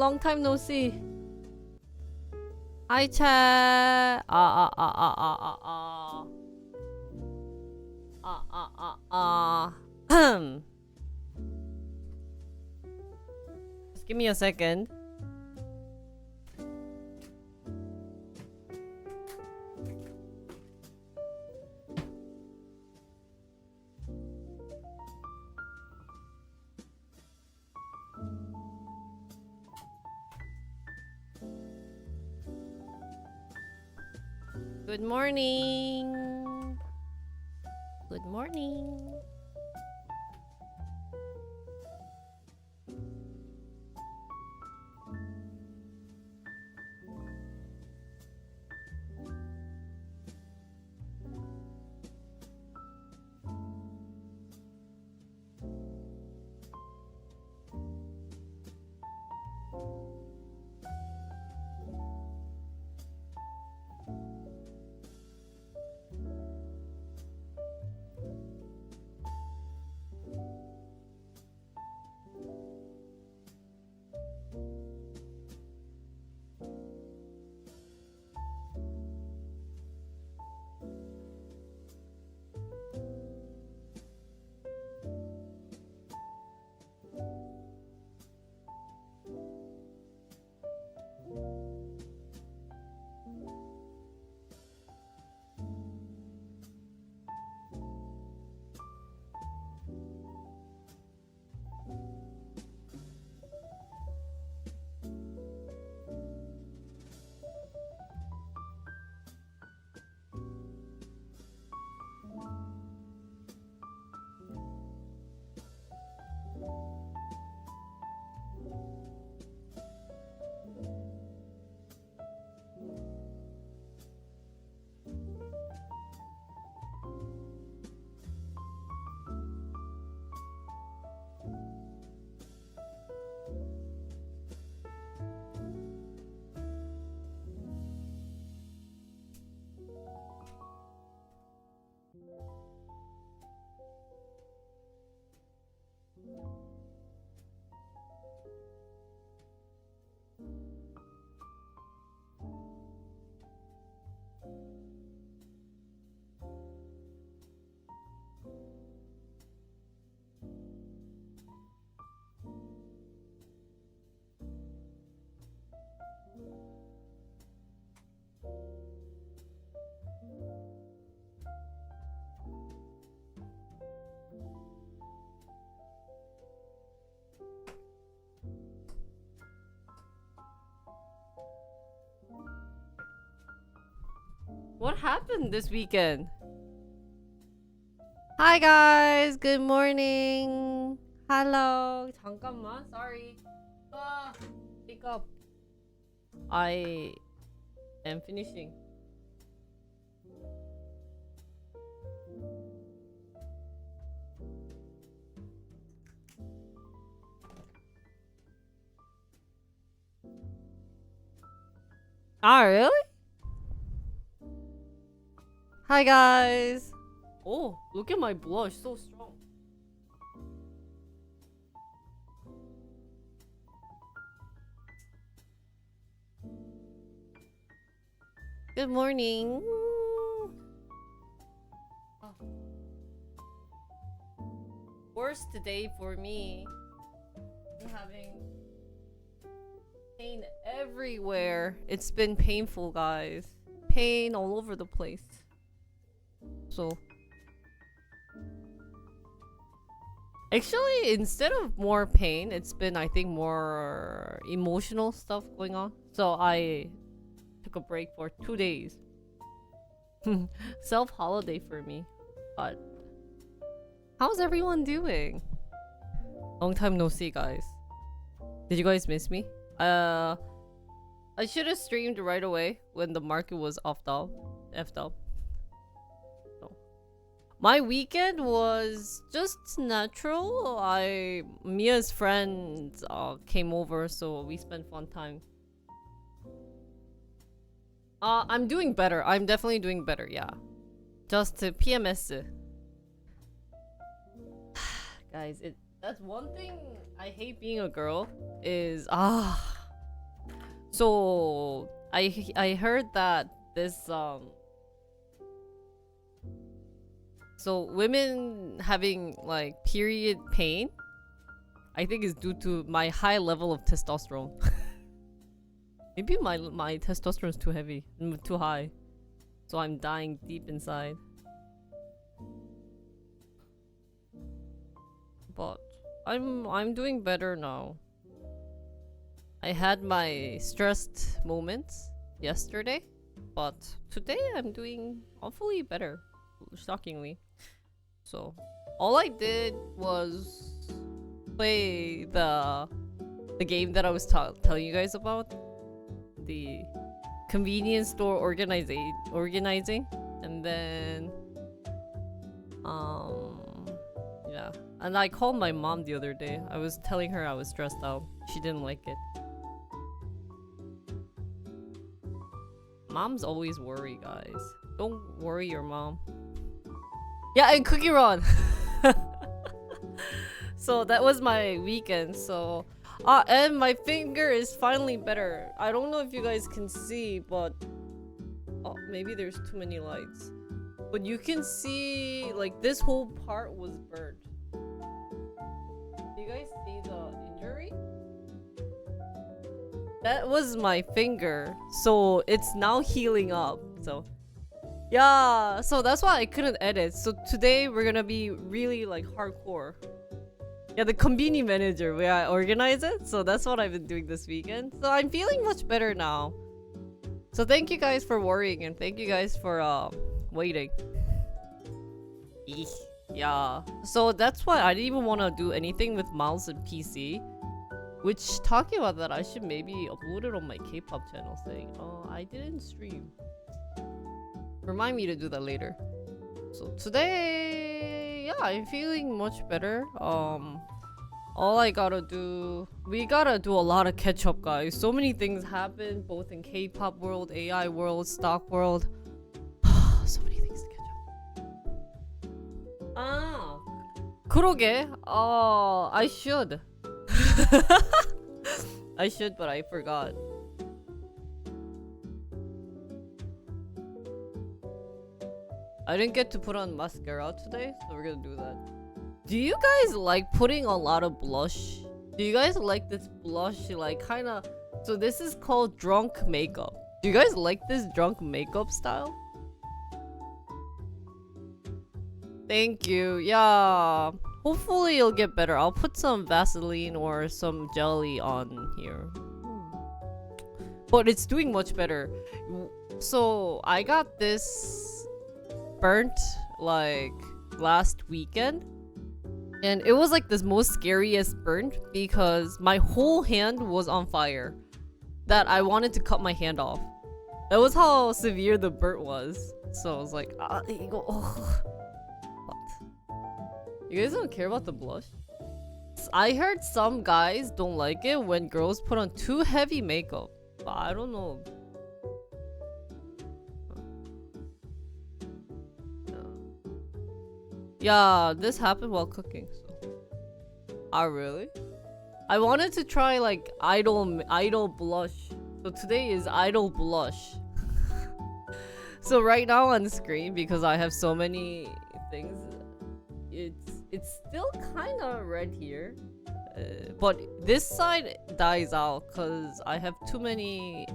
long time no see. Hi, chat. Just give me a second. Good morning. Good morning. What happened this weekend? Hi guys, good morning. Hello. 잠깐만, sorry. Pick up. I am finishing. Ah, really? Hi guys. Oh, look at my blush, so strong. Good morning. Oh. Worst day for me. I'm having pain everywhere. It's been painful, guys. Pain all over the place. So actually, instead of more pain, it's been, I think, more emotional stuff going on. So I took a break for 2 days. Self holiday for me. But how's everyone doing? Long time no see, guys. Did you guys miss me? I should have streamed right away when the market was effed up. So, my weekend was just natural. Mia's friends came over, so we spent fun time. I'm doing better. I'm definitely doing better. Yeah, just PMS. Guys, that's one thing I hate being a girl is So I heard that this so women having like period pain, I think is due to my high level of testosterone. Maybe my testosterone is too heavy, too high, so I'm dying deep inside. But I'm doing better now. I had my stressed moments yesterday, but today I'm doing awfully better, shockingly. So all I did was play the game that I was telling you guys about, the convenience store organizing, and then yeah, and I called my mom the other day. I was telling her I was stressed out. She didn't like it. Moms always worry, guys. Don't worry your mom. Yeah, and Cookie Run. So that was my weekend. So and my finger is finally better. I don't know if you guys can see, but oh, maybe there's too many lights. But you can see like this whole part was burnt. Do you guys see the injury? That was my finger. So it's now healing up. So yeah, so that's why I couldn't edit. So today we're gonna be really like hardcore. Yeah, the conveni manager where I organize it. So that's what I've been doing this weekend. So I'm feeling much better now. So thank you guys for worrying, and thank you guys for waiting. Eek. Yeah. So that's why I didn't even want to do anything with mouse and PC. Which, talking about that, I should maybe upload it on my K-pop channel saying, oh, I didn't stream. Remind me to do that later. So today, yeah, I'm feeling much better. All I gotta do, we gotta do a lot of catch up, guys. So many things happen, both in K-pop world, AI world, stock world. So many things to catch up. Ah, 그러게. I should. I should, but I forgot. I didn't get to put on mascara today, so we're gonna do that. Do you guys like putting a lot of blush? Do you guys like this blush, like kinda... So this is called drunk makeup. Do you guys like this drunk makeup style? Thank you. Yeah. Hopefully it'll get better. I'll put some Vaseline or some jelly on here. But it's doing much better. So I got this burnt like last weekend. And it was like the most scariest burnt because my whole hand was on fire. That I wanted to cut my hand off. That was how severe the burnt was. So I was like, 이거, You guys don't care about the blush? I heard some guys don't like it when girls put on too heavy makeup. But I don't know. Yeah, this happened while cooking. So. Oh, really? I wanted to try like idol blush. So today is idol blush. So right now on the screen, because I have so many things, it's still kind of red here, but this side dies out because I have too many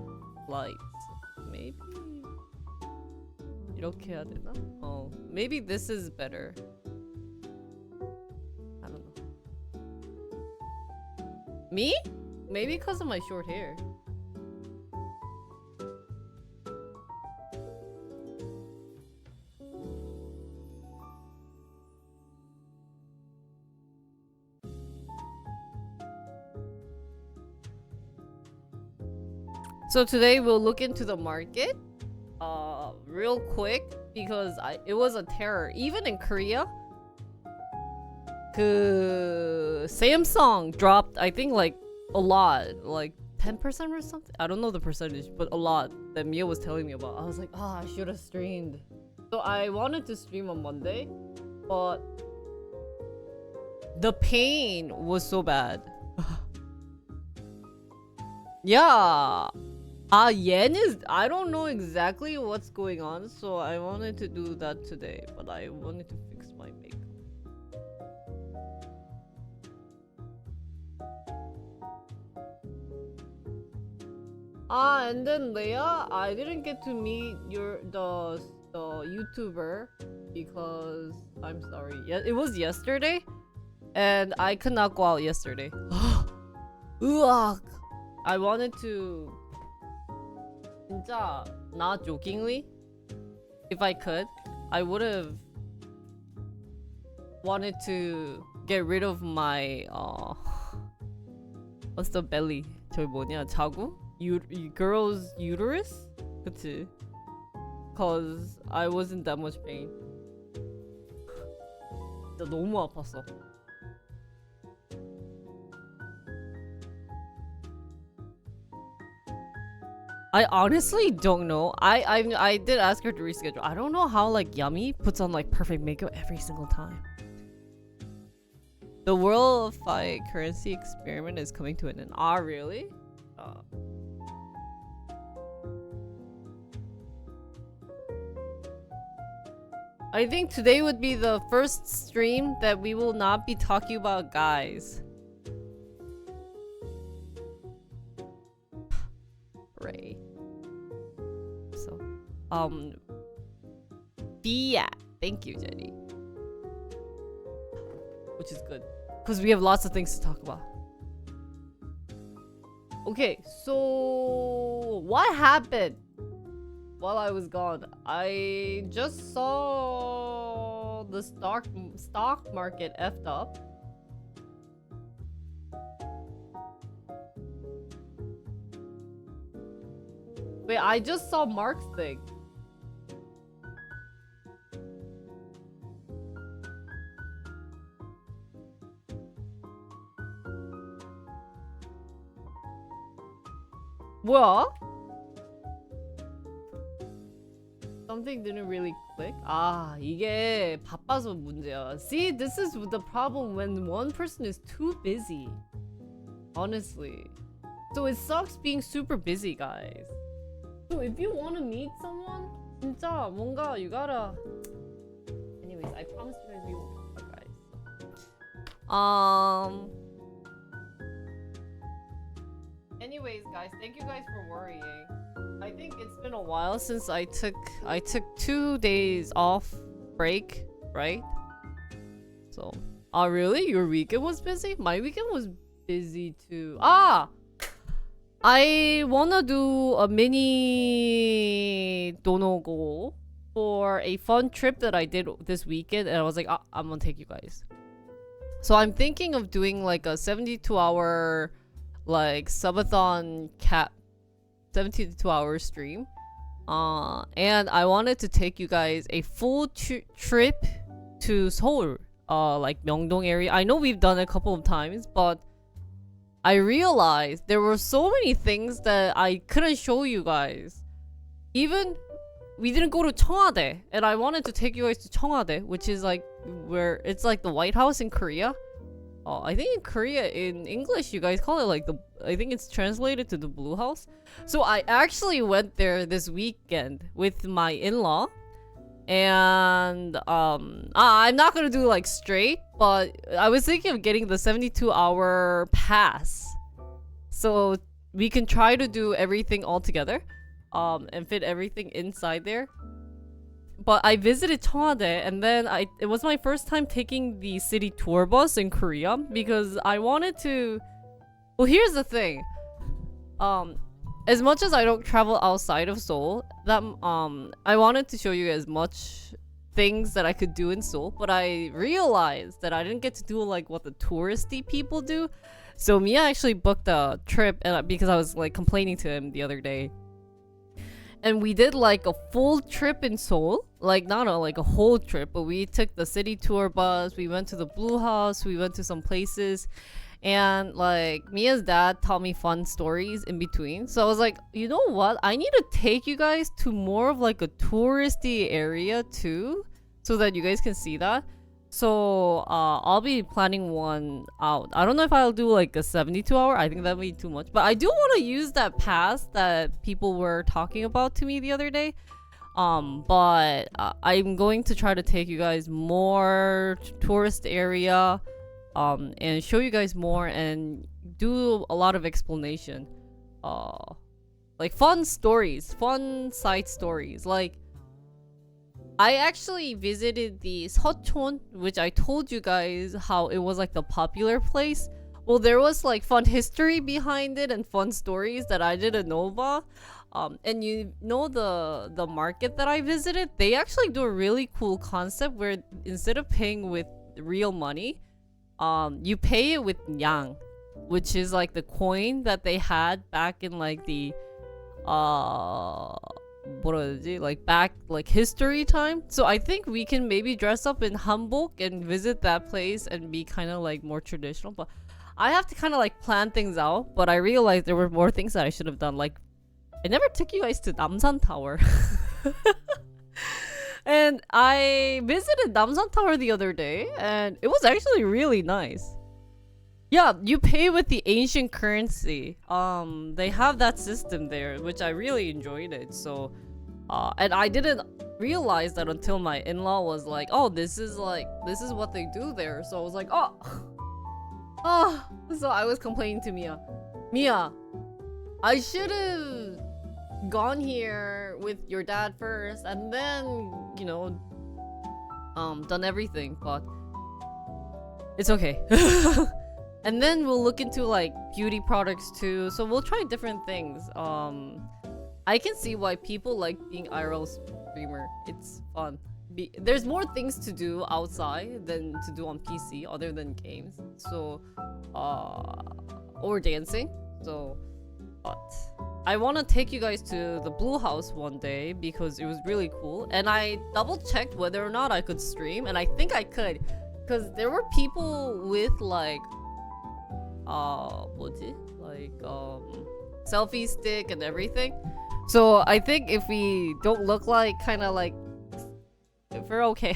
lights. Maybe 이렇게 해야 되나? Oh, maybe this is better. I don't know. Me? Maybe because of my short hair. So today we'll look into the market real quick because it was a terror. Even in Korea, Samsung dropped, I think, like a lot, like 10% or something. I don't know the percentage, but a lot that Mia was telling me about. I was like, I should have streamed. So I wanted to stream on Monday, but the pain was so bad. Yeah. yen is, I don't know exactly what's going on, so I wanted to do that today, but I wanted to fix my makeup. And then Leia, I didn't get to meet the YouTuber because I'm sorry. Yeah, it was yesterday, and I could not go out yesterday. Ugh. I wanted to, 진짜, not jokingly, if I could, I would have wanted to get rid of my what's the belly? 저기 뭐냐? 자궁? Girl's uterus? 그치? Cause I wasn't that much pain. 진짜 너무 아팠어. I honestly don't know. I did ask her to reschedule. I don't know how like Yummy puts on like perfect makeup every single time. The world of like currency experiment is coming to an end. Ah, really? I think today would be the first stream that we will not be talking about guys. Ray. So, yeah. Thank you, Jenny. Which is good, because we have lots of things to talk about. Okay, so what happened while I was gone? I just saw the stock market effed up. Wait, I just saw Mark's thing. What? Something didn't really click? 아, 이게 바빠서 문제야. See, this is the problem when one person is too busy. Honestly. So it sucks being super busy, guys. So if you want to meet someone, 진짜 뭔가 you gotta. Anyways, I promise you guys we won't talk about guys. Anyways, guys, thank you guys for worrying. I think it's been a while since I took 2 days off break, right? So, really? Your weekend was busy? My weekend was busy too. I wanna do a mini donogo for a fun trip that I did this weekend, and I was like, I'm gonna take you guys. So I'm thinking of doing like a 72-hour like subathon 72-hour stream, and I wanted to take you guys a full trip to Seoul, like Myeongdong area. I know we've done it a couple of times, but I realized there were so many things that I couldn't show you guys. Even we didn't go to Cheongwade, and I wanted to take you guys to Cheongwade, which is like where it's like the White House in Korea. I think in Korea, in English, you guys call it like I think it's translated to the Blue House. So I actually went there this weekend with my in-law. And, I'm not gonna do like straight, but I was thinking of getting the 72-hour pass. So we can try to do everything all together, and fit everything inside there. But I visited Cheongwade, and then it was my first time taking the city tour bus in Korea because I wanted to. Well, here's the thing. As much as I don't travel outside of Seoul, I wanted to show you as much things that I could do in Seoul, but I realized that I didn't get to do like what the touristy people do. So Mia actually booked a trip, and because I was like complaining to him the other day. And we did like a full trip in Seoul, like not like a whole trip, but we took the city tour bus, we went to the Blue House, we went to some places, and like Mia's dad taught me fun stories in between. So I was like, you know what? I need to take you guys to more of like a touristy area too, so that you guys can see that. So I'll be planning one out. I don't know if I'll do like a 72 hour. I think that'd be too much. But I do want to use that pass that people were talking about to me the other day. But I'm going to try to take you guys more tourist area, and show you guys more and do a lot of explanation. Like fun stories, fun side stories. Like I actually visited the Seocheon, which I told you guys how it was like the popular place. Well, there was like fun history behind it and fun stories that I didn't know about. And you know the market that I visited, they actually do a really cool concept where instead of paying with real money, you pay it with yang, which is like the coin that they had back in like the like back like history time. So I think we can maybe dress up in hanbok and visit that place and be kind of like more traditional. But I have to kind of like plan things out. But I realized there were more things that I should have done. Like I never took you guys to Namsan Tower. And I visited Namsan Tower the other day and it was actually really nice. Yeah, you pay with the ancient currency. They have that system there, which I really enjoyed it. So, and I didn't realize that until my in-law was like, "Oh, this is what they do there." So I was like, "Oh, oh." So I was complaining to Mia, Mia, I should have gone here with your dad first, and then done everything. But it's okay. And then we'll look into like beauty products too. So we'll try different things. I can see why people like being IRL streamer. It's fun. There's more things to do outside than to do on PC other than games. So, or dancing. So, but I want to take you guys to the Blue House one day because it was really cool. And I double checked whether or not I could stream, and I think I could, because there were people with like selfie stick and everything. So I think if we don't look like if we're okay,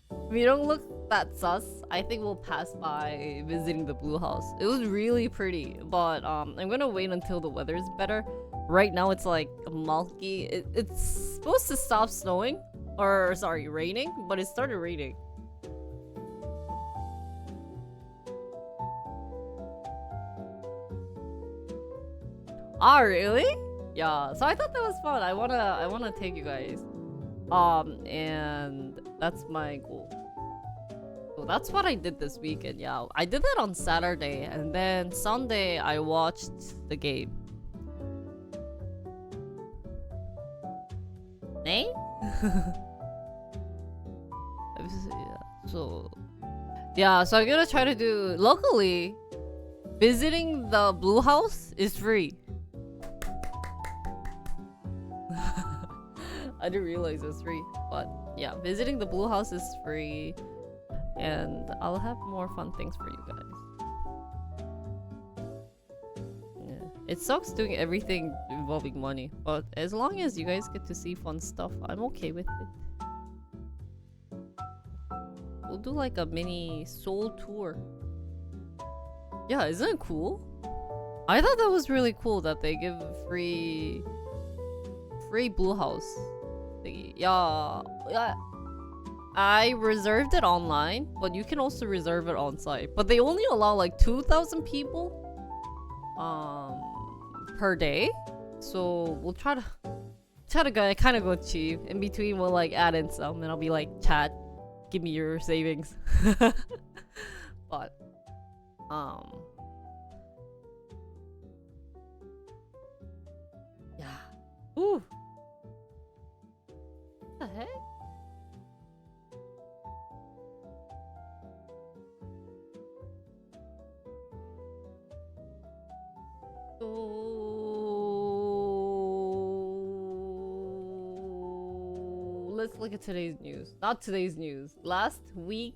if we don't look that sus, I think we'll pass by visiting the Blue House. It was really pretty, but I'm gonna wait until the weather is better. Right now it's like mulky. It's supposed to stop snowing, or sorry, raining, but it started raining. Ah, really? Yeah. So I thought that was fun. I wanna take you guys. And that's my goal. So that's what I did this weekend. Yeah, I did that on Saturday, and then Sunday I watched the game. Nay? So I'm gonna try to do. Luckily, visiting the Blue House is free. I didn't realize it was free, but yeah, visiting the Blue House is free, and I'll have more fun things for you guys. Yeah. It sucks doing everything involving money, but as long as you guys get to see fun stuff, I'm okay with it. We'll do like a mini Seoul tour. Yeah, isn't it cool? I thought that was really cool that they give free Blue House. Yeah, I reserved it online, but you can also reserve it on site. But they only allow like 2,000 people per day. So we'll try to kind of go cheap. In between, we'll like add in some, and I'll be like, chat, give me your savings. But yeah. Ooh. What the heck? Let's look at today's news. Not today's news. Last week,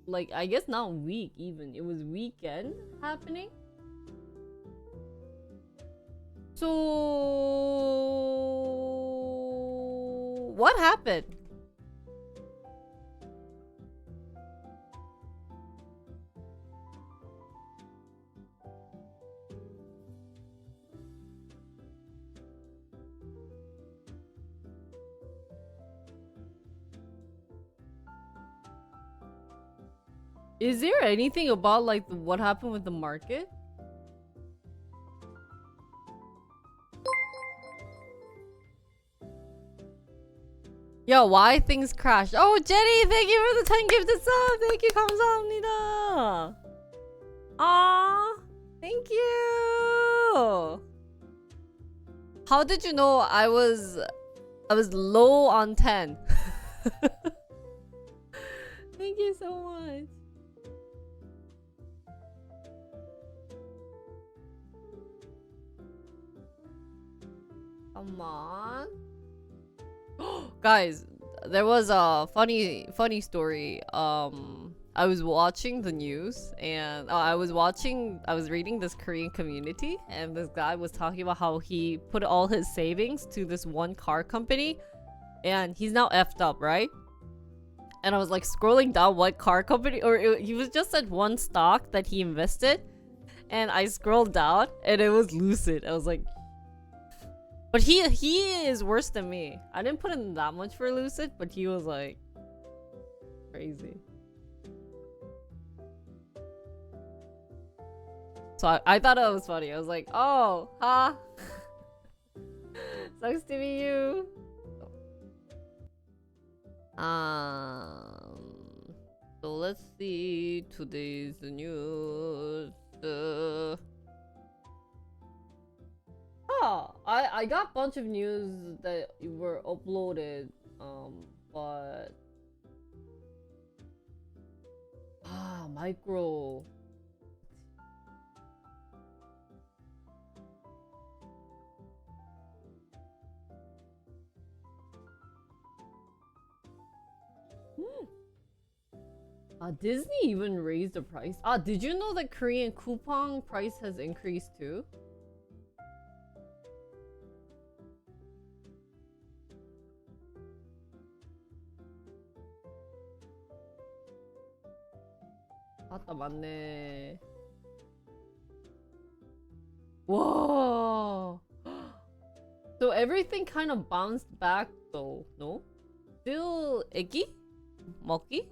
like I guess not week even. It was weekend happening. So what happened? Is there anything about like what happened with the market? Yo, why things crashed? Oh, Jenny, thank you for the 10 gifted sub. Thank you, 감사합니다. Ah, thank you. How did you know I was low on 10? Thank you so much. Come on. Guys, there was a funny story. I was watching the news and I was reading this Korean community, and this guy was talking about how he put all his savings to this one car company and he's now effed up, right? And I was like scrolling down what car company, he was just at one stock that he invested, and I scrolled down and it was Lucid. I was like, but he is worse than me. I didn't put in that much for Lucid, but he was like crazy. So I thought it was funny. I was like, oh, ha. Sucks to be you. So let's see today's news. I got a bunch of news that were uploaded, but micro. Disney even raised the price. Did you know that Korean coupon price has increased too? 맞다, 맞네. Whoa. So everything kind of bounced back though, no? Still 애기? 먹기?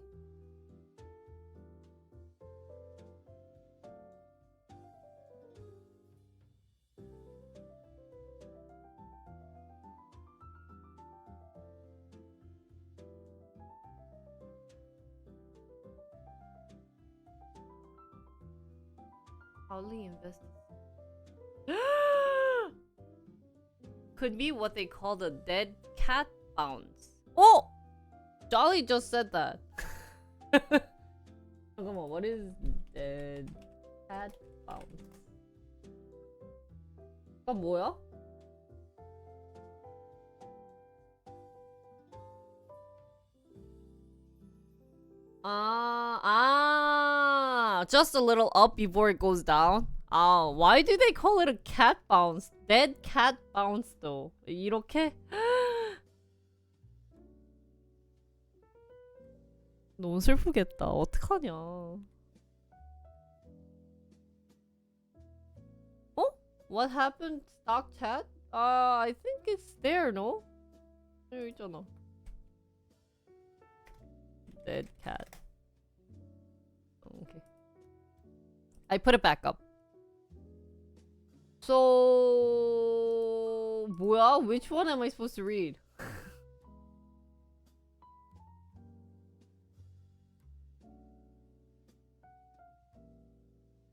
Howley invest. Could be what they call the dead cat bounce. Oh! Jolly just said that. 잠깐만, what is dead cat bounce? 뭐야? Just a little up before it goes down. Why do they call it a cat bounce? Dead cat bounce though. 이렇게? 너무 슬프겠다. 어떡하냐. Oh? What happened? Stock chat? I think it's there, no? 여기 있잖아. Dead cat. Okay. I put it back up. So 뭐야? Which one am I supposed to read?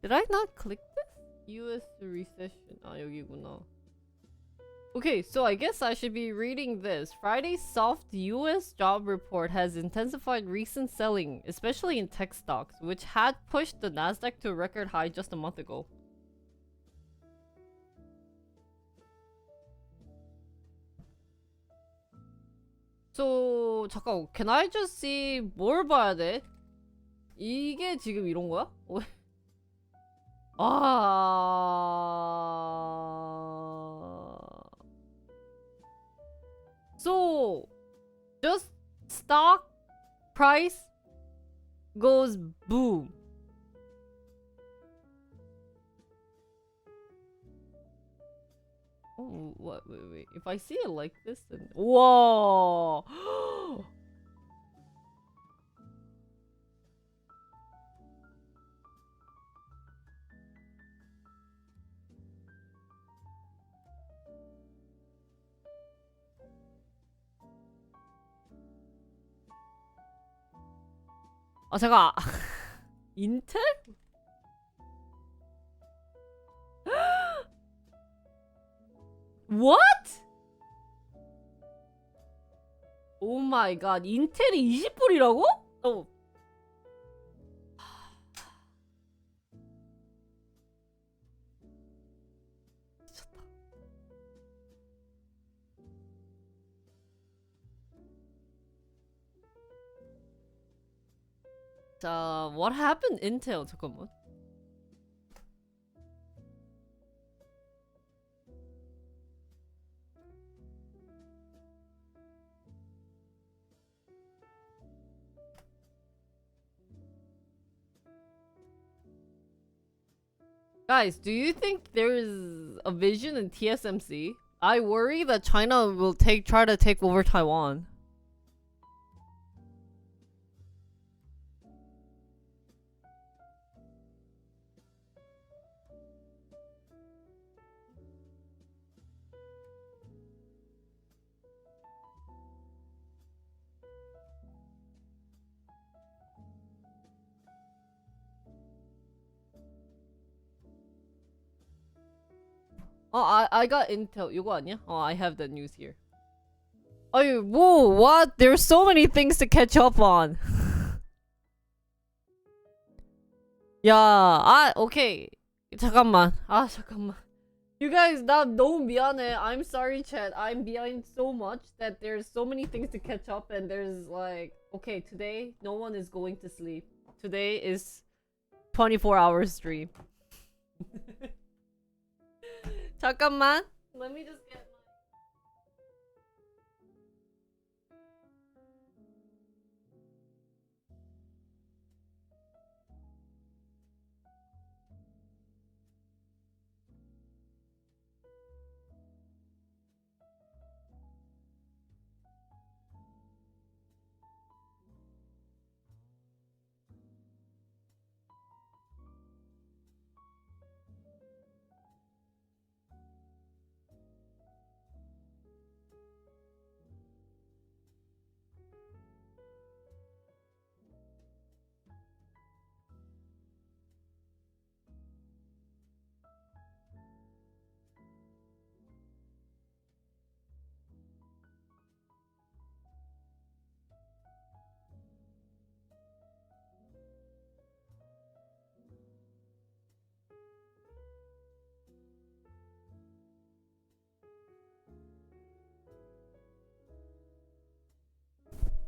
Did I not click this? US recession. 여기구나. Okay, so I guess I should be reading this. Friday's soft US job report has intensified recent selling, especially in tech stocks, which had pushed the Nasdaq to a record high just a month ago. So 잠깐, can I just see 뭘 봐야 돼? 이게 지금 이런 거야? So just stock price goes boom. Oh, what? Wait. If I see it like this, then whoa! 아 잠깐. 인텔? What? 오 마이 갓. 인텔이 20불이라고? 어. 미쳤다. 자, what happened Intel? 잠깐만. Guys, do you think there's a vision in TSMC? I worry that China will try to take over Taiwan. Oh, I got Intel. 이거 아니야? Oh, I have the news here. Oh, whoa, what? There's so many things to catch up on. 야, 오케이. 잠깐만. 잠깐만. You guys, 나 너무 미안해. I'm sorry, chat. I'm behind so much that there's so many things to catch up and there's like, okay, today no one is going to sleep. Today is 24-hour stream. 잠깐만. Let me just get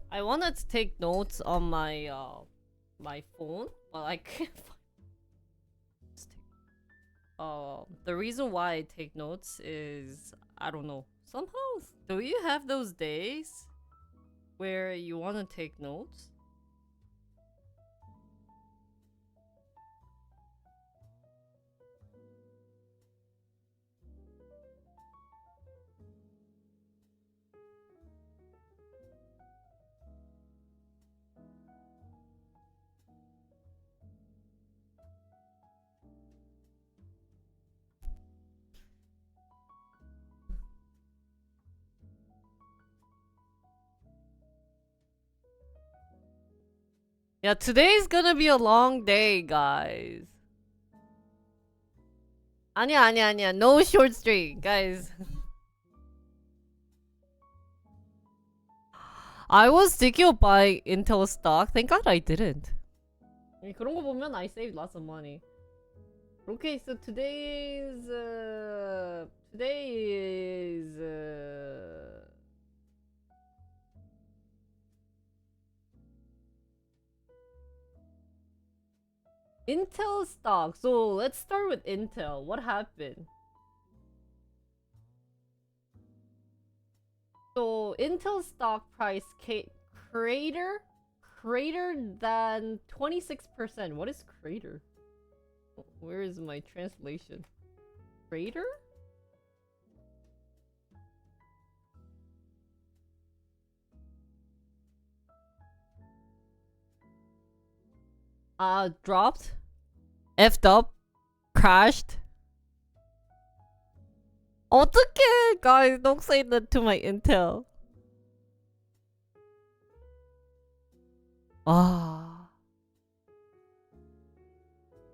I wanted to take notes on my my phone, but I can't find. The reason why I take notes is I don't know. Somehow, do you have those days where you want to take notes? Yeah, today's gonna be a long day, guys. 아니야. No short streak, guys. I was thinking of buying Intel stock. Thank God I didn't. 그런 거 보면 I saved lots of money. Okay, so today is Intel stock. So let's start with Intel. What happened? So Intel stock price crater than 26%. What is crater? Where is my translation? Crater? Dropped, effed up, crashed. 어떡해, guys, don't say that to my Intel.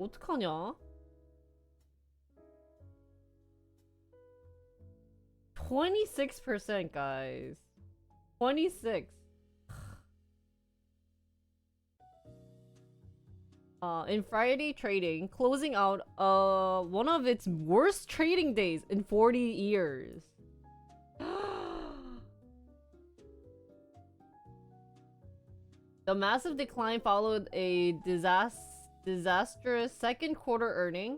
어떡하냐? 26%, guys. 26. In Friday trading, closing out one of its worst trading days in 40 years. The massive decline followed a disastrous second quarter earning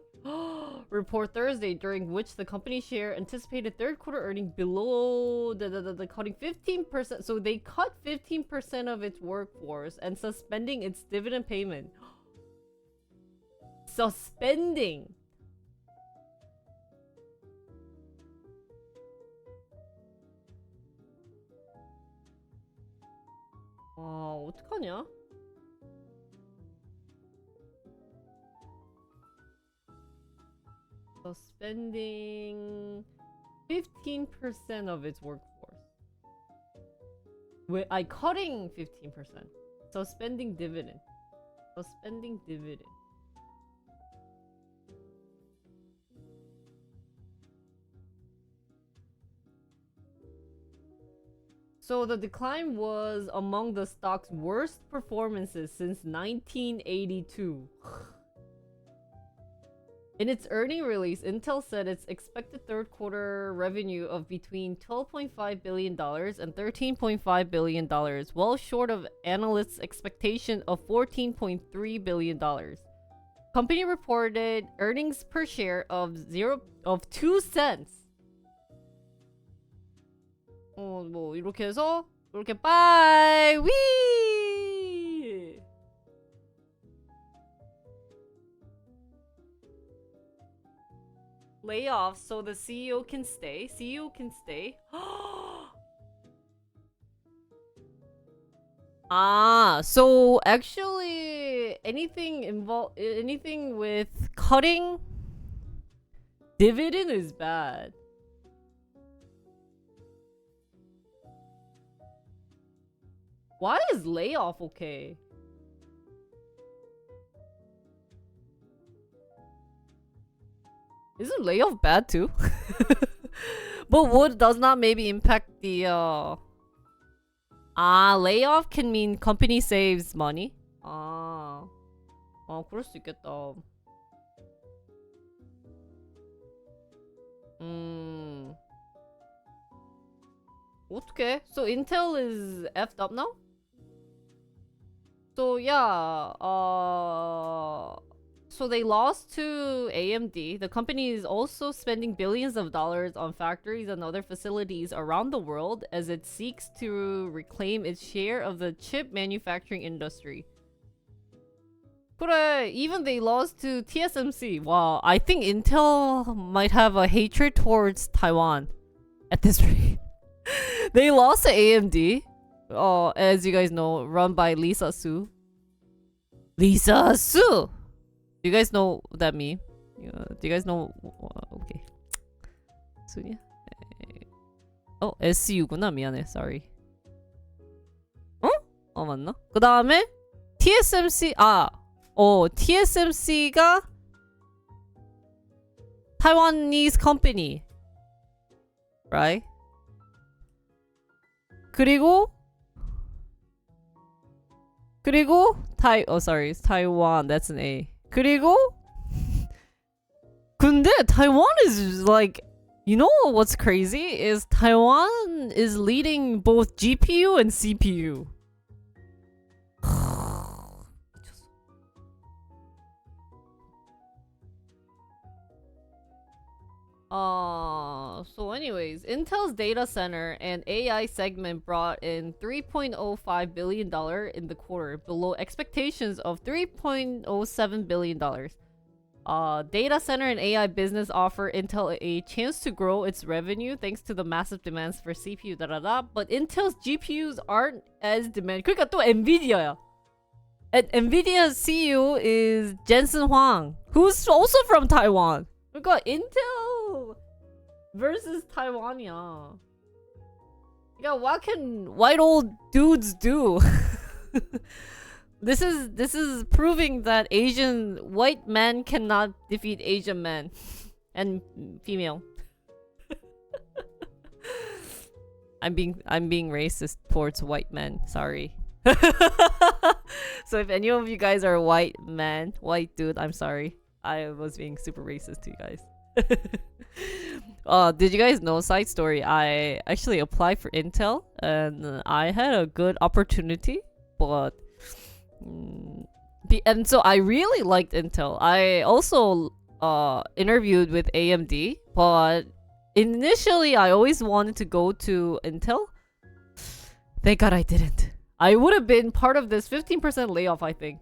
report Thursday, during which the company share anticipated third quarter earning below the cutting 15%. So they cut 15% of its workforce and suspending its dividend payment. Suspending. 어떡하냐? Suspending 15% of its workforce. Wait, cutting 15%. Suspending dividend. Suspending dividend. So the decline was among the stock's worst performances since 1982. In its earning release, Intel said its expected third quarter revenue of between $12.5 billion and $13.5 billion, well short of analysts' expectation of $14.3 billion. Company reported earnings per share of 2 cents. 뭐 이렇게 해서 이렇게 빠이 위 layoffs so the CEO can stay. CEO can stay. So actually anything with cutting dividend is bad. Why is layoff okay? Isn't layoff bad too? But what does not maybe impact the layoff can mean company saves money? 그럴 수 있겠다. 어떡해? So Intel is effed up now? So yeah, so they lost to AMD. The company is also spending billions of dollars on factories and other facilities around the world as it seeks to reclaim its share of the chip manufacturing industry. 그래, even they lost to TSMC. Wow, I think Intel might have a hatred towards Taiwan at this rate. They lost to AMD. As you guys know, run by Lisa Su. Lisa Su! Do you guys know that meme? Do you guys know? Okay. 수야? SU구나. 미안해. Sorry. 맞나? 그 다음에 TSMC. TSMC가 Taiwanese company. Right? 그리고 Taiwan, that's an A. 그리고 근데 Taiwan is like, you know what's crazy is Taiwan is leading both GPU and CPU. So anyways, Intel's data center and AI segment brought in $3.05 billion in the quarter, below expectations of $3.07 billion. Data center and AI business offer Intel a chance to grow its revenue thanks to the massive demands for CPU, but Intel's GPUs aren't as demanding. 그러니까 또 NVIDIA야. And NVIDIA's CEO is Jensen Huang, who's also from Taiwan. 그러니까 Intel versus Taiwan이야. 그러니까 what can white old dudes do? This is proving that Asian white men cannot defeat Asian men and female. I'm being racist towards white men. Sorry. So if any of you guys are white man, white dude, I'm sorry. I was being super racist to you guys. Did you guys know, side story, I actually applied for Intel and I had a good opportunity, but and so I really liked Intel. I also interviewed with AMD, but initially I always wanted to go to Intel. Thank God I didn't. I would have been part of this 15% layoff, I think.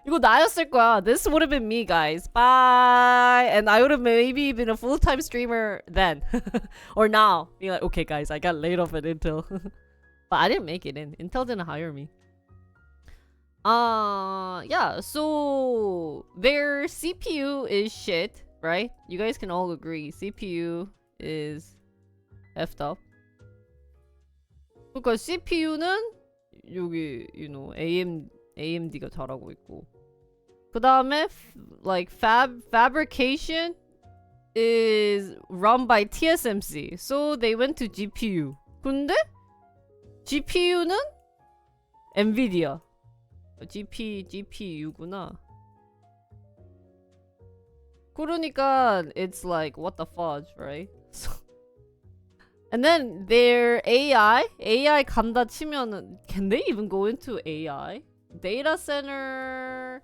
이거 나였을 거야. This would have been me, guys. Bye. And I would have maybe been a full-time streamer then. Or now. Being like, okay, guys, I got laid off at Intel. But I didn't make it in. Intel didn't hire me. Yeah, so their CPU is shit, right? You guys can all agree. CPU is effed up. 그러니까 CPU는 여기, AMD가 잘하고 있고. 그 다음에 like fabrication is run by TSMC. So they went to GPU. 근데 GPU는 NVIDIA. GPU구나. 그러니까 it's like what the fudge, right? And then their AI 간다 치면은 can they even go into AI? Data center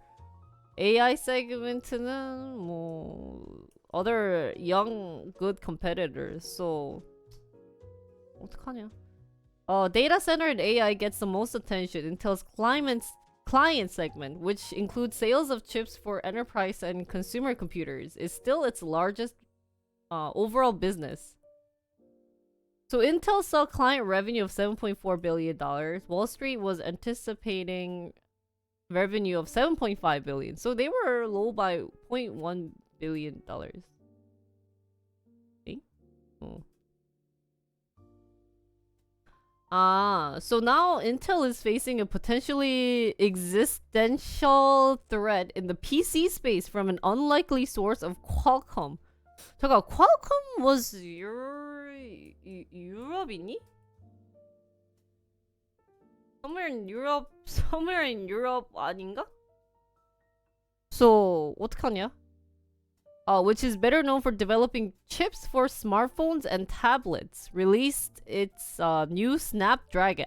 AI segment는 뭐 other young good competitors. So 어떡하냐? Data center and AI gets the most attention. Intel's client segment, which includes sales of chips for enterprise and consumer computers, is still its largest overall business. So Intel saw client revenue of $7.4 billion. Wall Street was anticipating revenue of $7.5 billion. So they were low by $0.1 billion. Okay? Oh. So now Intel is facing a potentially existential threat in the PC space from an unlikely source of Qualcomm. 잠깐, Qualcomm was 유럽이니? Somewhere in Europe 아닌가? So 어떡하냐? Which is better known for developing chips for smartphones and tablets, released its new Snapdragon.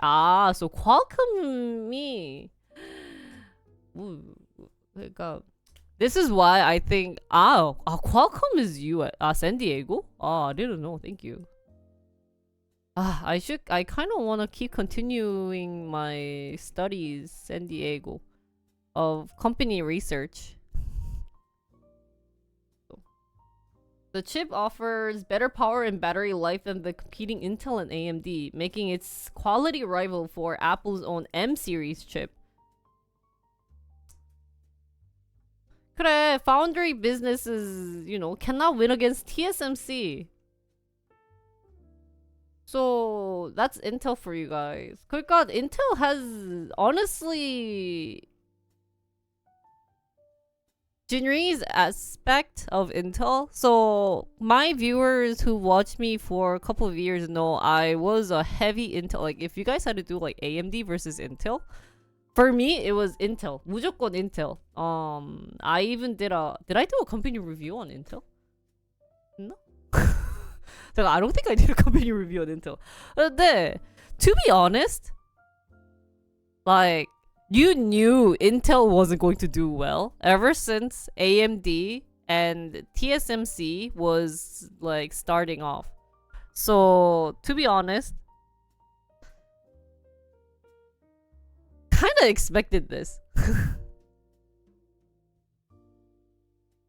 So Qualcomm이 그러니까 this is why I think Qualcomm is San Diego? I didn't know. Thank you. I kind of want to keep continuing my studies San Diego of company research. The chip offers better power and battery life than the competing Intel and AMD, making its quality rival for Apple's own M series chip. 그래, foundry businesses, cannot win against TSMC. So that's Intel for you guys. 그러니까 Intel has honestly Jinri's aspect of Intel. So my viewers who watched me for a couple of years know I was a heavy Intel. Like if you guys had to do like AMD versus Intel, for me it was Intel. 무조건 Intel. I even did I do a company review on Intel? No. I don't think I did a company review on Intel. 근데 to be honest, like you knew Intel wasn't going to do well ever since AMD and TSMC was like starting off. So to be honest, kind of expected this.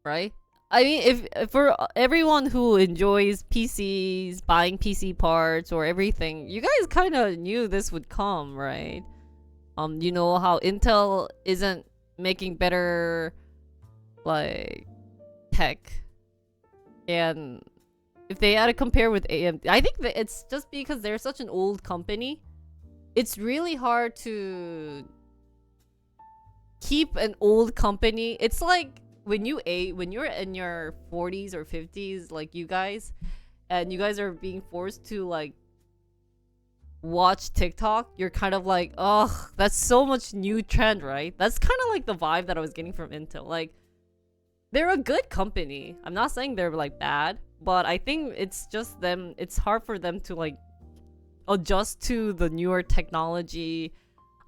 Right? I mean, if for everyone who enjoys PCs, buying PC parts or everything, you guys kind of knew this would come, right? You know how Intel isn't making better like tech, and if they had to compare with AMD, I think that it's just because they're such an old company. It's really hard to keep an old company. It's like when you're in your 40s or 50s, like you guys, and you guys are being forced to like watch TikTok, you're kind of like, ugh, that's so much new trend, right? That's kind of like the vibe that I was getting from Intel. Like, they're a good company. I'm not saying they're like bad, but I think it's just them. It's hard for them to like adjust to the newer technology,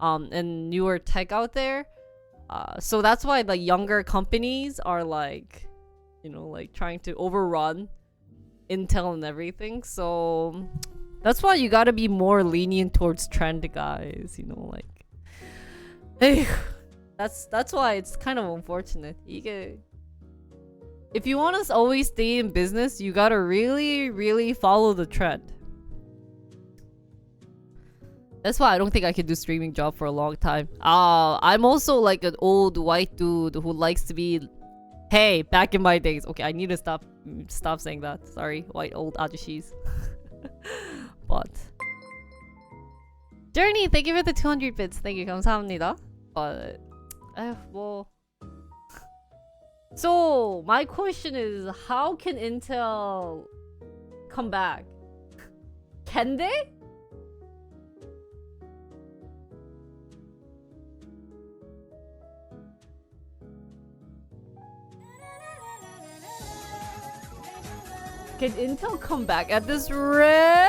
and newer tech out there. So that's why the younger companies are like, you know, like trying to overrun Intel and everything. So that's why you gotta be more lenient towards trend, guys. You know, like, hey, that's why it's kind of unfortunate. 이게, if you want to always stay in business, you gotta really, really follow the trend. That's why I don't think I can do streaming job for a long time. I'm also like an old white dude who likes to be, hey, back in my days. Okay, I need to stop saying that. Sorry, white old 아저씨s. But Journey, thank you for the 200 bits. Thank you, 감사합니다. But 뭐. So my question is, how can Intel come back? Can they? Can Intel come back at this rate?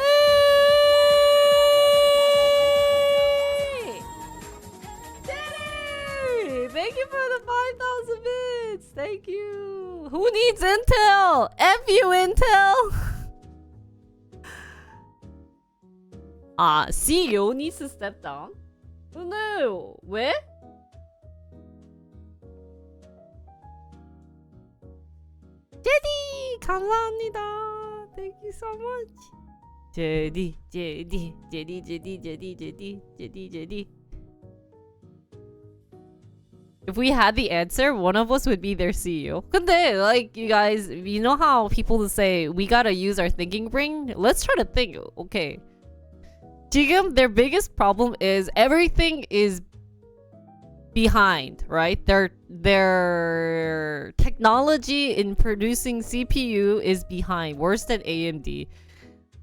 Daddy! Thank you for the 5,000 bits! Thank you! Who needs Intel? F you, Intel! CEO needs to step down? Oh no! 왜? 제디! 감사합니다. Thank you so much. 제디. If we had the answer, one of us would be their CEO. 근데, like, you guys, you know how people say, we gotta use our thinking brain? Let's try to think. Okay. 지금 their biggest problem is everything is behind, right? Their technology in producing CPU is behind, worse than AMD.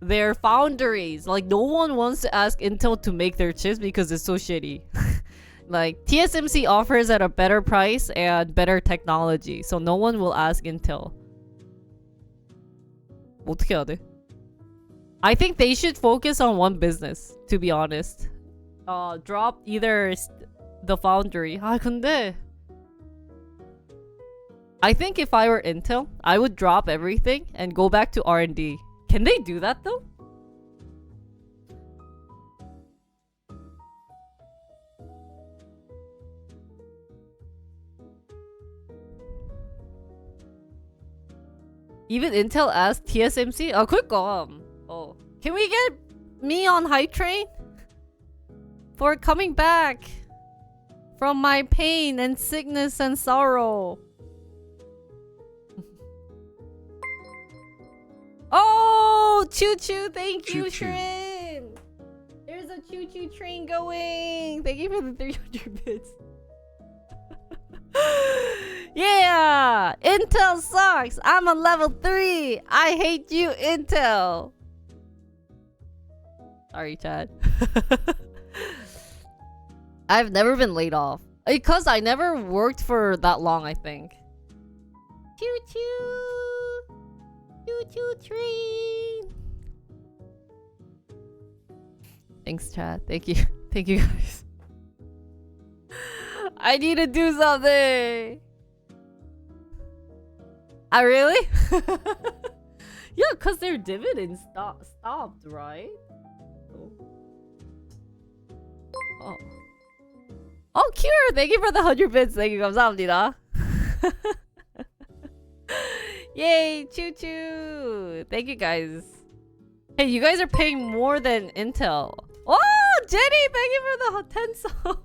Their foundries, like, no one wants to ask Intel to make their chips because it's so shitty. Like, TSMC offers at a better price and better technology, so no one will ask Intel. 어떻게 해야 돼? I think they should focus on one business, to be honest. Drop either the foundry. 근데 I think if I were Intel, I would drop everything and go back to R&D. Can they do that though? Even Intel asked TSMC? 그니까. Can we get me on hype train? For coming back from my pain and sickness and sorrow. Oh, choo choo! Thank you, Shrin. There's a choo choo train going. Thank you for the 300 bits. Yeah, Intel sucks. I'm on level 3. I hate you, Intel. Sorry, Chad. I've never been laid off. Because I never worked for that long, I think. Choo choo! Choo choo train! Thanks, Chad. Thank you. Thank you, guys. I need to do something! Really? Yeah, because their dividends stopped, right? Oh, Cure! Thank you for the 100 bits. Thank you. 감사합니다. Yay! Choo choo! Thank you, guys. Hey, you guys are paying more than Intel. Oh, Jenny! Thank you for the 10 subs.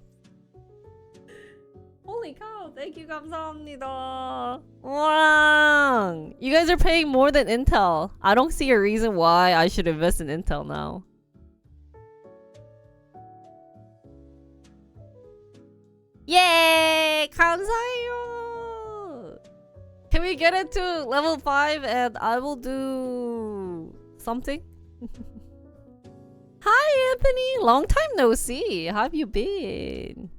Holy cow! Thank you. 감사합니다. Wow! You guys are paying more than Intel. I don't see a reason why I should invest in Intel now. Yay! 감사해요. Can we get it to level 5 and I will do something? Hi Anthony, long time no see. How have you been?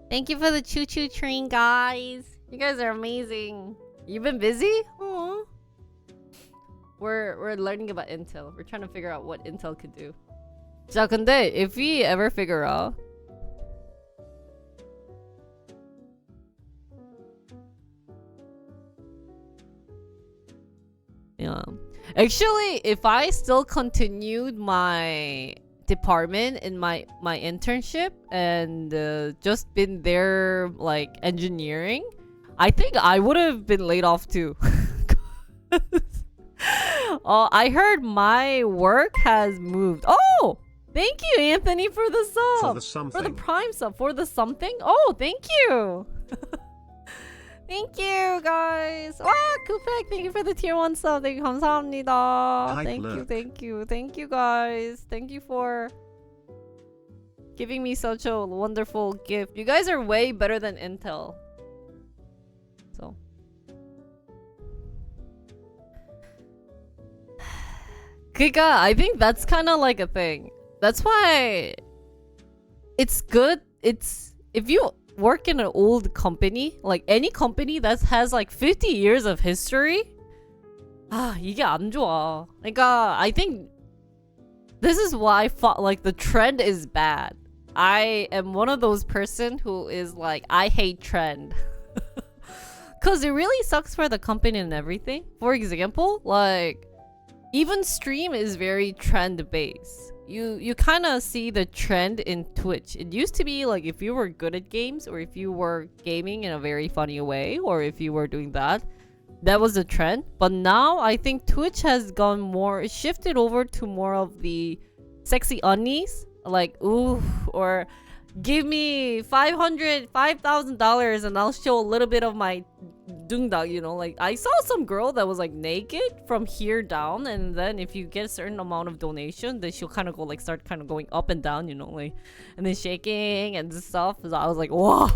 Thank you for the choo-choo train, guys. You guys are amazing. You've been busy? Aww. We're learning about Intel. We're trying to figure out what Intel could do. 자, 근데 if we ever figure out yeah. Actually, if I still continued my department in my internship and just been there like engineering, I think I would have been laid off too. I heard my work has moved. Oh, thank you, Anthony, for the sub. For the prime sub. For the something. Oh, thank you. Thank you, guys. Wow, Kupek, thank you for the tier 1 sub. Thank you, 감사합니다. Thank you, guys. Thank you for giving me such a wonderful gift. You guys are way better than Intel. So. 그러니까, I think that's kind of like a thing. That's why it's good. It's if you work in an old company, like any company that has like 50 years of history, 이게 안 좋아. 그러니까 I think this is why I thought like the trend is bad. I am one of those person who is like, I hate trend. Cause it really sucks for the company and everything. For example, like even stream is very trend based. You kind of see the trend in Twitch. It used to be like if you were good at games or if you were gaming in a very funny way or if you were doing that was the trend. But now I think Twitch has gone more, shifted over to more of the sexy unnies, like ooh, or give me $5,000 and I'll show a little bit of my dungdag, you know. Like I saw some girl that was like naked from here down, and then if you get a certain amount of donation, then she'll kind of go like start kind of going up and down, you know, like, and then shaking and stuff. So I was like, whoa,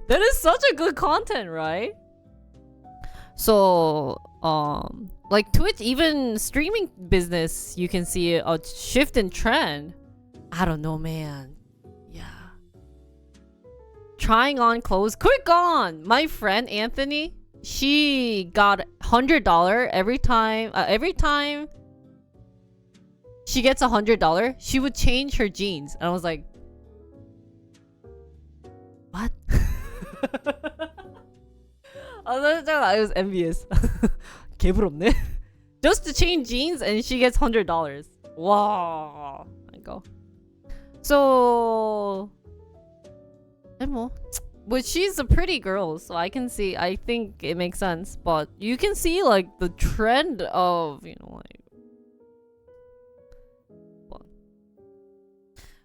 that is such a good content, right? So like Twitch, even streaming business, you can see a shift in trend. I don't know, man. Trying on clothes. Quick on! My friend Anthony, she got $100 every time. Every time she gets $100, she would change her jeans. And I was like, what? I was envious. 개부럽네. Just to change jeans and she gets $100. Wow. I go. So. But she's a pretty girl, so I think it makes sense. But you can see like the trend of, you know, like, well.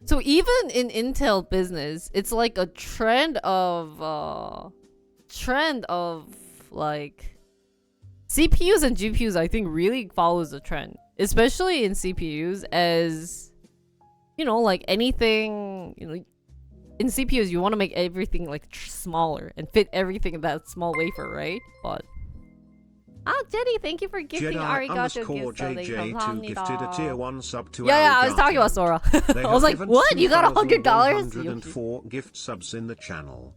So even in Intel business, it's like a trend of like CPUs and GPUs. I think really follows the trend, especially in CPUs, as you know, like anything, you know. In CPUs, you want to make everything like smaller and fit everything in that small wafer, right? But Jenny, thank you for gifting Arigato gift gifted a tier 1 sub to yeah, I was talking about Sora. I was like, what? You got $100? 104 gift subs in the channel.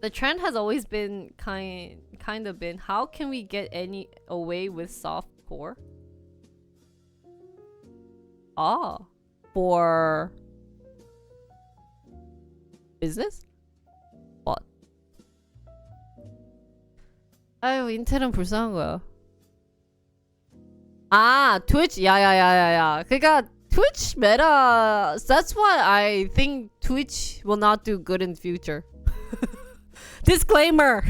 The trend has always been kind of been, how can we get any away with soft core? For business? What? 아유, 인텔은 불쌍한 거야. Twitch? Yeah. 그러니까 Twitch meta, that's why I think Twitch will not do good in the future. Disclaimer!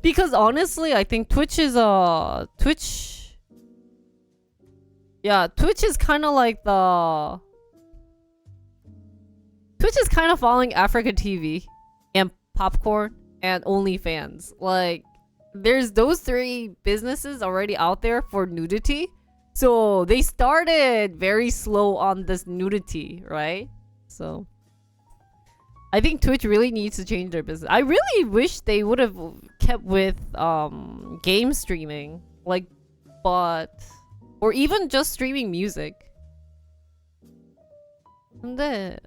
Because honestly, I think Twitch is Twitch is kind of like Twitch is kind of following Africa TV and Popcorn and OnlyFans. Like, there's those 3 businesses already out there for nudity. So they started very slow on this nudity, right? So I think Twitch really needs to change their business. I really wish they would have kept with game streaming, like, or even just streaming music. 근데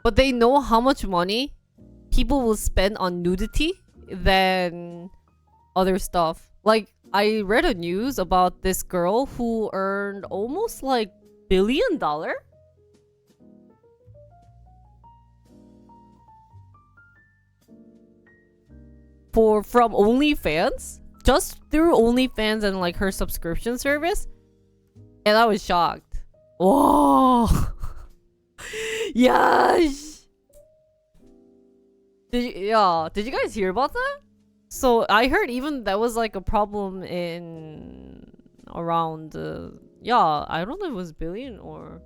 but they know how much money people will spend on nudity than other stuff. Like, I read a news about this girl who earned almost like $1 billion from OnlyFans, just through OnlyFans and like her subscription service, and I was shocked. Whoa. Yes. Did you guys hear about that? So I heard even that was like a problem in around I don't know if it was billion or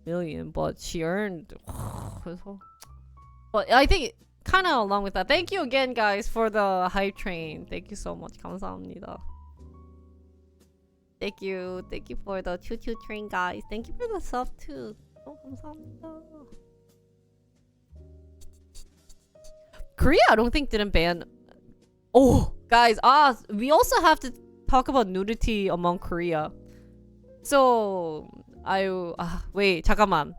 million, but she earned but I think kind of along with that. Thank you again, guys, for the hype train. Thank you so much. 감사합니다. Thank you for the choo-choo train, guys. Thank you for the sub too. 감사합니다. Korea, I don't think didn't ban. Oh, guys, we also have to talk about nudity among Korea. So wait, 잠깐만.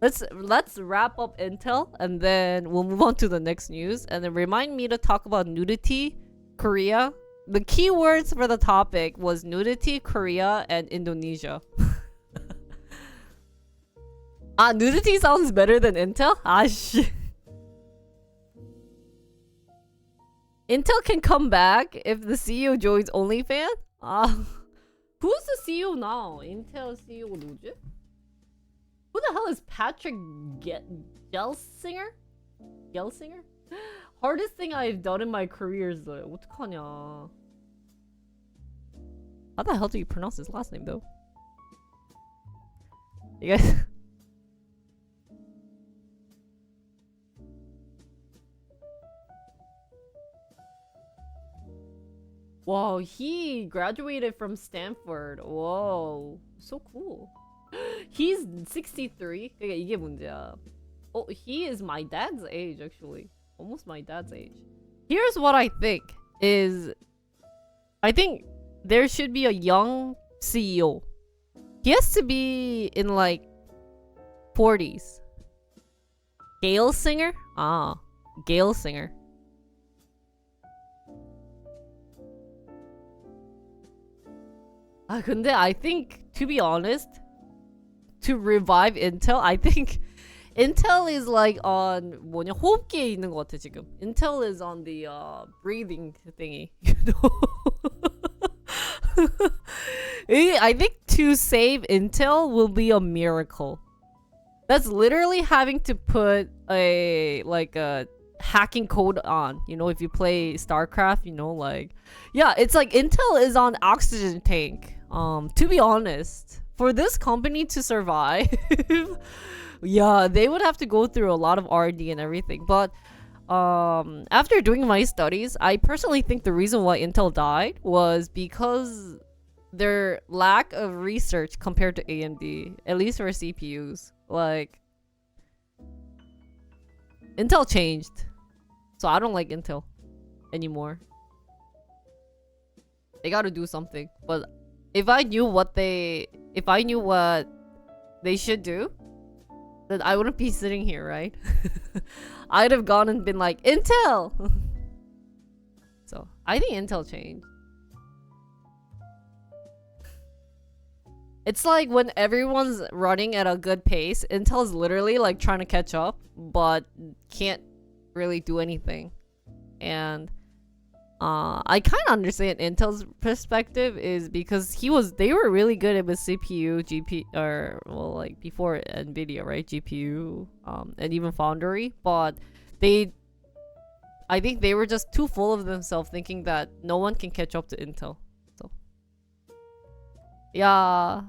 Let's wrap up Intel and then we'll move on to the next news. And then remind me to talk about nudity, Korea. The keywords for the topic was nudity, Korea, and Indonesia. Nudity sounds better than Intel? Shit. Intel can come back if the CEO joins OnlyFans? Who's the CEO now? Intel CEO 누구지? Who the hell is Patrick Gelsinger? Gelsinger? Hardest thing I've done in my career is 어떡하냐. How the hell do you pronounce his last name though? You guys... Wow, he graduated from Stanford. Whoa, so cool. He's 63. 그러니까 이게 문제야. Oh, he is my dad's age actually. Almost my dad's age. Here's what I think is, I think there should be a young CEO. He has to be in like 40s. Gale Singer? Gale Singer. 근데 I think, to be honest, to revive Intel, I think Intel is like on 뭐냐 호흡기에 있는 것 같아 지금. Intel is on the breathing thingy, you know. I think to save Intel will be a miracle. That's literally having to put a hacking code on, you know, if you play StarCraft, you know, like, yeah, it's like Intel is on oxygen tank. To be honest, for this company to survive, yeah, they would have to go through a lot of R&D and everything. But after doing my studies, I personally think the reason why Intel died was because their lack of research compared to AMD, at least for CPUs. Like, Intel changed, so I don't like Intel anymore. They gotta do something. But if I knew what they should do, then I wouldn't be sitting here, right? I'd have gone and been like, Intel! So, I think Intel changed. It's like when everyone's running at a good pace, Intel's literally like trying to catch up, but can't really do anything. And I kind of understand Intel's perspective is because they were really good at with CPU, GPU, or well, like before NVIDIA, right? GPU, and even Foundry, but I think they were just too full of themselves, thinking that no one can catch up to Intel. So, yeah.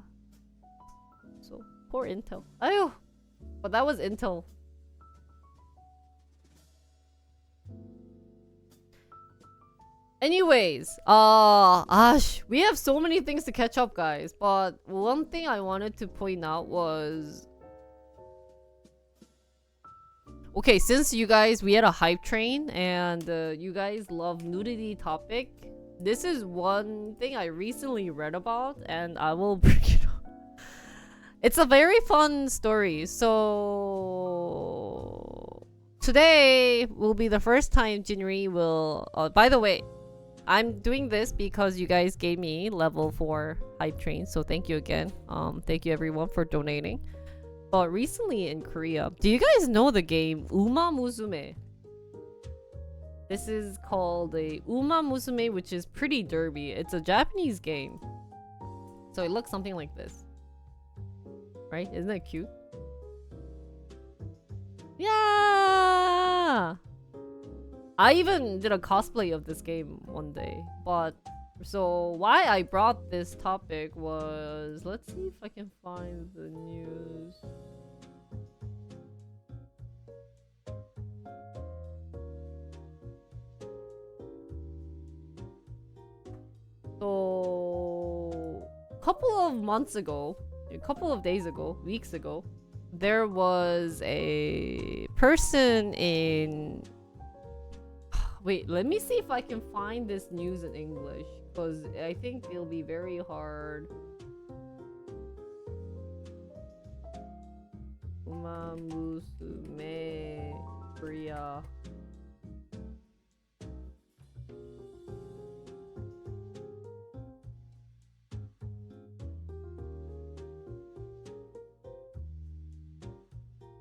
So poor Intel. Ayo, but that was Intel. Anyways, we have so many things to catch up, guys. But one thing I wanted to point out was, okay, since we had a hype train and you guys love nudity topic, this is one thing I recently read about and I will bring it up. It's a very fun story. So today will be the first time Jinri will, by the way, I'm doing this because you guys gave me level 4 hype train, so thank you again. Thank you everyone for donating. But recently in Korea, do you guys know the game Uma Musume? This is called a Uma Musume, which is pretty derby. It's a Japanese game. So it looks something like this. Right? Isn't that cute? Yeah! I even did a cosplay of this game one day. But so why I brought this topic was, let's see if I can find the news. So a couple of months ago, a couple of days ago, weeks ago, there was a person in, wait, let me see if I can find this news in English, because I think it'll be very hard. Uma Musume Korea.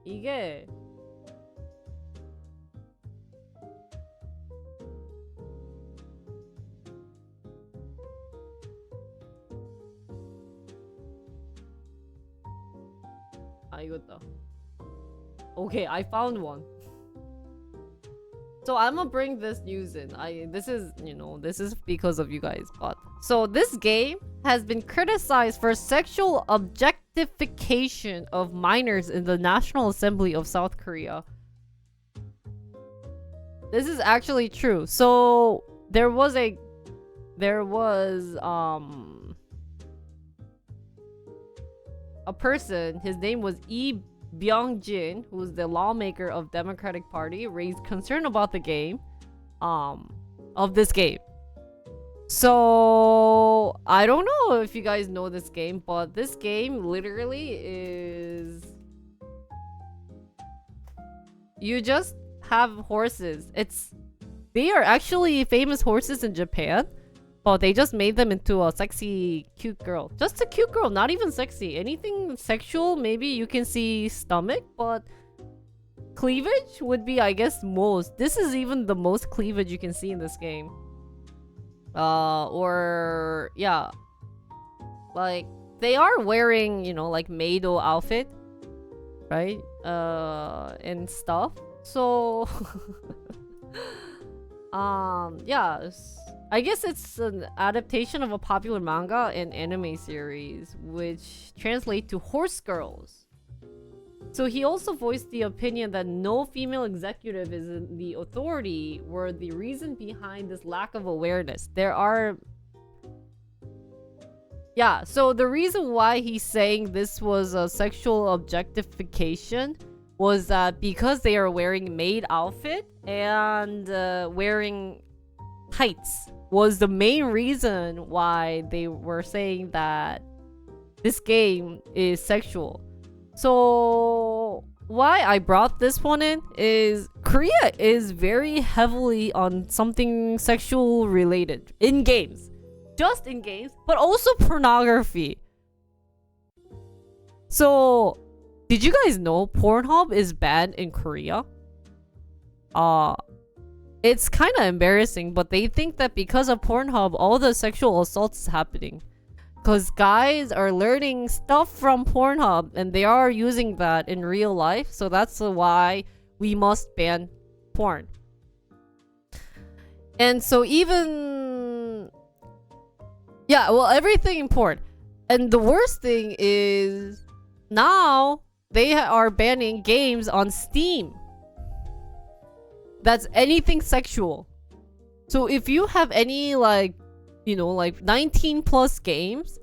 이게 이거다. Okay, I found one. So I'm gonna bring this news in. This is, you know, this is because of you guys. But so this game has been criticized for sexual objectification of minors in the National Assembly of South Korea. This is actually true. So there was a person, his name was Lee Byung-jin, who was the lawmaker of Democratic Party, raised concern about the game, of this game. So I don't know if you guys know this game, but this game literally is, you just have horses. They are actually famous horses in Japan, but they just made them into a sexy, cute girl. Just a cute girl, not even sexy. Anything sexual, maybe you can see stomach, but cleavage would be, I guess, most. This is even the most cleavage you can see in this game. Or, yeah. Like, they are wearing, you know, like, Meido outfit, right? And stuff. So, yeah. I guess it's an adaptation of a popular manga and anime series, which translate to horse girls. So he also voiced the opinion that no female executive is in the authority were the reason behind this lack of awareness. Yeah, so the reason why he's saying this was a sexual objectification was that because they are wearing maid outfit and wearing tights was the main reason why they were saying that this game is sexual. So why I brought this one in is Korea is very heavily on something sexual related in games. Just in games, but also pornography. So did you guys know Pornhub is banned in Korea? It's kind of embarrassing, but they think that because of Pornhub, all the sexual assaults is happening. Because guys are learning stuff from Pornhub, and they are using that in real life. So that's why we must ban porn. And so even... yeah, well, everything in porn. And the worst thing is... now, they are banning games on Steam. That's anything sexual. So if you have any like, you know, like 19 plus games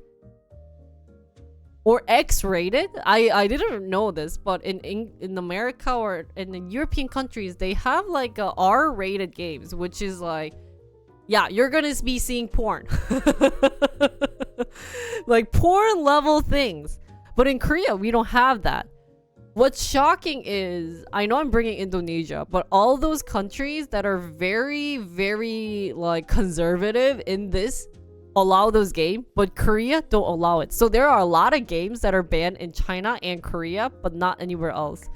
or X-rated, I didn't know this, but in America or in the European countries, they have like R-rated games, which is like, yeah, you're gonna be seeing porn. Like porn level things. But in Korea, we don't have that. What's shocking is, I know I'm bringing Indonesia, but all those countries that are very, very like conservative in this allow those games, but Korea don't allow it. So there are a lot of games that are banned in China and Korea, but not anywhere else.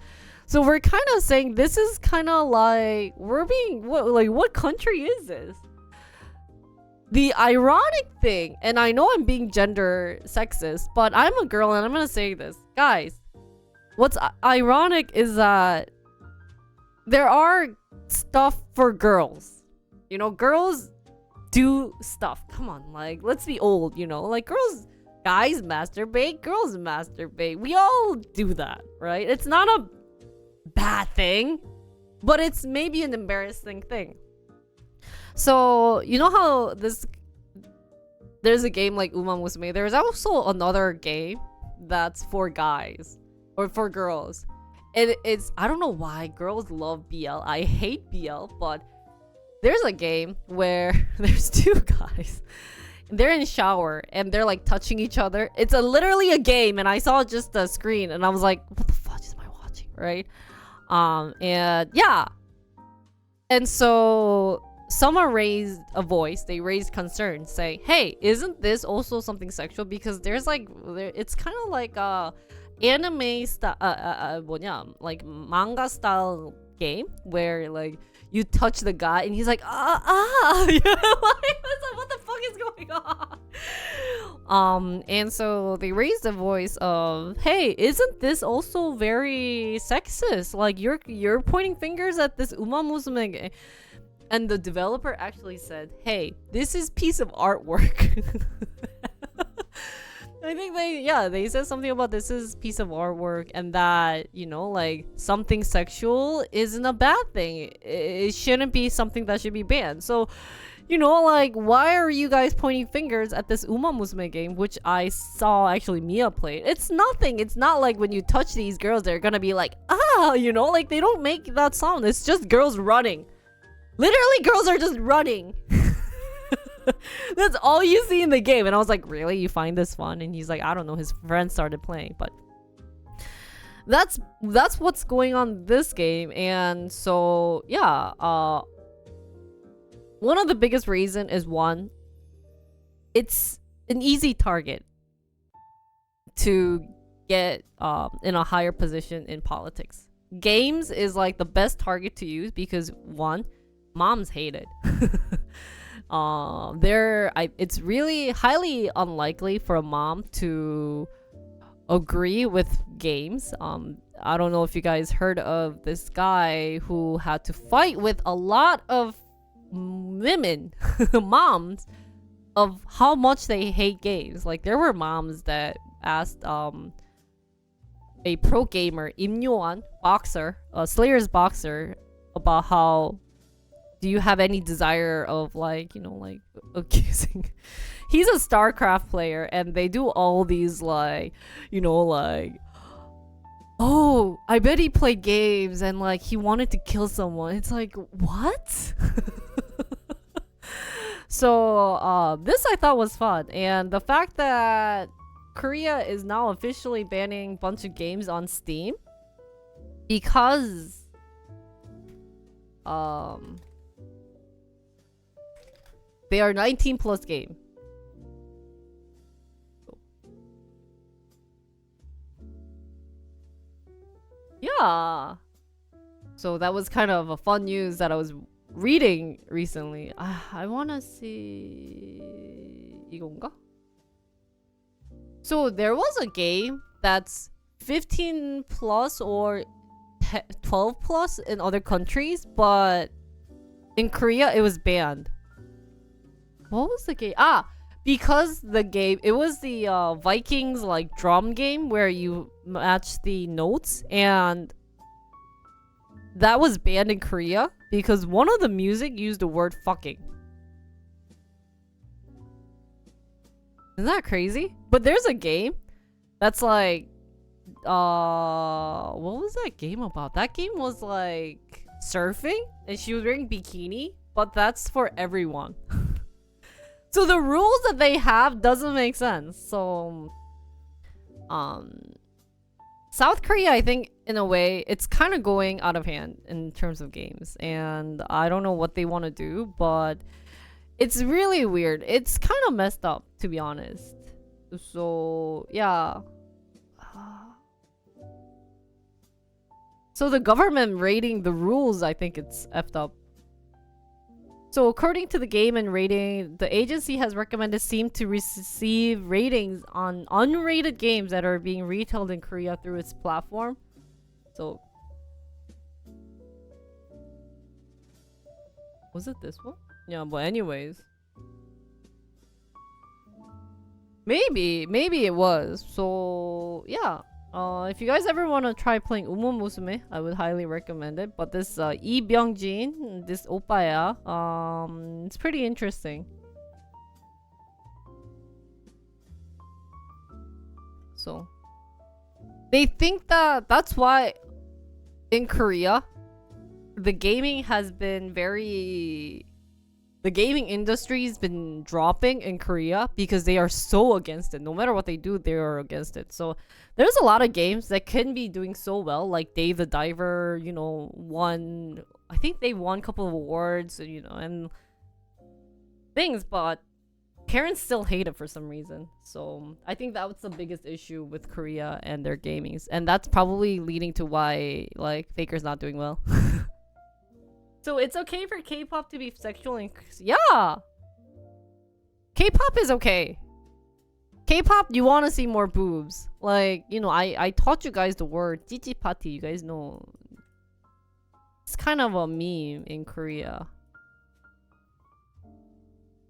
So we're kind of saying this is kind of like, we're being, what country is this? The ironic thing, and I know I'm being gender sexist, but I'm a girl and I'm gonna say this. Guys, what's ironic is that there are stuff for girls. You know, girls do stuff. Come on, like, let's be old, you know? Like, guys masturbate, girls masturbate. We all do that, right? It's not a bad thing, but it's maybe an embarrassing thing. So, you know how there's a game like Uma Musume. There's also another game that's for guys or for girls. And it's, I don't know why girls love BL. I hate BL, but there's a game where there's two guys. They're in the shower and they're like touching each other. It's literally a game, and I saw just the screen and I was like, what the fuck am I watching, right? And yeah. And so someone raised a voice, they raised concerns saying, hey, isn't this also something sexual? Because there's like, it's kind of like anime style, like manga style game where like you touch the guy and he's like, you know, what the fuck is going on? And so they raised a voice of, hey, isn't this also very sexist? Like you're pointing fingers at this Uma Musume. And the developer actually said, hey, this is piece of artwork. I think they said something about this is piece of artwork, and that, you know, like something sexual isn't a bad thing. It shouldn't be something that should be banned. So, you know, like, why are you guys pointing fingers at this Uma Musume game, which I saw actually Mia played? It's nothing. It's not like when you touch these girls, they're gonna be like, you know, like they don't make that sound. It's just girls running. Literally, girls are just running. That's all you see in the game. And I was like, really? You find this fun? And he's like, I don't know. His friends started playing. But that's what's going on this game. And so, yeah. One of the biggest reason is, one, it's an easy target to get in a higher position in politics. Games is like the best target to use because, one, moms hate it. It's really highly unlikely for a mom to agree with games. I don't know if you guys heard of this guy who had to fight with a lot of women, moms, of how much they hate games. Like, there were moms that asked a pro gamer, Im Yoan, boxer, Slayer's boxer, about how, do you have any desire of, like, you know, like accusing. He's a StarCraft player, and they do all these, like, you know, like, oh, I bet he played games and like he wanted to kill someone. It's like, what? So this I thought was fun, and the fact that Korea is now officially banning a bunch of games on Steam because they are 19 plus game. Yeah. So that was kind of a fun news that I was reading recently. I wanna see 이건가? So there was a game that's 15 plus or 12 plus in other countries, but in Korea it was banned. What was the game? Because the game, it was the Vikings like drum game where you match the notes, and that was banned in Korea because one of the music used the word fucking. Isn't that crazy? But there's a game that's like, what was that game about? That game was like surfing, and she was wearing bikini, but that's for everyone. So the rules that they have doesn't make sense. So, South Korea, I think, in a way, it's kind of going out of hand in terms of games, and I don't know what they want to do, but it's really weird. It's kind of messed up, to be honest. So yeah. So the government rating the rules, I think it's effed up. So according to the game and rating, the agency has recommended Steam to receive ratings on unrated games that are being retailed in Korea through its platform. So was it this one? Yeah, but anyways. Maybe it was. So yeah. If you guys ever want to try playing Musume, I would highly recommend it. But this Lee Byung-jin, this oppaya, it's pretty interesting. So they think that that's why in Korea the gaming industry's been dropping in Korea because they are so against it. No matter what they do, they are against it. So there's a lot of games that can be doing so well, like Dave the Diver, you know, I think they won a couple of awards, you know, and things, but parents still hate it for some reason. So I think that was the biggest issue with Korea and their gamings, and that's probably leading to why like Faker's not doing well. So it's okay for K-pop to be sexual and yeah, K-pop is okay. K-pop, you want to see more boobs. Like, you know, I taught you guys the word Chichi Party. You guys know it's kind of a meme in Korea.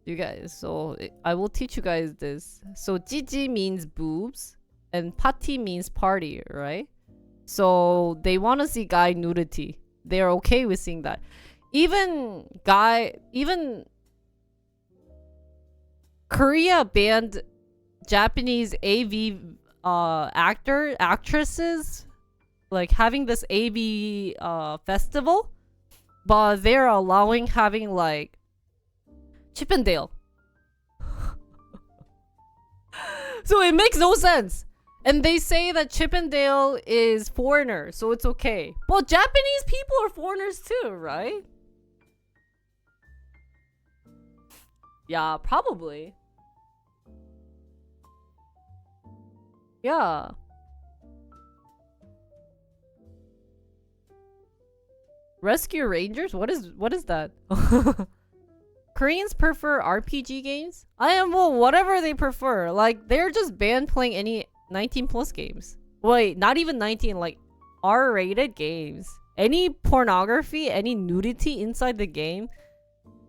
You guys, so I will teach you guys this. So Chichi means boobs and Party means party, right? So they want to see guy nudity. They're okay with seeing that. Even Korea banned Japanese AV actresses like having this AV festival, but they're allowing having like Chip and Dale. So it makes no sense. And they say that Chip and Dale is foreigner, so it's okay. Well, Japanese people are foreigners too, right? Yeah, probably. Yeah. Rescue Rangers? What is that? Koreans prefer RPG games? Well, whatever they prefer. Like, they're just banned playing any 19 plus games. Wait, not even 19, like R-rated games. Any pornography, any nudity inside the game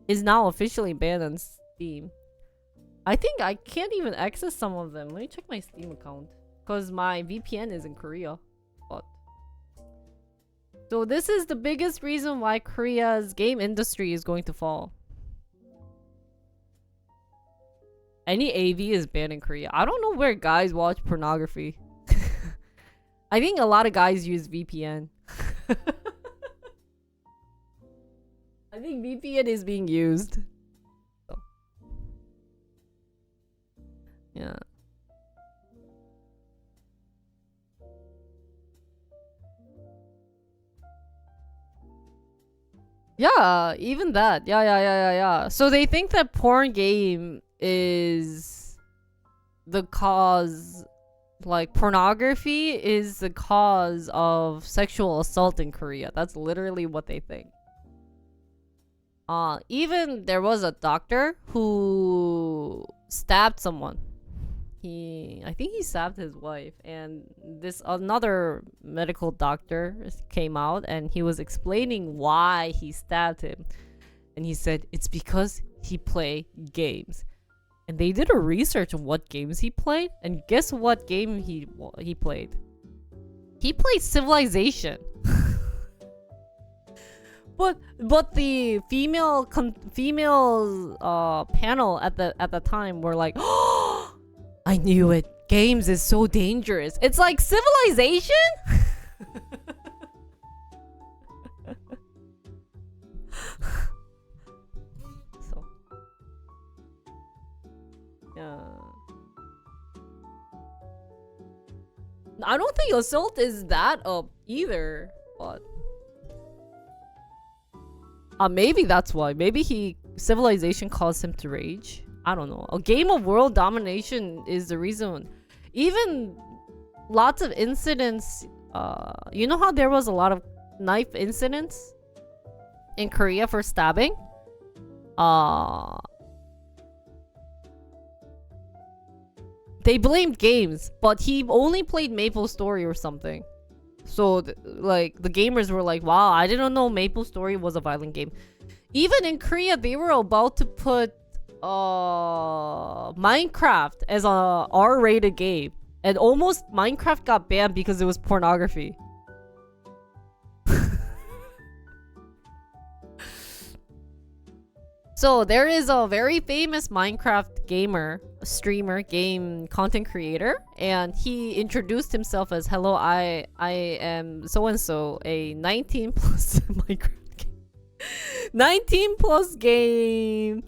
is now officially banned on Steam. I think I can't even access some of them. Let me check my Steam account, because my VPN is in Korea. But so this is the biggest reason why Korea's game industry is going to fall. Any AV is banned in Korea. I don't know where guys watch pornography. I think a lot of guys use VPN. I think VPN is being used. So. Yeah. Yeah, even that. Yeah. So they think that porn game is the cause, like pornography is the cause of sexual assault in Korea. That's literally what they think. Even there was a doctor who stabbed someone. I think he stabbed his wife, and this another medical doctor came out and he was explaining why he stabbed him. And he said it's because he played games. And they did a research on what games he played, and guess what game he played? He played Civilization. But the female panel at the time were like, oh, I knew it. Games is so dangerous. It's like Civilization? So. Yeah. I don't think Assault is that up either, but maybe that's why. Maybe Civilization caused him to rage. I don't know. A game of world domination is the reason. Even lots of incidents. You know how there was a lot of knife incidents in Korea for stabbing? They blamed games, but he only played Maple Story or something. So, like, the gamers were like, wow, I didn't know Maple Story was a violent game. Even in Korea, they were about to put Minecraft as a R-rated game. And almost Minecraft got banned because it was pornography. So there is a very famous Minecraft gamer, streamer, game content creator, and he introduced himself as, hello, I am so-and-so, a 19 plus Minecraft game. 19 plus game.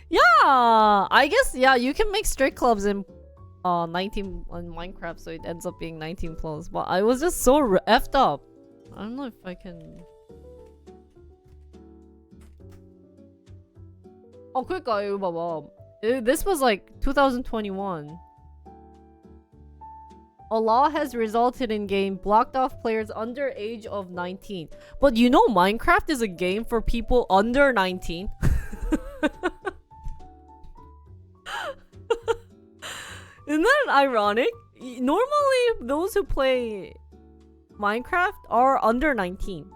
Yeah, I guess, yeah, you can make strip clubs in 19 on Minecraft, so it ends up being 19 plus. But I was just so effed up. I don't know if I can. 그러니까 이거 봐봐. This was like 2021. A law has resulted in game blocked off players under age of 19. But you know Minecraft is a game for people under 19. Isn't that ironic? Normally, those who play Minecraft are under 19.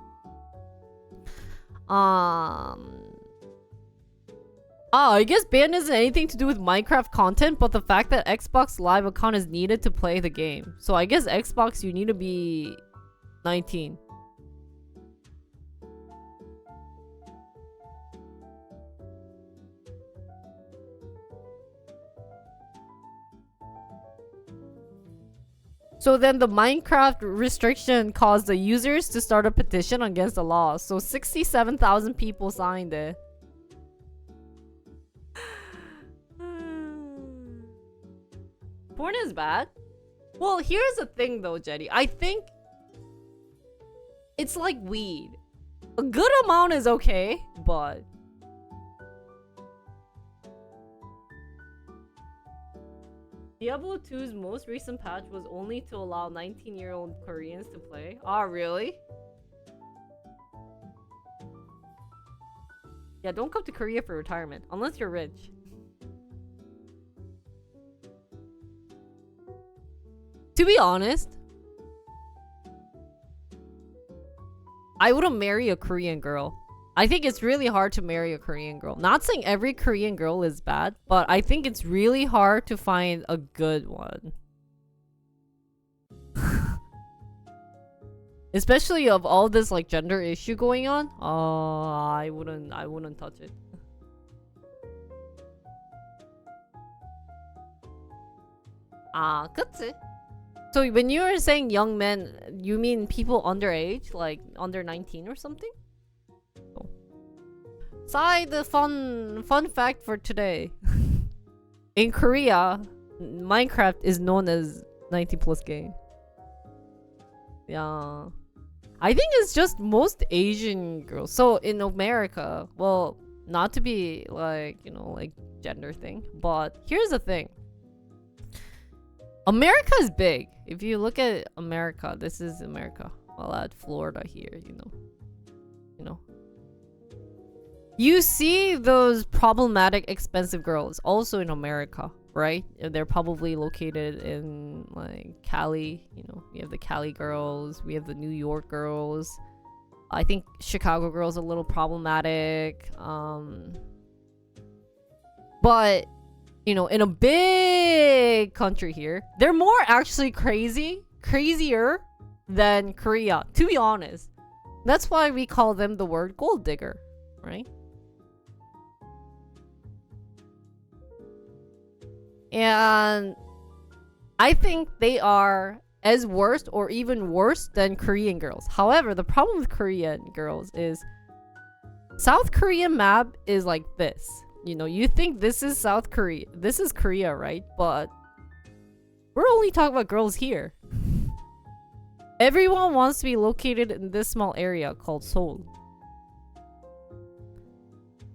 I guess ban isn't anything to do with Minecraft content, but the fact that Xbox Live account is needed to play the game. So I guess Xbox, you need to be 19. So then the Minecraft restriction caused the users to start a petition against the law. So 67,000 people signed it. Porn is bad? Well, here's the thing though, Jetty. I think it's like weed. A good amount is okay, but Diablo 2's most recent patch was only to allow 19-year-old Koreans to play. Ah, really? Yeah, don't come to Korea for retirement, unless you're rich. To be honest, I wouldn't marry a Korean girl. I think it's really hard to marry a Korean girl. Not saying every Korean girl is bad, but I think it's really hard to find a good one. Especially of all this like gender issue going on. I wouldn't touch it. 그치? So when you were saying young men, you mean people underage, like under 19 or something? Oh. Side fun fact for today. In Korea, Minecraft is known as 19 plus game. Yeah. I think it's just most Asian girls. So in America, well, not to be like, you know, like gender thing, but here's the thing. America is big. If you look at America, this is America. I'll add Florida here, you know. You see those problematic, expensive girls also in America, right? They're probably located in like Cali. You know, we have the Cali girls, we have the New York girls. I think Chicago girls are a little problematic. But you know, in a big country here, they're more actually crazier than Korea, to be honest. That's why we call them the word gold digger, right? And I think they are as worse or even worse than Korean girls. However, the problem with Korean girls is South Korean map is like this. You know, you think this is South Korea. This is Korea, right? But we're only talking about girls here. Everyone wants to be located in this small area called Seoul.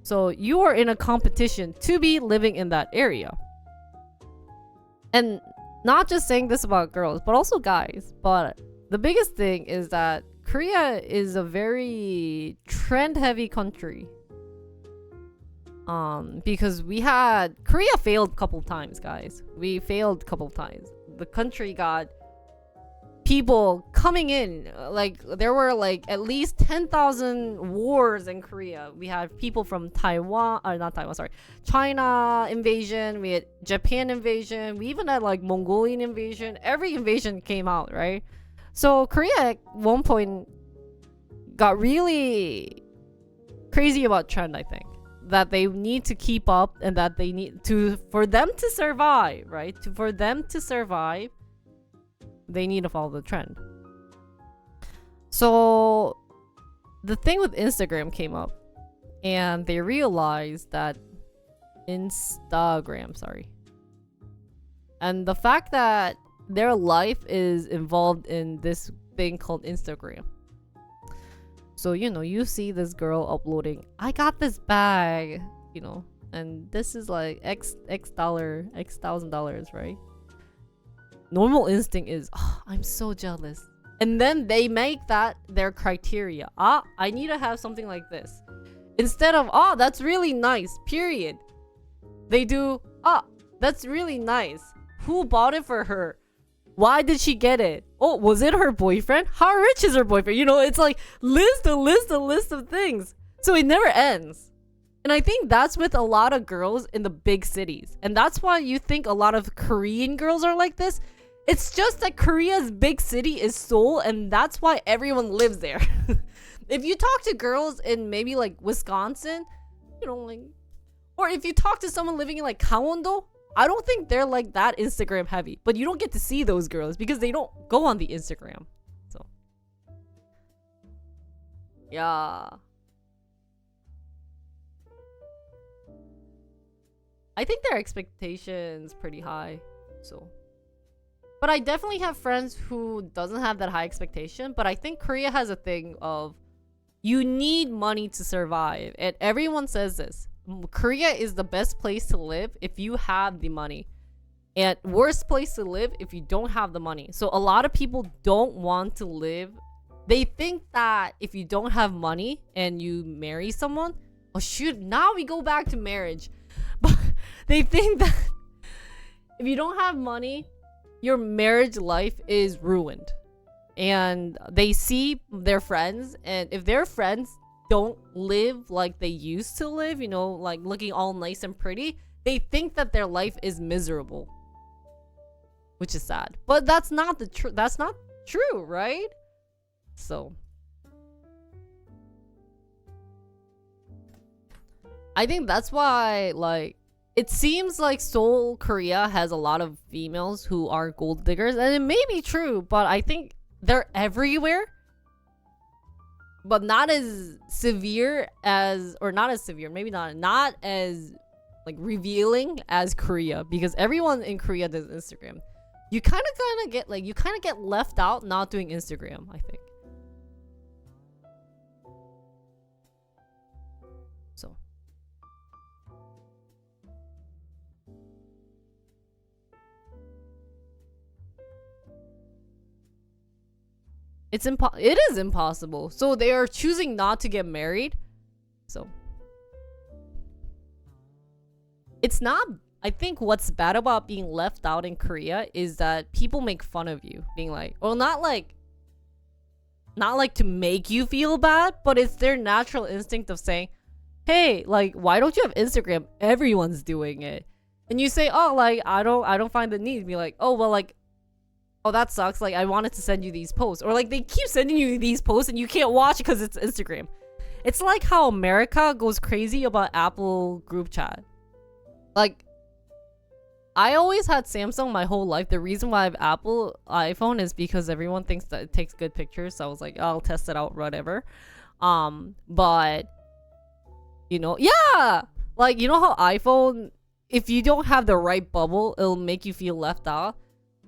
So you are in a competition to be living in that area. And not just saying this about girls, but also guys. But the biggest thing is that Korea is a very trend-heavy country. Because Korea failed a couple times, guys. We failed a couple times. The country got people coming in. Like, there were like at least 10,000 wars in Korea. We had people from China invasion. We had Japan invasion. We even had like Mongolian invasion. Every invasion came out, right? So Korea at one point got really crazy about trend, I think. That they need to keep up and that they need to, for them to survive, right? For them to survive, they need to follow the trend. So the thing with Instagram came up and they realized that and the fact that their life is involved in this thing called Instagram. So, you know, you see this girl uploading, I got this bag, you know, and this is like X $1,000, right? Normal instinct is, oh, I'm so jealous. And then they make that their criteria. I need to have something like this. Instead of, oh, that's really nice, period. They do, that's really nice. Who bought it for her? Why did she get it? Oh, was it her boyfriend? How rich is her boyfriend? You know, it's like list of things. So it never ends. And I think that's with a lot of girls in the big cities. And that's why you think a lot of Korean girls are like this. It's just that Korea's big city is Seoul, and that's why everyone lives there. If you talk to girls in maybe like Wisconsin, you know, like, or if you talk to someone living in like Gangwon-do, I don't think they're like that Instagram heavy. But you don't get to see those girls because they don't go on the Instagram. So yeah, I think their expectations pretty high. So, but I definitely have friends who doesn't have that high expectation. But I think Korea has a thing of you need money to survive, and everyone says this. Korea is the best place to live if you have the money, and worst place to live if you don't have the money. So a lot of people don't want to live. They think that if you don't have money and you marry someone, oh shoot, now we go back to marriage. But they think that if you don't have money, your marriage life is ruined. And they see their friends, and if their friends don't live like they used to live, you know, like looking all nice and pretty, they think that their life is miserable, which is sad. But that's not that's not true, right? So I think that's why, like, it seems like Seoul, Korea has a lot of females who are gold diggers, and it may be true, but I think they're everywhere. But not as severe as, or not as severe, maybe not as like revealing as Korea, because everyone in Korea does Instagram. You kind of get left out not doing Instagram, I think. So it is impossible. So they are choosing not to get married. So it's not, I think what's bad about being left out in Korea is that people make fun of you, being like, well, not like to make you feel bad, but it's their natural instinct of saying, hey, like, why don't you have Instagram? Everyone's doing it. And you say, oh, like, I don't find the need. Be like, oh, well, like, oh, that sucks. Like, I wanted to send you these posts. Or like, they keep sending you these posts and you can't watch it because it's Instagram. It's like how America goes crazy about Apple group chat. Like, I always had Samsung my whole life. The reason why I have Apple iPhone is because everyone thinks that it takes good pictures. So I was like, I'll test it out, whatever. But you know, yeah, like you know how iPhone, if you don't have the right bubble, it'll make you feel left out.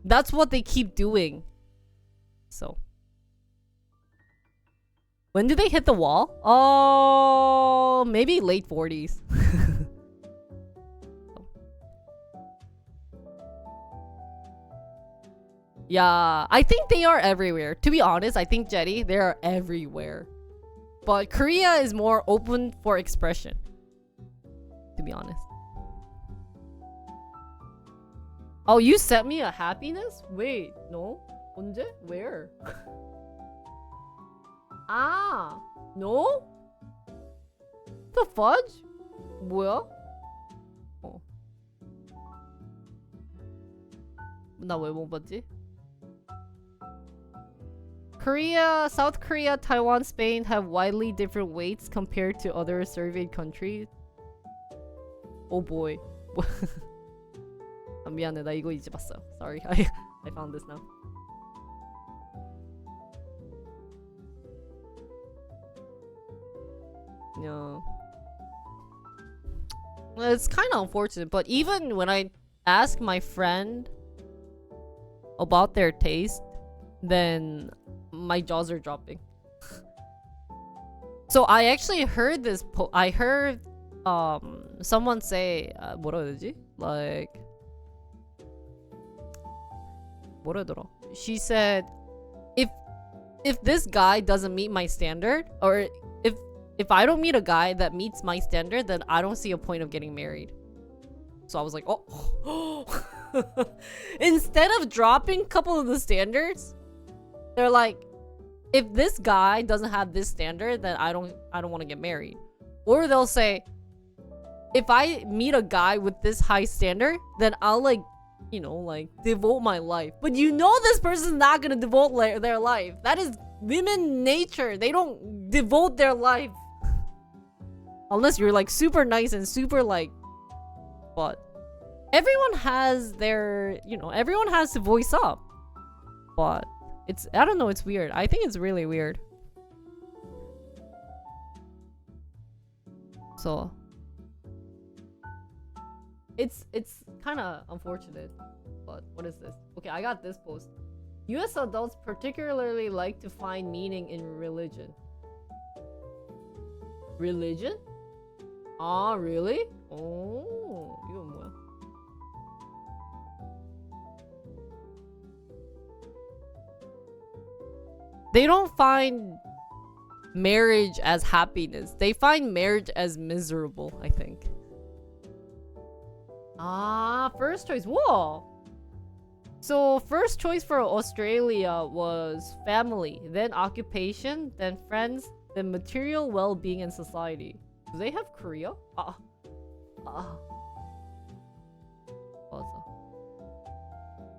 That's what they keep doing. So when do they hit the wall? Oh, maybe late 40s. Yeah, I think they are everywhere. To be honest, I think Jetty, they are everywhere. But Korea is more open for expression. To be honest. Oh, you sent me a happiness? Wait, no? 언제? Where? Ah, no? The fudge? 뭐야? 나 왜 못 봤지? Korea, South Korea, Taiwan, Spain have widely different weights compared to other surveyed countries. Oh boy. 아, 미안해, 나 이거 이제 봤어. Sorry, I found this now. Yeah. It's kind of unfortunate, but even when I ask my friend about their taste, then my jaws are dropping. So I actually heard this I heard someone say 뭐라 해야 되지? Like 뭐라 하더라? She said if this guy doesn't meet my standard, or if I don't meet a guy that meets my standard, then I don't see a point of getting married. So I was like, oh. Instead of dropping a couple of the standards, they're like, if this guy doesn't have this standard, then I don't want to get married. Or they'll say, if I meet a guy with this high standard, then I'll like, you know, like devote my life. But you know this person's not gonna devote their life. That is women nature. They don't devote their life. Unless you're like super nice and super like, but everyone has their, you know, everyone has to voice up. But it's, I don't know, it's weird. I think it's really weird. So it's kind of unfortunate. But what is this? Okay, I got this post. US adults particularly like to find meaning in religion. Religion? Ah, really? Oh, 이건 뭐야? They don't find marriage as happiness. They find marriage as miserable, I think. Ah, first choice. Whoa! So, first choice for Australia was family, then occupation, then friends, then material well-being and society. Do they have Korea?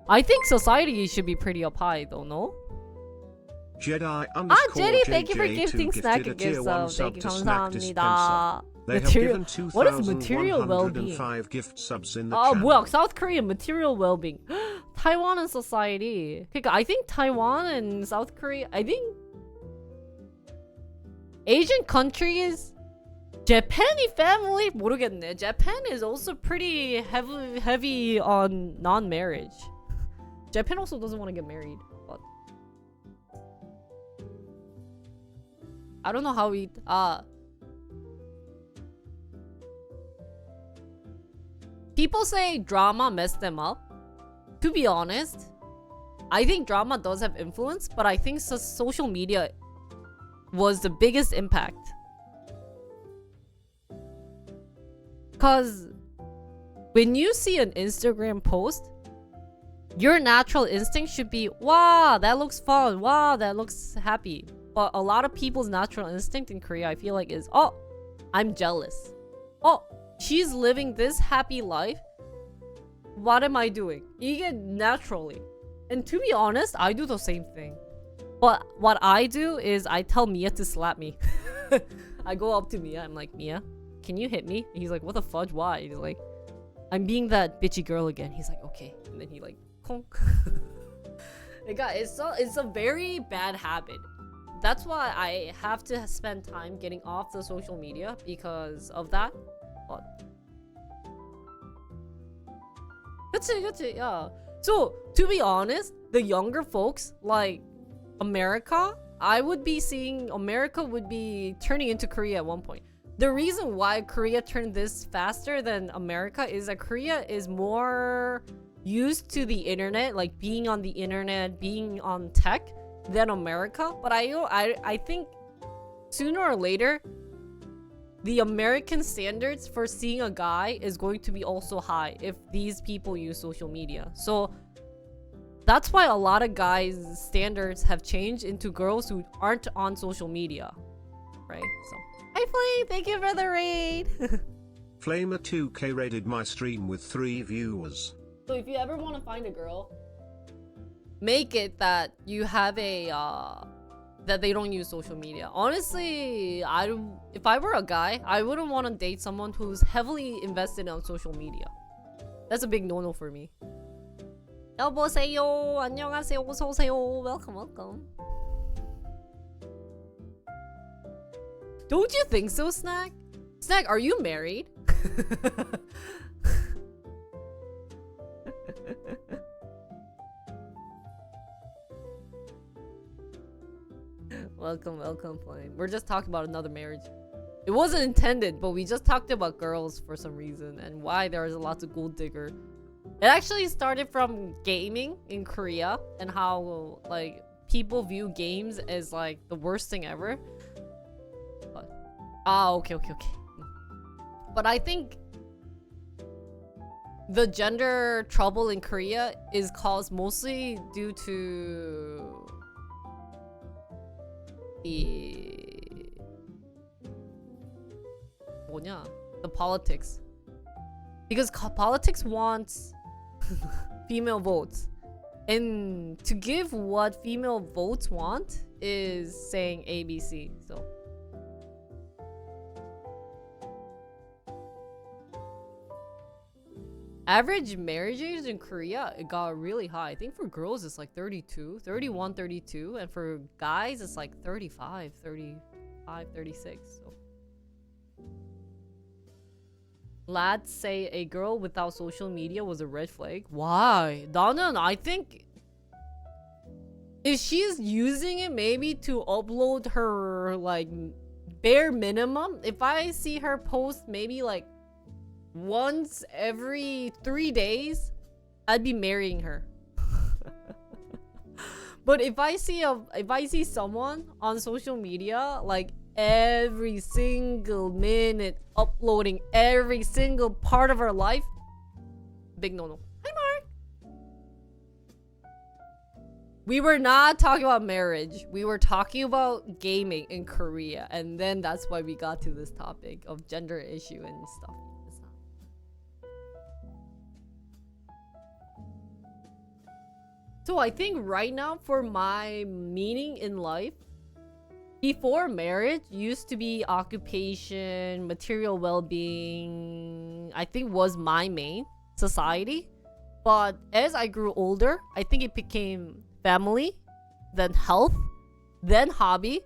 I think society should be pretty up high though, no? Jedi Jetty, thank you for gifting snack and gift sub. Thank you, 감사합니다. Material. What is material well-being? Gift subs in the well, South Korea material well-being. Taiwan and society. 그러니까 I think Taiwan and South Korea, I think Asian countries, Japanese family 모르겠네. Japan is also pretty heavy on non-marriage. Japan also doesn't want to get married, but I don't know how we people say drama messed them up. To be honest, I think drama does have influence, but I think social media was the biggest impact. Cause when you see an Instagram post, your natural instinct should be, wow, that looks fun, wow, that looks happy. But a lot of people's natural instinct in Korea, I feel like, is, oh, I'm jealous. Oh, she's living this happy life. What am I doing? 이게 naturally. And to be honest, I do the same thing. But what I do is I tell Mia to slap me. I go up to Mia, I'm like, Mia, can you hit me? And he's like, what the fudge, why? He's like, I'm being that bitchy girl again. He's like, okay. And then he like, honk. It's a very bad habit. That's why I have to spend time getting off the social media because of that. But 그치, yeah. So to be honest, the younger folks like America, I would be seeing America would be turning into Korea at one point. The reason why Korea turned this faster than America is that Korea is more used to the internet, like being on the internet, being on tech, than America. But I think sooner or later, the American standards for seeing a guy is going to be also high if these people use social media. So that's why a lot of guys' standards have changed into girls who aren't on social media, right? So, hi Flame, thank you for the raid. Flamer2k raided my stream with 3 viewers. So if you ever want to find a girl, make it that you have a that they don't use social media. Honestly, if I were a guy, I wouldn't want to date someone who's heavily invested on social media. That's a big no-no for me. 여보세요. 안녕하세요. 어서 오세요. Welcome. Don't you think so, Snack? Snack, are you married? Welcome, Flame. We're just talking about another marriage. It wasn't intended, but we just talked about girls for some reason and why there's lots of gold digger. It actually started from gaming in Korea and how like people view games as like the worst thing ever. But, okay. But I think the gender trouble in Korea is caused mostly due to the politics. Because politics wants female votes. And to give what female votes want is saying ABC. So average marriage age in Korea, it got really high. I think for girls it's like 32, 31, 32. And for guys it's like 35, 36. So lads say a girl without social media was a red flag. Why? 나는 I think if she's using it maybe to upload her like bare minimum, if I see her post maybe like once every 3 days, I'd be marrying her. But if I see someone on social media like every single minute uploading every single part of her life, big no-no. Hi Mark. We were not talking about marriage. We were talking about gaming in Korea, and then that's why we got to this topic of gender issue and stuff. So I think right now for my meaning in life, before marriage used to be occupation, material well-being, I think was my main society. But as I grew older, I think it became family, then health, then hobby.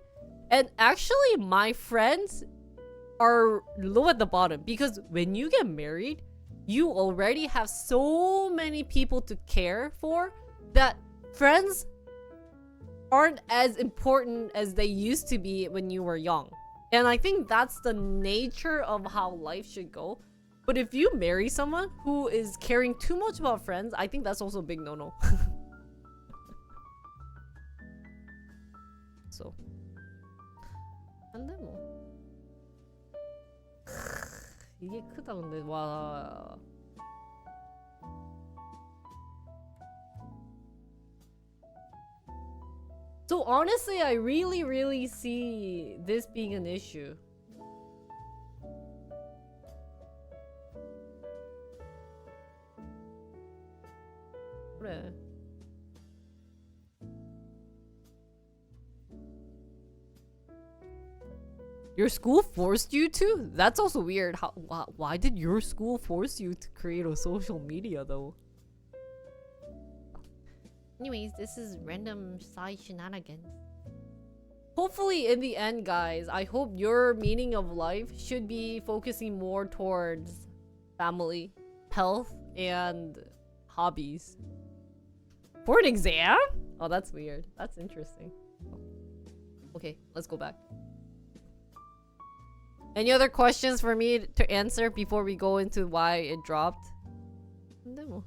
And actually my friends are low at the bottom because when you get married, you already have so many people to care for that friends aren't as important as they used to be when you were young. And I think that's the nature of how life should go. But if you marry someone who is caring too much about friends, I think that's also a big no-no. So 근데 뭐 이게 크다 근데 와. So honestly, I really see this being an issue. 그래. Your school forced you to? That's also weird. Why did your school force you to create a social media though? Anyways, this is random side shenanigans. Hopefully in the end, guys, I hope your meaning of life should be focusing more towards family, health, and hobbies. For an exam? Oh, that's weird. That's interesting. Okay, let's go back. Any other questions for me to answer before we go into why it dropped? No.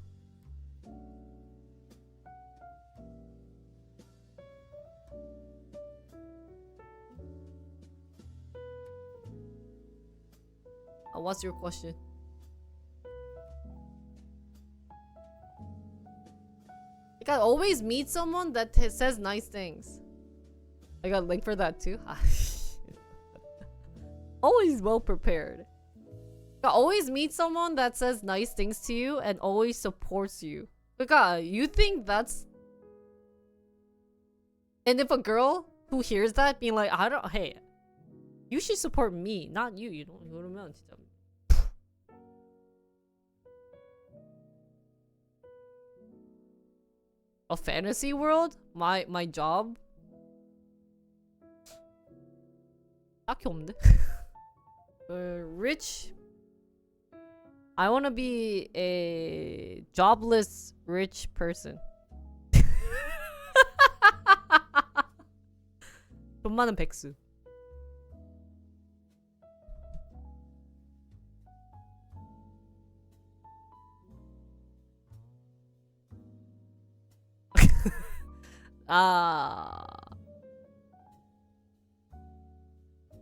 What's your question? Like, I always meet someone that says nice things. I got a link for that too. Always well prepared. I always meet someone that says nice things to you and always supports you. Like, you think that's... And if a girl who hears that being like, hey, you should support me, not you. You don't know what I mean. A fantasy world? My job? 딱히 없는데? Rich? I wanna be a jobless rich person. 돈 많은 백수.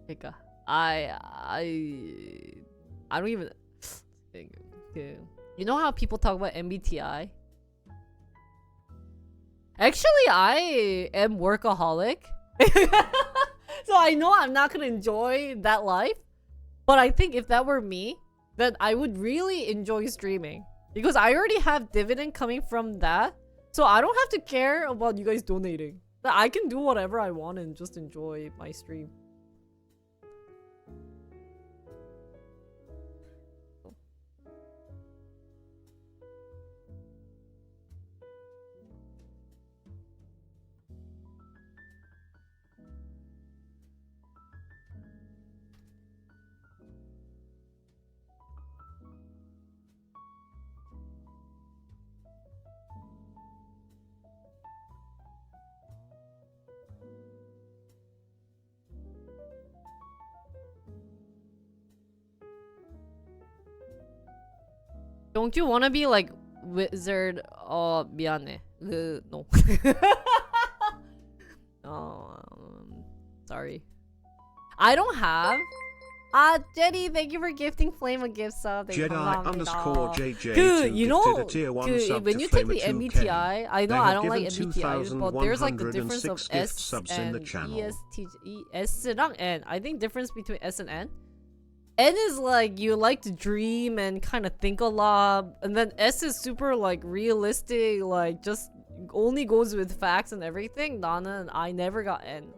그러니까 I don't even think. You know how people talk about MBTI? Actually, I am workaholic. So I know I'm not gonna enjoy that life. But I think if that were me, then I would really enjoy streaming. Because I already have dividend coming from that. So I don't have to care about you guys donating. I can do whatever I want and just enjoy my stream. Don't you want to be like wizard? 미안해. No. Sorry. I don't have. Jenny, thank you for gifting Flame a gift sub. Jedi_JJ2 you know, gifted a tier 1 sub when you to take the Flame2K. MBTI, I know They I have don't like given MBTI, but there's like the difference of 2,106 S gift subs in the and channel. S랑 N. I think difference between S and N. N is like you like to dream and kind of think a lot, and then S is super like realistic, like just only goes with facts and everything. 나는 I never got N.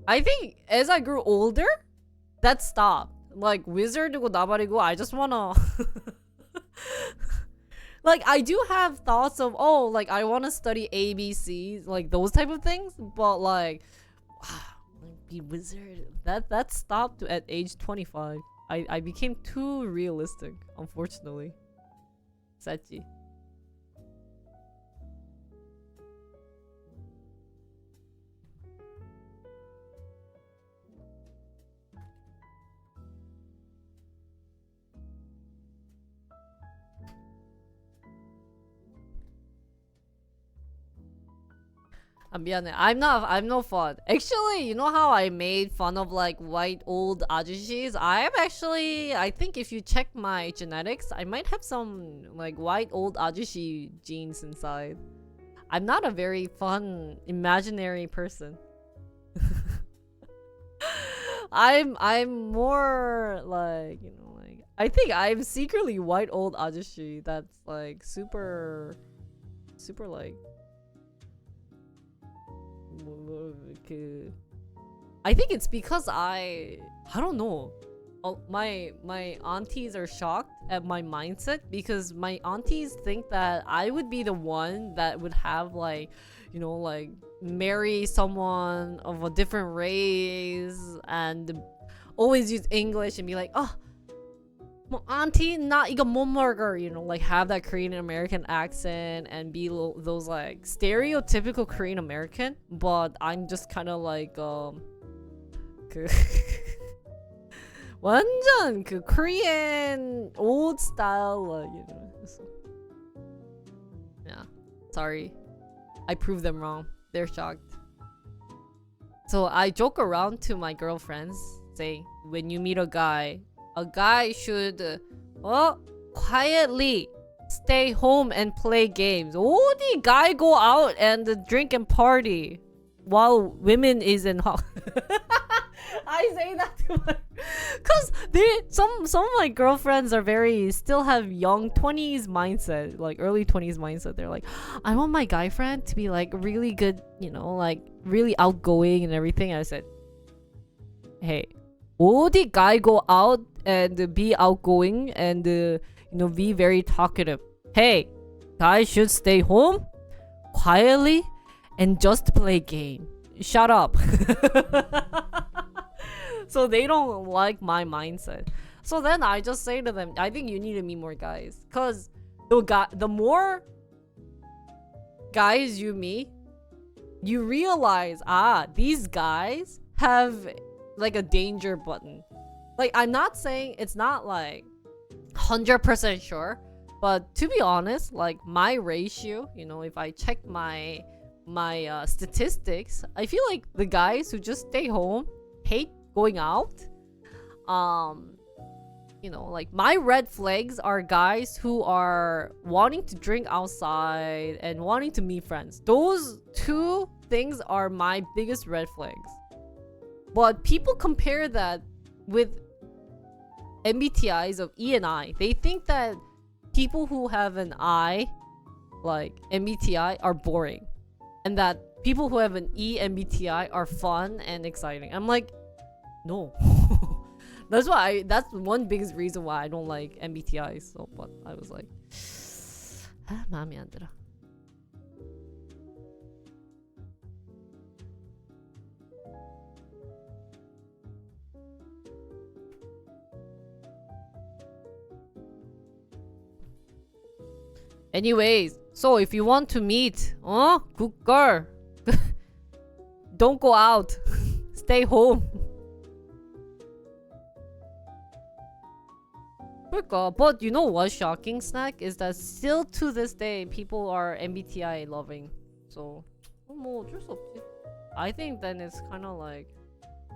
I think as I grew older, that stopped. Like wizard이고 나발이고, I just wanna like I do have thoughts of like I wanna study ABCs, like those type of things, but like be wizard, that stopped at age 25. I became too realistic, unfortunately. Sachi. 미안해. I'm no fun. Actually, you know how I made fun of like white old 아저씨s? I think if you check my genetics, I might have some like white old 아저씨 genes inside. I'm not a very fun imaginary person. I'm more like, you know, like I think I'm secretly white old 아저씨 that's like super like I think it's because I don't know. My aunties are shocked at my mindset because my aunties think that I would be the one that would have like, you know, like marry someone of a different race and always use English and be like, oh, 뭐 auntie 나 이거 못 먹어, you know, like have that Korean American accent and be those like stereotypical Korean American, but I'm just kind of like 그 완전 그 Korean old style, you know. So, yeah, sorry, I proved them wrong. They're shocked. So I joke around to my girlfriends, saying when you meet a guy should quietly stay home and play games. 어디 guy go out and drink and party while women is in I say that to my, cause some of my girlfriends are still have young 20s mindset, like early 20s mindset. They're like, I want my guy friend to be like really good, you know, like really outgoing and everything. And I said, hey, 어디 guy go out and be outgoing and you know, be very talkative. Hey, guys should stay home quietly and just play game. Shut up. So they don't like my mindset. So then I just say to them, I think you need to meet more guys, cause the more guys you meet, you realize these guys have like a danger button. Like, I'm not saying it's not like 100% sure, but to be honest, like my ratio, you know, if I check my statistics, I feel like the guys who just stay home hate going out. You know, like my red flags are guys who are wanting to drink outside and wanting to meet friends. Those two things are my biggest red flags. But people compare that with MBTIs of E and I. They think that people who have an I, like MBTI, are boring, and that people who have an E MBTI are fun and exciting. I'm like, no. That's one biggest reason why I don't like MBTIs. So, but I was like, 마음에 안 들어. Anyways, so if you want to meet, good girl, don't go out. Stay home. But you know what's shocking, Snack, is that still to this day people are MBTI loving. So 뭐 어쩔 수 없지. I think then it's kind of like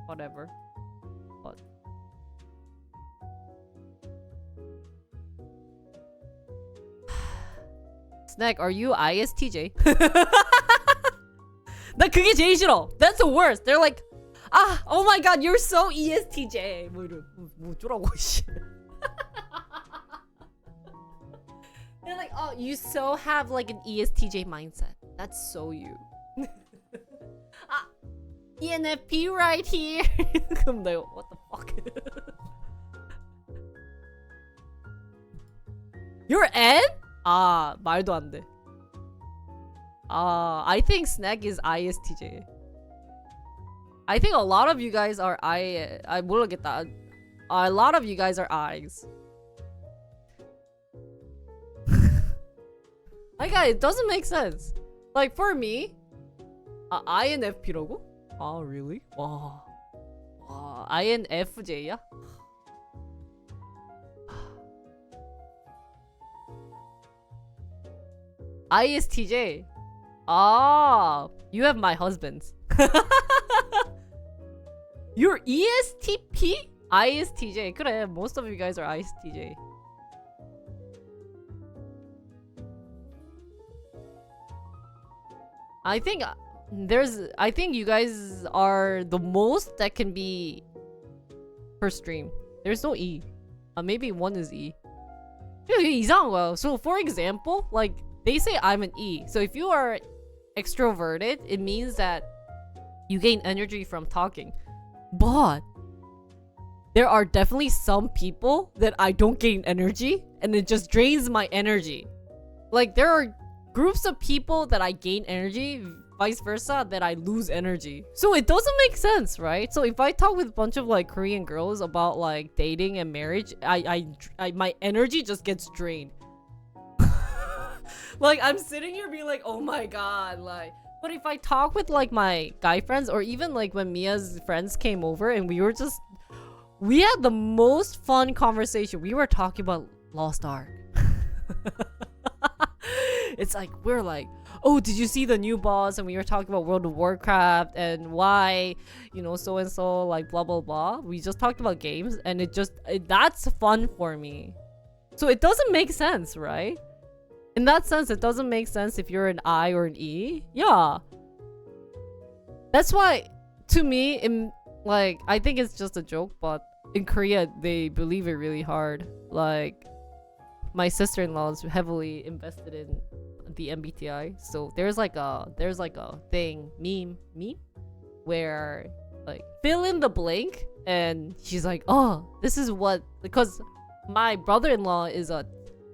whatever. But Snack, are you ISTJ? 나 그게 제일 싫어. That's the worst. They're like, oh my god, you're so ESTJ. 뭐 어쩌라고 씨. They're like, oh, you so have like an ESTJ mindset. That's so you. ENFP right here. 그럼 내가 what the fuck? You're N? 말도 안 돼. I think Snack is ISTJ. I think a lot of you guys are I 모르겠다. A lot of you guys are I's. Like, it doesn't make sense. Like, for me, INFP라고? Really? 와, INFJ야? ISTJ? You have my husband's. You're ESTP? ISTJ. 그래, most of you guys are ISTJ. I think you guys are the most that can be per stream. There's no E. Maybe one is E. 이게 이상한 거야. So for example, like they say I'm an E. So if you are extroverted, it means that you gain energy from talking. But there are definitely some people that I don't gain energy and it just drains my energy. Like there are groups of people that I gain energy, vice versa, that I lose energy. So it doesn't make sense, right? So if I talk with a bunch of like Korean girls about like dating and marriage, I my energy just gets drained. Like I'm sitting here being like, oh my god, like. But if I talk with like my guy friends, or even like when Mia's friends came over and we had the most fun conversation. We were talking about Lost Ark. It's like we're like, oh, did you see the new boss? And we were talking about World of Warcraft and why, you know, so and so, like blah blah blah. We just talked about games, and that's fun for me. So it doesn't make sense, right? In that sense, it doesn't make sense if you're an I or an E. Yeah. That's why, to me, like, I think it's just a joke, but in Korea, they believe it really hard. Like, my sister-in-law is heavily invested in the MBTI. So there's like a thing, meme, where, like, fill in the blank. And she's like, oh, this is what, because my brother-in-law is a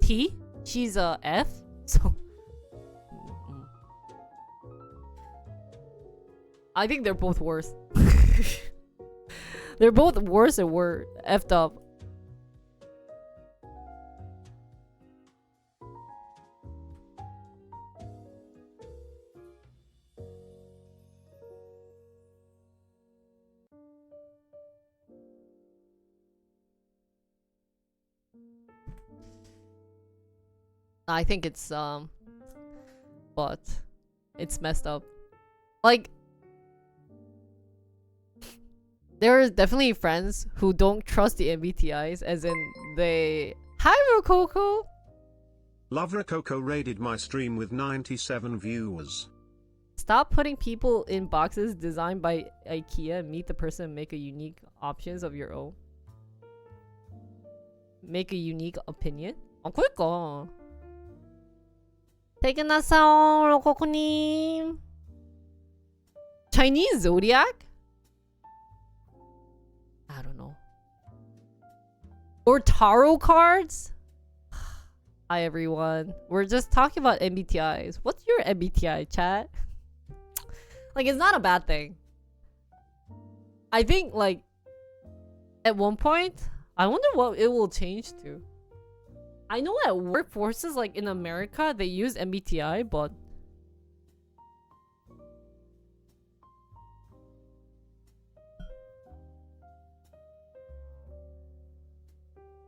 T. She's a F, so I think they're both worse. They're both worse and we're effed up. I think it's but it's messed up. Like there are definitely friends who don't trust the MBTIs, as in they. Hi Rococo. Love Rococo raided my stream with 97 viewers. Stop putting people in boxes designed by IKEA and meet the person and make a unique options of your own. Make a unique opinion? 그러니까. 퇴근하세요, 로코코님. Chinese zodiac? I don't know. Or tarot cards? Hi everyone. We're just talking about MBTIs. What's your MBTI, chat? Like, it's not a bad thing. I think, like, at one point, I wonder what it will change to. I know at workforces, like in America, they use MBTI, but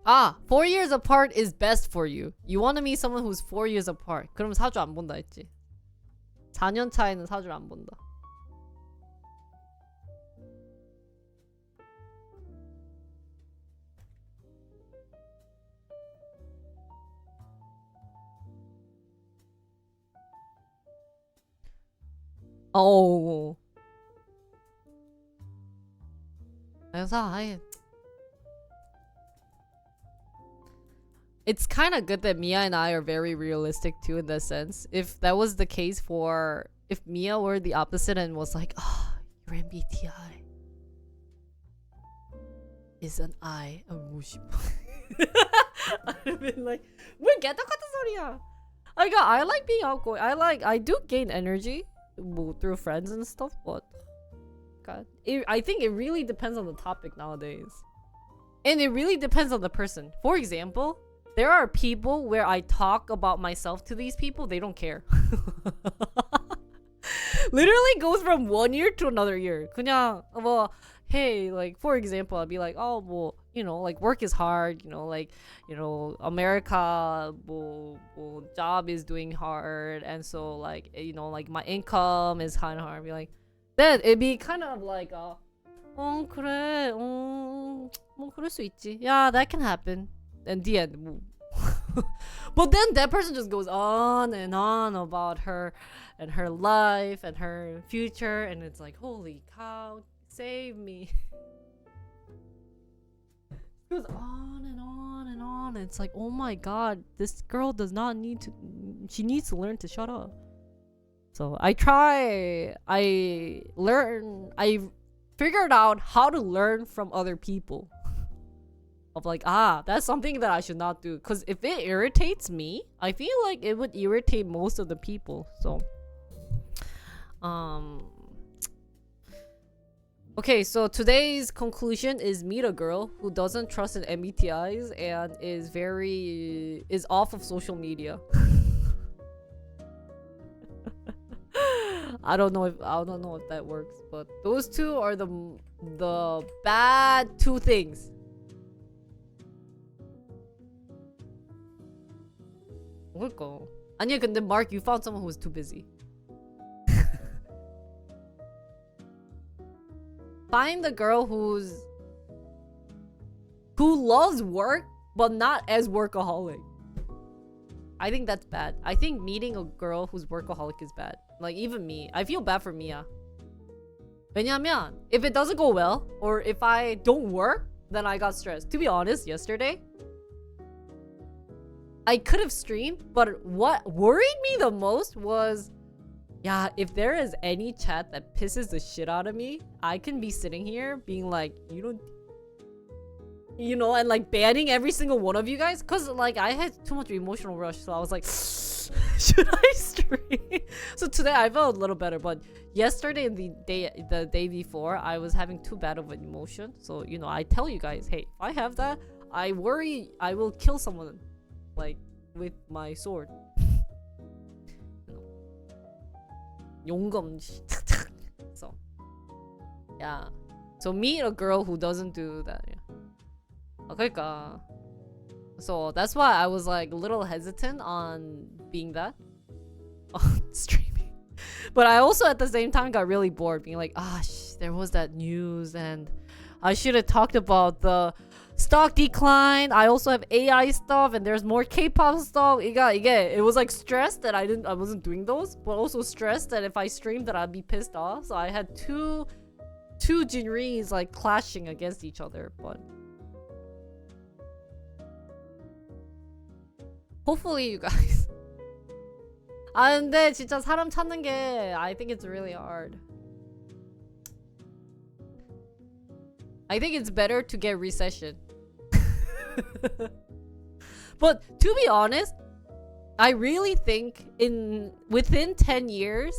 ah, 4 years apart is best for you. You want to meet someone who's 4 years apart. 그럼 사주 안 본다 했지. 4년 차이는 사주를 안 본다. Oh. It's kind of good that Mia and I are very realistic too, in that sense. If that was the case for, if Mia were the opposite and was like, oh, your MBTI is an I, I'd have been like, 왜 개떡 같은 소리야? I like being outgoing. I do gain energy through friends and stuff, but God, I think it really depends on the topic nowadays, and it really depends on the person. For example, there are people where I talk about myself to these people, they don't care. Literally goes from 1 year to another year. 그냥 뭐, hey, like for example, I'd be like, oh, well, you know, like work is hard, you know, like, you know, America, job is doing hard, and so like, you know, like my income is kind of hard. I'd be like, then it'd be kind of like, 그래, 뭐 그럴 수 있지. Yeah, that can happen. And the end. But then that person just goes on and on about her and her life and her future, and it's like, holy cow, save me. It goes on and on and on, and it's like, oh my god, this girl does not need to, she needs to learn to shut up. So I figured out how to learn from other people. Of like, that's something that I should not do. Because if it irritates me, I feel like it would irritate most of the people. So, okay, so today's conclusion is meet a girl who doesn't trust in MBTIs and is off of social media. I don't know if that works, but those two are the bad two things. 그러니까. 아니야, 근데 Mark, you found someone who was too busy. Find the girl who loves work but not as workaholic. I think that's bad. I think meeting a girl who's workaholic is bad. Like, even me. I feel bad for Mia. 왜냐면 if it doesn't go well or if I don't work, then I got stressed. To be honest, yesterday I could have streamed, but what worried me the most was, yeah, if there is any chat that pisses the shit out of me, I can be sitting here being like, and like banning every single one of you guys, cause like I had too much emotional rush, so I was like, should I stream? So today I felt a little better, but yesterday and the day before, I was having too bad of an emotion. So I tell you guys, hey, if I have that, I worry I will kill someone. Like with my sword. 용검. So yeah. So meet a girl who doesn't do that. Yeah. 그러니까. So that's why I was like a little hesitant on being that on streaming. But I also at the same time got really bored, being like, there was that news and I should have talked about the stock decline. I also have AI stuff and there's more K-pop stuff. It was like stressed that I wasn't doing those, but also stressed that if I streamed that I'd be pissed off. So I had two Jinris like clashing against each other. But hopefully you guys. 근데 진짜 사람 찾는 게 I think it's really hard. I think it's better to get recession. But to be honest, I really think within 10 years,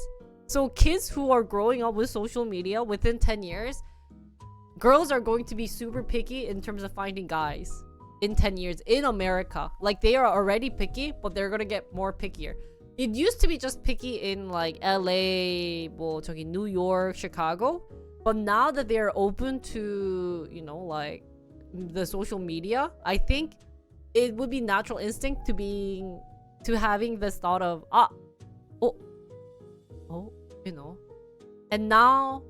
so kids who are growing up with social media within 10 years, girls are going to be super picky in terms of finding guys in 10 years in America. Like they are already picky, but they're gonna get more pickier. It used to be just picky in like LA, New York, Chicago. But now that they're open to, like the social media, I think it would be natural instinct to having this thought of and now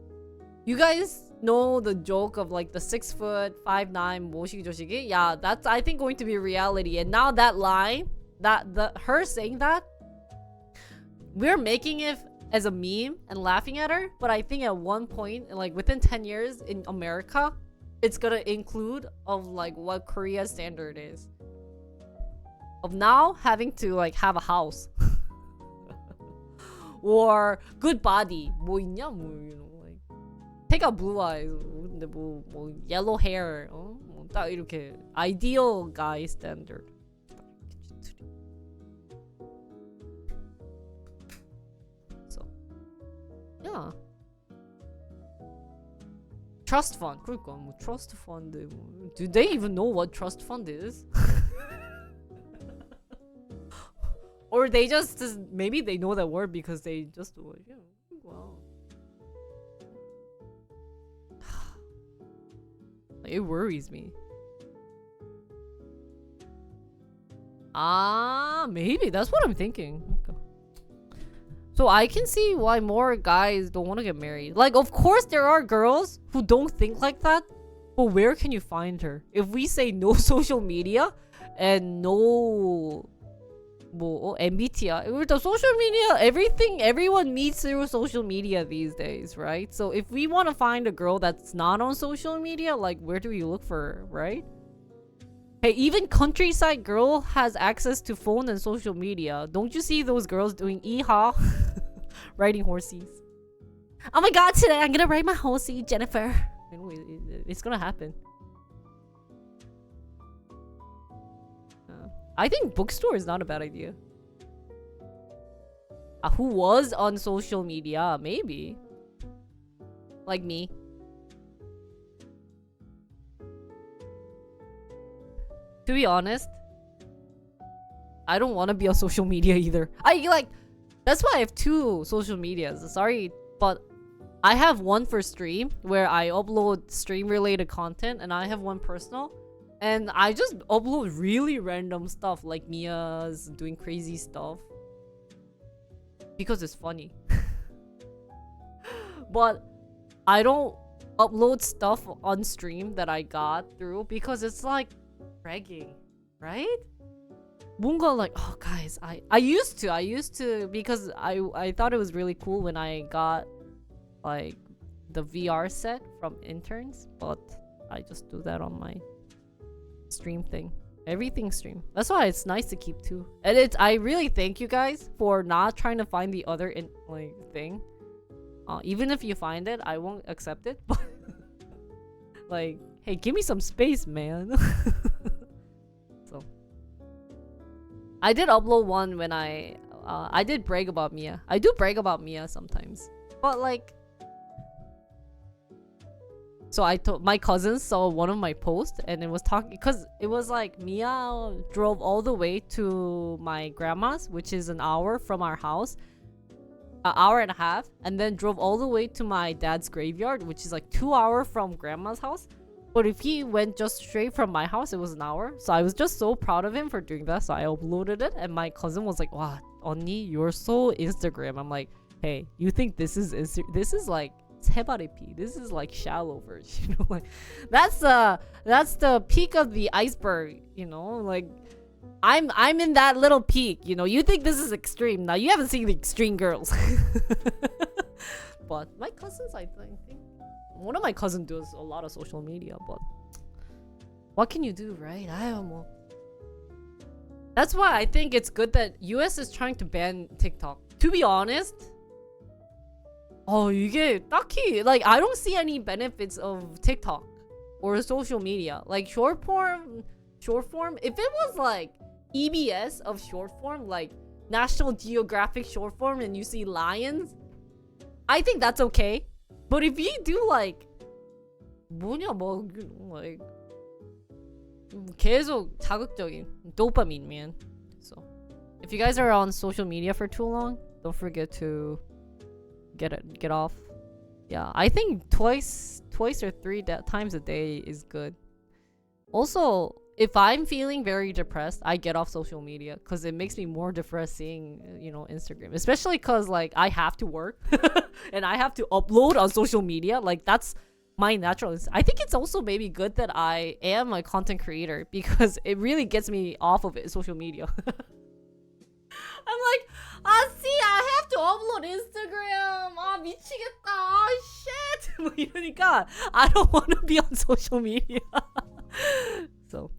you guys know the joke of like the 6'5'9" 모시기 조시기. Yeah, that's I think going to be reality. And now that line, her saying that, we're making it as a meme and laughing at her, but I think at one point, like within 10 years in America, it's gonna include of like what Korea's standard is. Of now having to like have a house. Or good body. 뭐 있냐? like take out blue eyes. 근데 뭐 yellow hair. 딱 이렇게 ideal guy standard. Yeah. Trust fund. 그러니까 뭐 trust fund. Do they even know what trust fund is? Or they just maybe they know that word because they just wow. It worries me. Maybe that's what I'm thinking. Okay. So I can see why more guys don't want to get married. Like, of course there are girls who don't think like that, but where can you find her? If we say no social media and no MBTI, with the social media, everyone meets through social media these days, right? So if we want to find a girl that's not on social media, like where do we look for her, right? Hey, even countryside girl has access to phone and social media. Don't you see those girls doing iha? Riding horses. Oh my god, today I'm gonna write my Halsey, Jennifer. It's gonna happen. I think bookstore is not a bad idea. Who was on social media? Maybe. Like me. To be honest, I don't want to be on social media either. That's why I have 2 social medias. Sorry, but I have one for stream where I upload stream related content, and I have one personal, and I just upload really random stuff like Mia's doing crazy stuff because it's funny. But I don't upload stuff on stream that I got through because it's like bragging, right? 뭔가 like, oh guys, I used to because I thought it was really cool when I got like the VR set from interns, but I just do that on my stream thing. Everything stream. That's why it's nice to keep 2. And I really thank you guys for not trying to find the other thing. Even if you find it, I won't accept it. But like, hey, give me some space, man. So I did upload one when I did brag about Mia. I do brag about Mia sometimes, but like, so I told my cousins saw one of my posts and it was talking because it was like Mia drove all the way to my grandma's, which is an hour from our house, an hour and a half, and then drove all the way to my dad's graveyard, which is like 2 hours from grandma's house. But if he went just straight from my house, it was an hour. So I was just so proud of him for doing that. So I uploaded it, and my cousin was like, "Wow, 언니, you're so Instagram." I'm like, "Hey, you think this is like 세바리피? This is like shallow version, you know? Like that's the peak of the iceberg, you know? Like I'm in that little peak, you know? You think this is extreme? Now you haven't seen the extreme girls." But my cousins, I think. One of my cousins does a lot of social media, but what can you do, right? I don't know. That's why I think it's good that US is trying to ban TikTok. To be honest, 이게 딱히 like I don't see any benefits of TikTok or social media. Like short form, if it was like EBS of short form, like National Geographic short form, and you see lions, I think that's okay. But if you do like like 계속 자극적인 dopamine, man. So if you guys are on social media for too long, don't forget to get off. Yeah, I think twice or 3 times a day is good. Also, if I'm feeling very depressed, I get off social media because it makes me more depressed seeing, you know, Instagram. Especially because like I have to work and I have to upload on social media. Like that's my natural. I think it's also maybe good that I am a content creator because it really gets me off of it, social media. I'm like, see, I have to upload Instagram. 미치겠다. Shit. 뭐 이러니까 I don't want to be on social media. So.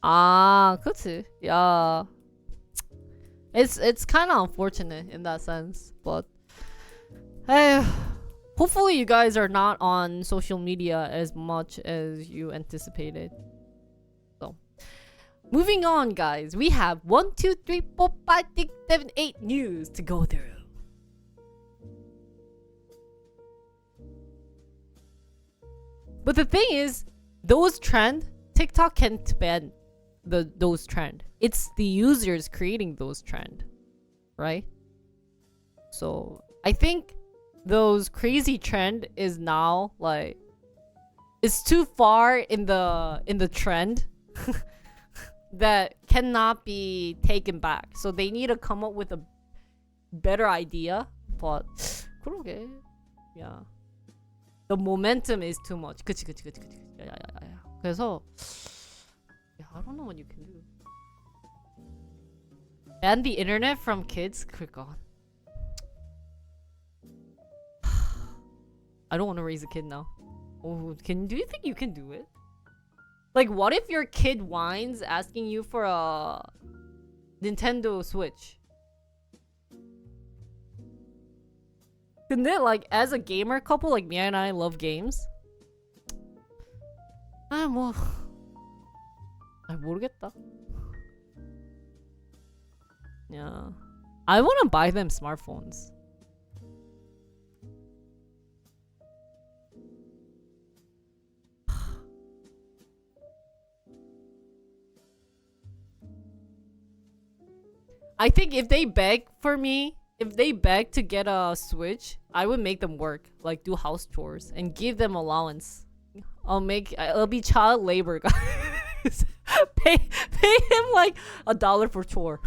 그치. Yeah. It's kind of unfortunate in that sense, but hey, hopefully you guys are not on social media as much as you anticipated. So, moving on, guys. We have 1, 2, 3, 4, 5, 6, 7, 8 news to go through. But the thing is, those trend, TikTok can't ban those trend. It's the users creating those trend, right? So I think those crazy trend is now like it's too far in the trend that cannot be taken back. So they need to come up with a better idea. But 그러게, yeah, the momentum is too much. 그치. Yeah. 그래서 I don't know what you can do. Ban the internet from kids? Good God. I don't want to raise a kid now. Oh, do you think you can do it? Like, what if your kid whines asking you for a Nintendo Switch? 근데 like as a gamer couple, like Mia and I love games. 뭐 모르겠다. Yeah. I want to buy them smartphones. I think if they beg for me, if they beg to get a Switch, I would make them work, like do house chores and give them allowance. It'll be child labor, guys. pay him like $1 for chore.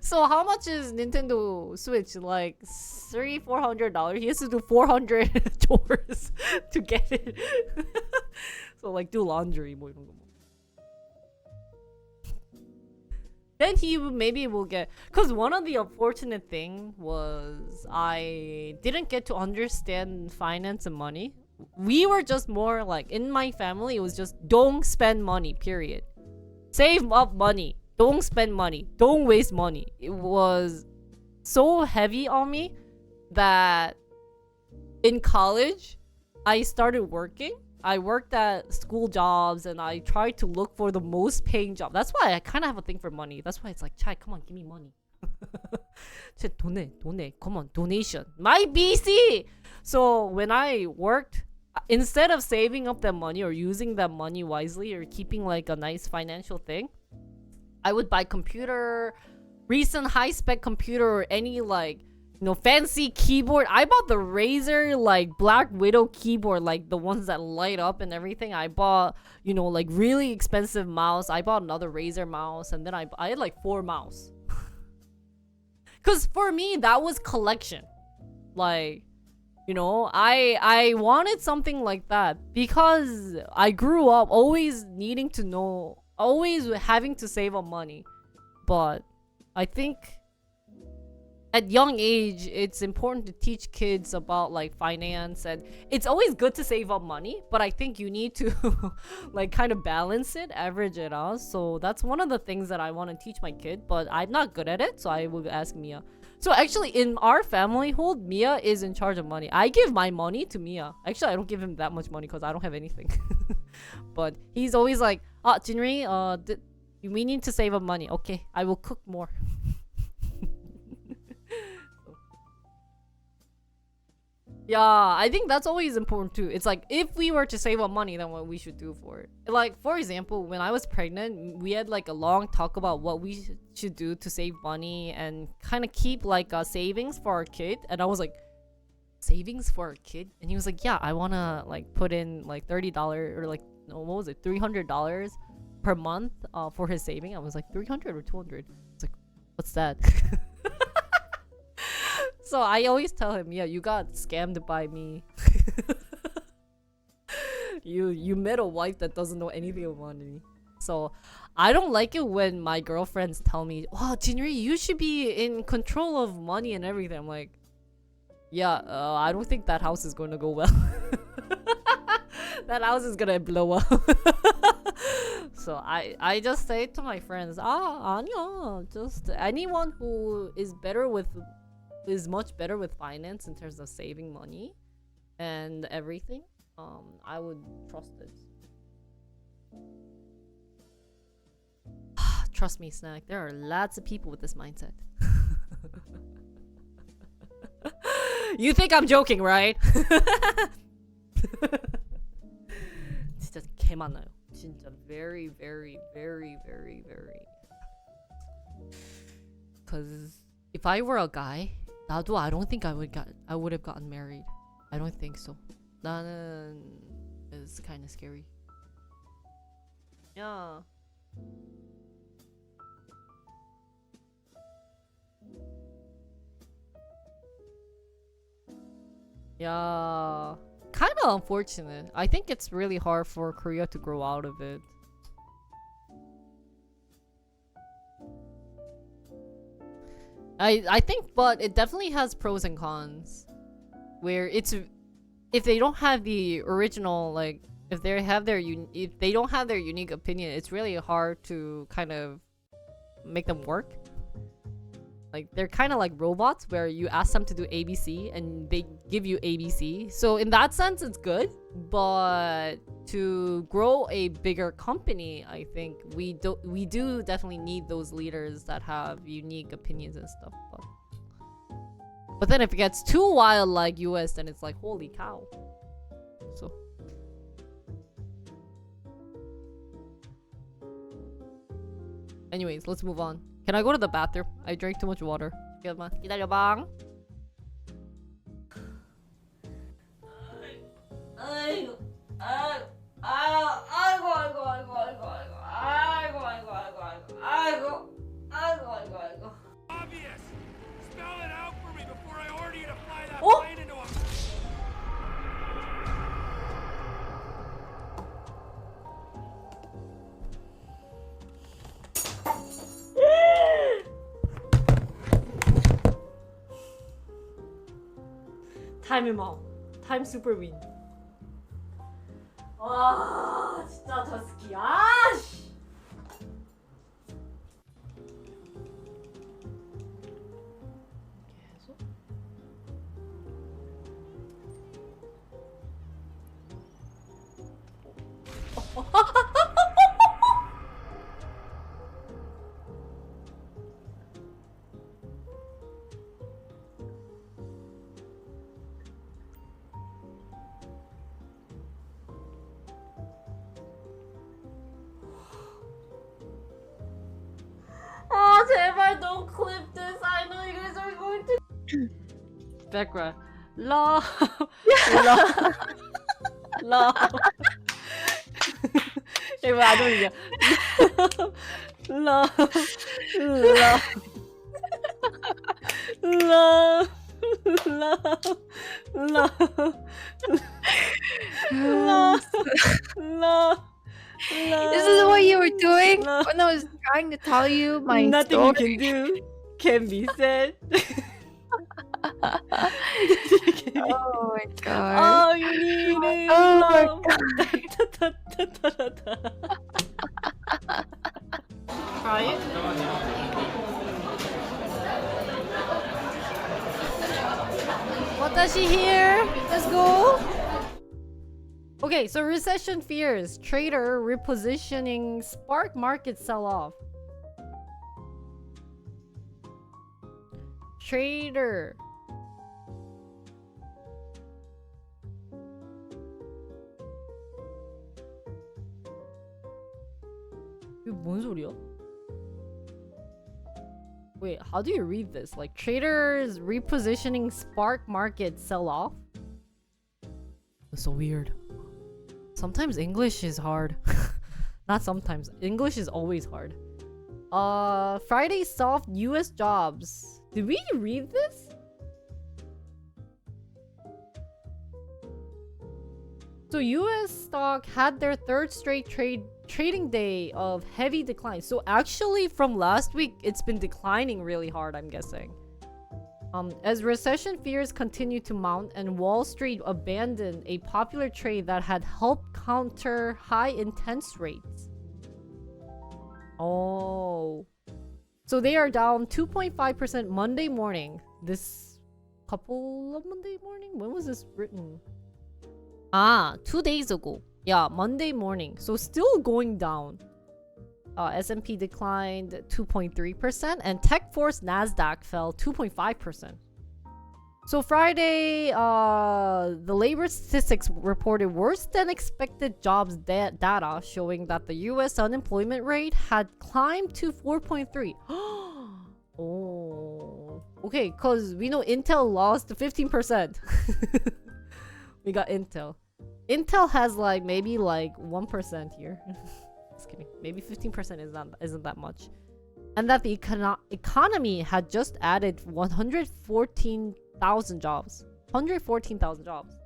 So how much is Nintendo Switch? Like $300-400. He has to do 400 chores to get it. So like do laundry, 뭐 이런 거. Then he maybe will get, because one of the unfortunate thing was I didn't get to understand finance and money. We were just more like, in my family, it was just don't spend money, period. Save up money, don't spend money, don't waste money. It was so heavy on me that in college I started working. I worked at school jobs and I tried to look for the most paying job. That's why I kind of have a thing for money. That's why it's like, Chai, come on, give me money. donate, come on, donation. My BC! So when I worked, instead of saving up that money or using that money wisely or keeping like a nice financial thing, I would buy computer, recent high-spec computer or any like, fancy keyboard. I bought the Razer like Black Widow keyboard, like the ones that light up and everything. I bought, like really expensive mouse. I bought another Razer mouse, and then I had like 4 mouse. Cause for me that was collection. Like, I wanted something like that because I grew up always needing to know, always having to save up money. But I think at young age, it's important to teach kids about like finance, and it's always good to save up money, but I think you need to like kind of balance it, average it out. So that's one of the things that I want to teach my kid, but I'm not good at it, so I will ask Mia. So actually in our family hold, Mia is in charge of money. I give my money to Mia. Actually, I don't give him that much money because I don't have anything. But he's always like, Jinri, we need to save up money. Okay, I will cook more. Yeah, I think that's always important too. It's like, if we were to save up money, then what we should do for it. Like, for example, when I was pregnant, we had like a long talk about what we should do to save money and kind of keep like savings for our kid. And I was like, savings for our kid? And he was like, yeah, I want to like put in like $30 or like, no, what was it? $300 per month for his saving. I was like, 300 or 200? It's like, what's that? So I always tell him, yeah, you got scammed by me. You met a wife that doesn't know anything about money. So I don't like it when my girlfriends tell me, wow, Jinri, you should be in control of money and everything. I'm like, yeah, I don't think that house is going to go well. That house is going to blow up. So I just say to my friends, 아니야, just anyone who is much better with finance in terms of saving money and everything, I would trust it. Trust me, Snack, there are lots of people with this mindset. You think I'm joking, right? 진짜 개 많아요. 진짜 very, very, very, very, very. Cause if I were a guy, 나도 I don't think I would have gotten married. I don't think so. 나는 is kind of scary. Yeah. Yeah. Kind of unfortunate. I think it's really hard for Korea to grow out of it. I think, but it definitely has pros and cons. Where it's, if they don't have the original like if if they don't have their unique opinion, it's really hard to kind of make them work. Like they're kind of like robots where you ask them to do ABC and they give you ABC. So in that sense, it's good. But to grow a bigger company, I think we do definitely need those leaders that have unique opinions and stuff. But then if it gets too wild like US, then it's like holy cow. So. Anyways, let's move on. Can I go to the bathroom? I drank too much water. 잠깐만 기다려봐. 아이고, 아이고. Obvious. Spell it out for me before I order you to fly that Oh! plane into a. Time mom. Time super win. 와, 진짜 저스키. 아씨. 계속. 아 제발 don't clip this. I know you guys are going to. Background. Love. Love. Love. 이거 안 어울려. Love. Love. Love. Love. Love. Love. Love. This is what you were doing No. when I was trying to tell you my Nothing story. you can do can be said. Oh my god. All you need is Oh my love. Try it. What does she hear? Let's go. Okay, so recession fears, trader repositioning, spark market sell-off. Trader. 이게 뭔 소리야? Wait, how do you read this? Like traders repositioning, spark market sell-off? That's so weird. Sometimes English is hard. Not sometimes. English is always hard. Friday soft US jobs. Did we read this? So US stock had their third straight trading day of heavy decline. So actually from last week it's been declining really hard, I'm guessing. As recession fears continue to mount and Wall Street abandoned a popular trade that had helped counter high intense rates. Oh. So they are down 2.5% Monday morning. This couple of Monday morning? When was this written? 2 days ago. Yeah, Monday morning. So still going down. S&P declined 2.3% and Tech Force Nasdaq fell 2.5%. So Friday, the labor statistics reported worse than expected jobs data showing that the US unemployment rate had climbed to 4.3. Oh, okay, because we know Intel lost 15%. We got Intel. Intel has like maybe like 1% here. Just kidding. Maybe 15% isn't that much. And that the economy had just added 114,000 jobs. 114,000 jobs.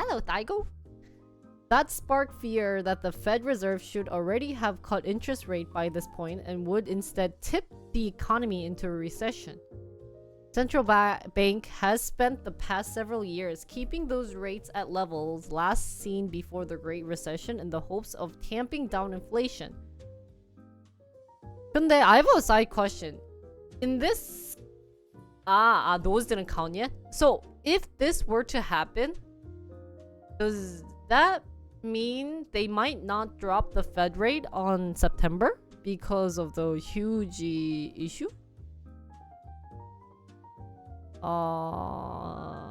Hello, Daigo. That sparked fear that the Fed Reserve should already have cut interest rate by this point and would instead tip the economy into a recession. Bank has spent the past several years keeping those rates at levels last seen before the Great Recession in the hopes of tamping down inflation. 근데 I have a side question. In this... those didn't count yet? So, if this were to happen, does that mean they might not drop the Fed rate on September because of the huge issue?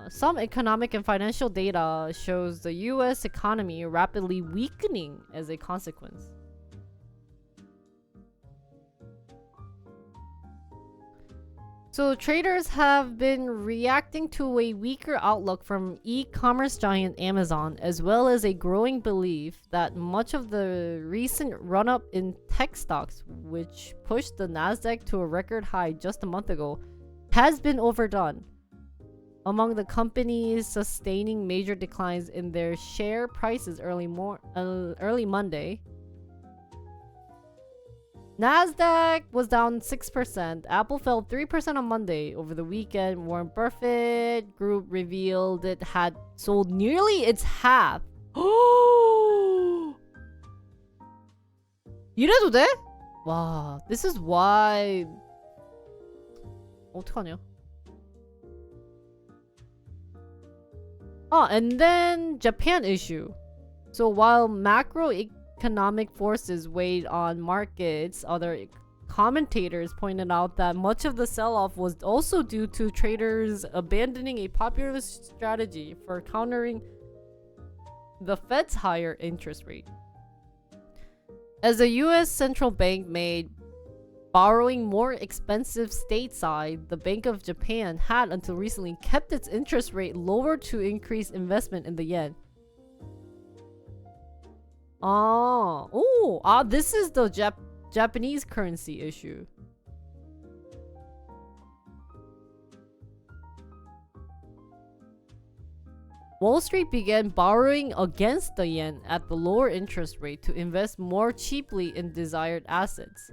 Some economic and financial data shows the US economy rapidly weakening as a consequence. So traders have been reacting to a weaker outlook from e-commerce giant Amazon, as well as a growing belief that much of the recent run-up in tech stocks, which pushed the Nasdaq to a record high just a month ago, has been overdone. Among the companies sustaining major declines in their share prices early Monday, Nasdaq was down 6%. Apple fell 3% on Monday. Over the weekend, Warren Buffett Group revealed it had sold nearly its half. 이래도 돼? 와, this is why. 어떡하냐? And then Japan issue. So while macroeconomic forces weighed on markets, other commentators pointed out that much of the sell-off was also due to traders abandoning a popular strategy for countering the Fed's higher interest rate. As the US central bank made borrowing more expensive stateside, the Bank of Japan had until recently kept its interest rate lower to increase investment in the yen. This is the Japanese currency issue. Wall Street began borrowing against the yen at the lower interest rate to invest more cheaply in desired assets.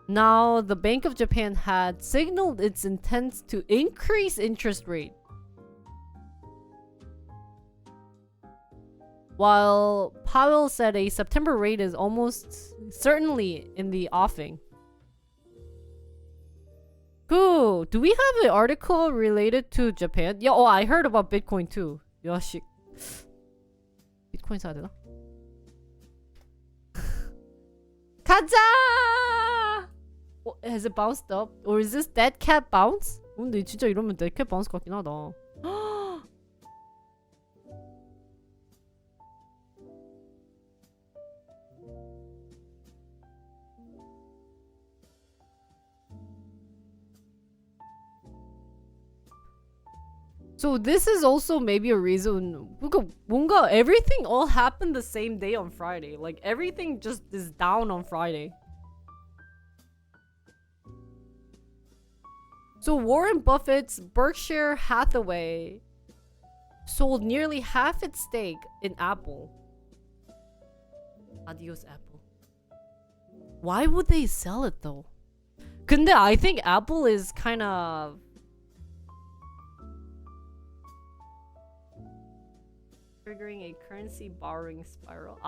Now, the Bank of Japan had signaled its intent to increase interest rate, while Powell said a September rate is almost certainly in the offing. Cool. Do we have an article related to Japan? Yeah, I heard about Bitcoin too. 야씨. 비트코인 사야 되나? 가자! Has it bounced up? Or is this dead cat bounce? 근데 진짜 이러면 dead cat bounce 같긴 하다. So this is also maybe a reason 뭔가 everything all happened the same day on Friday. Like everything just is down on Friday. So Warren Buffett's Berkshire Hathaway sold nearly half its stake in Apple. Adios Apple. Why would they sell it though? 근데 I think Apple is kind of triggering a currency borrowing spiral.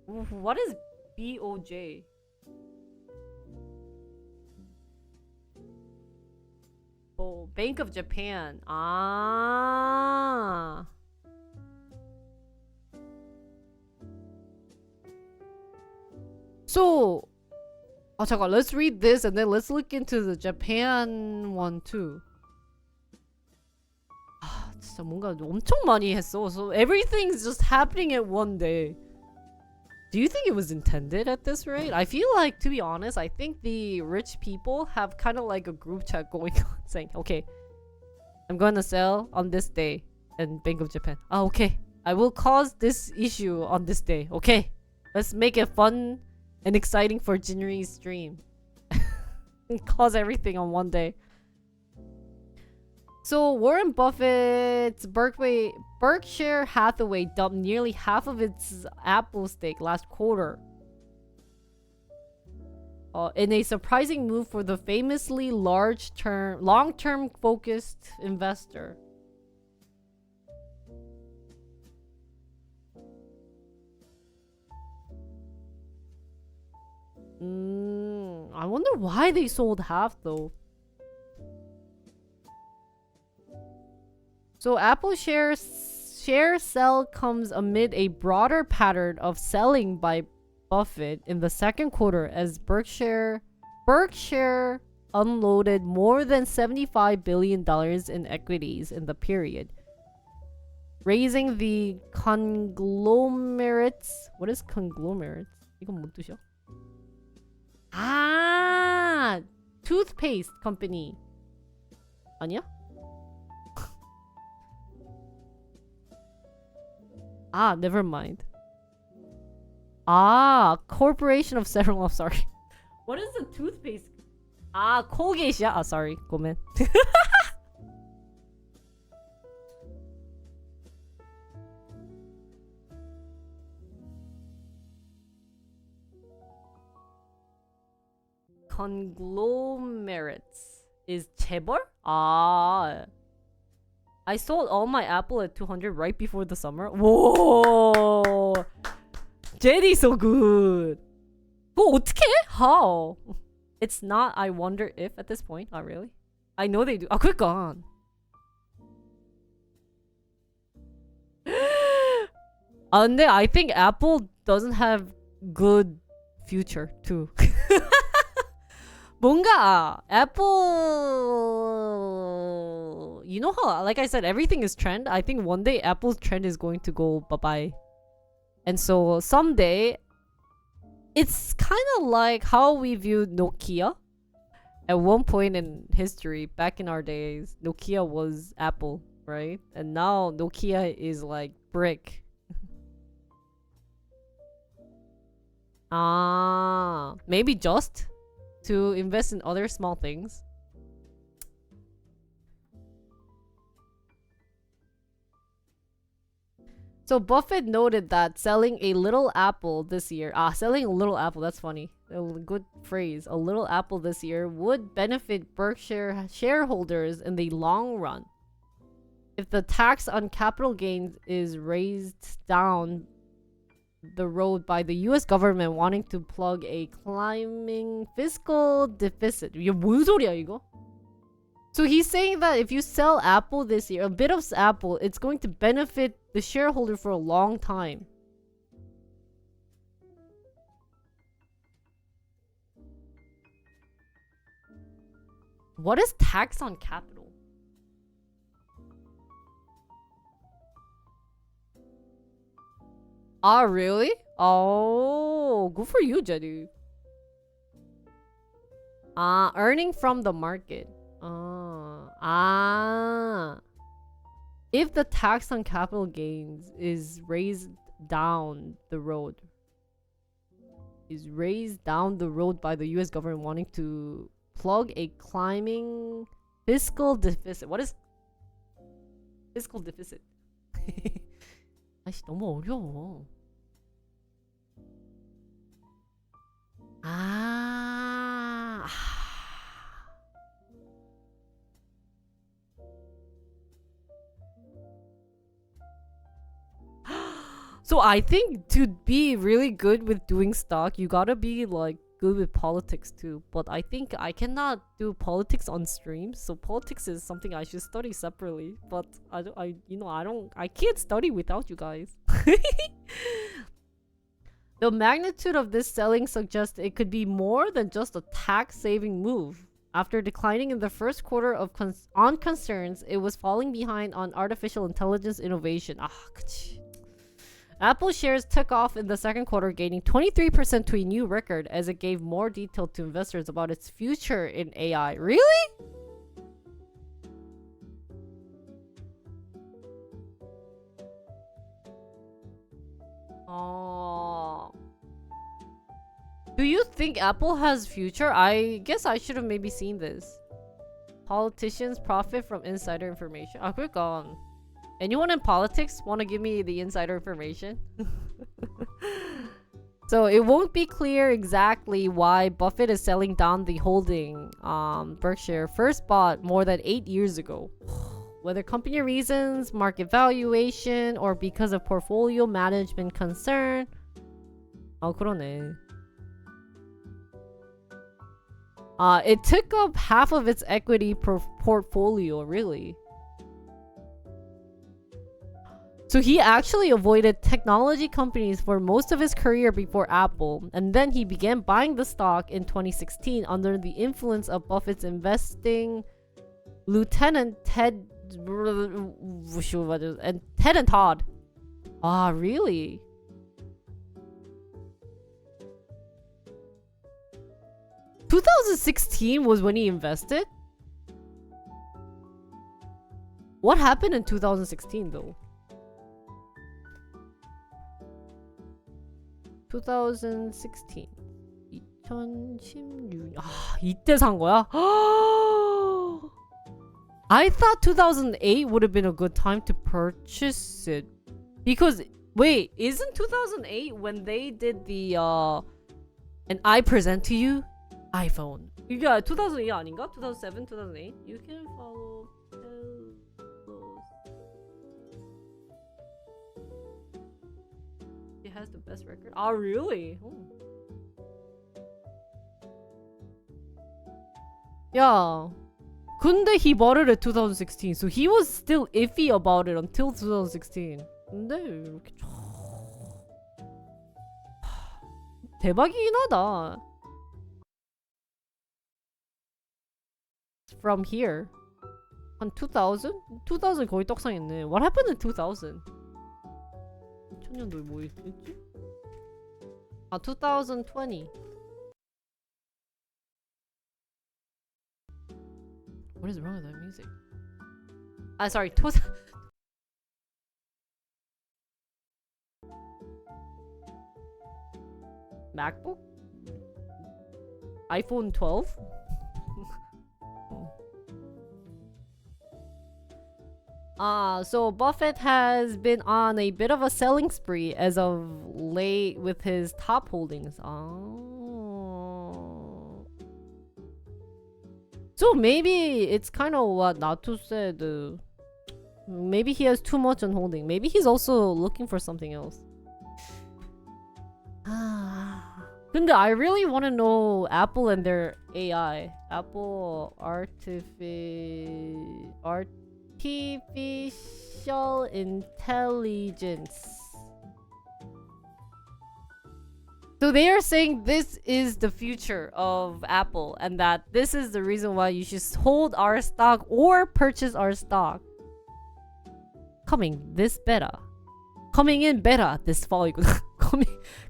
What is BOJ? Oh, Bank of Japan. So, 잠깐, let's read this and then let's look into the Japan one too. 진짜 뭔가 엄청 많이 했어. So everything's just happening at one day. Do you think it was intended at this rate? I feel like, to be honest, I think the rich people have kind of like a group chat going on saying, okay, I'm going to sell on this day in Bank of Japan. Okay. I will cause this issue on this day. Okay. Let's make it fun and exciting for Jinri's stream. Cause everything on one day. So Warren Buffett's Berkshire Hathaway dumped nearly half of its Apple stake last quarter. in a surprising move for the famously long-term focused investor. I wonder why they sold half though. So Apple share sell comes amid a broader pattern of selling by Buffett in the second quarter as Berkshire unloaded more than $75 billion in equities in the period, raising the conglomerates. What is conglomerates? 이건 뭔 뜻이야? 아, toothpaste company. 아니야? Ah, never mind. Ah, corporation of several. Oh, sorry. What is the toothpaste? Ah, Colgate. Ah, sorry. 고멘. Conglomerates is 재벌? Ah. I sold all my Apple at 200 right before the summer. Whoa! Jenny so good. 그거 어떻게 해? How? It's not I wonder if at this point. Not really. I know they do. 아, 그러니까. 근데 I think Apple doesn't have good future too. 뭔가 Apple, you know how, like I said, everything is trend. I think one day Apple's trend is going to go bye-bye. And so someday, it's kind of like how we viewed Nokia. At one point in history, back in our days, Nokia was Apple, right? And now Nokia is like brick. Maybe just to invest in other small things. So Buffett noted that selling a little apple this year, selling a little apple, that's funny. A good phrase. A little apple this year would benefit Berkshire shareholders in the long run. If the tax on capital gains is raised down the road by the US government wanting to plug a climbing fiscal deficit. 이게 뭔 소리야 이거? So he's saying that if you sell Apple this year, a bit of Apple, it's going to benefit the shareholder for a long time. What is tax on capital? Ah, really? Oh, good for you, Jenny. Earning from the market. If the tax on capital gains is raised down the road, by the US government wanting to plug a climbing fiscal deficit. What is fiscal deficit? 아이씨, 너무 어려워. So I think to be really good with doing stock, you gotta be like good with politics too. But I think I cannot do politics on stream, so politics is something I should study separately. But I can't study without you guys. The magnitude of this selling suggests it could be more than just a tax-saving move. After declining in the first quarter on concerns, it was falling behind on artificial intelligence innovation. 그치. Apple shares took off in the second quarter, gaining 23% to a new record as it gave more detail to investors about its future in AI. Really? Do you think Apple has future? I guess I should have maybe seen this. Politicians profit from insider information. 그러니까. Anyone in politics want to give me the insider information? So it won't be clear exactly why Buffett is selling down the holding Berkshire first bought more than 8 years ago. Whether company reasons, market valuation, or because of portfolio management concern. 그러네. It took up half of its equity portfolio, really. So he actually avoided technology companies for most of his career before Apple, and then he began buying the stock in 2016 under the influence of Buffett's investing lieutenant Ted and Todd. Ah, really? (2016) was when he invested? What happened in 2016 though? 2016. 2016. 이때 산 거야? I thought 2008 would have been a good time to purchase it. Because, wait, isn't 2008 when they did the, and I present to you iPhone? 이게 2008 아닌가? 2007, 2008? You can follow It has the best record. Oh, really? Yeah. 근데 he bought it at 2016. So he was still iffy about it until 2016. 근데 이렇게 대박이긴 하다. From here. 한 2000? 2000 거의 떡상했네. What happened in 2000? 2000년도에 뭐 있지? 2020. What is wrong with that music? Sorry, MacBook? iPhone 12? So Buffett has been on a bit of a selling spree as of late with his top holdings. So maybe it's kind of what Natu said. Maybe he has too much on holding. Maybe he's also looking for something else. 근데 I really want to know Apple and their AI. Apple artificial intelligence. So they are saying this is the future of Apple and that this is the reason why you should hold our stock or purchase our stock. Coming this beta. Coming in beta this fall.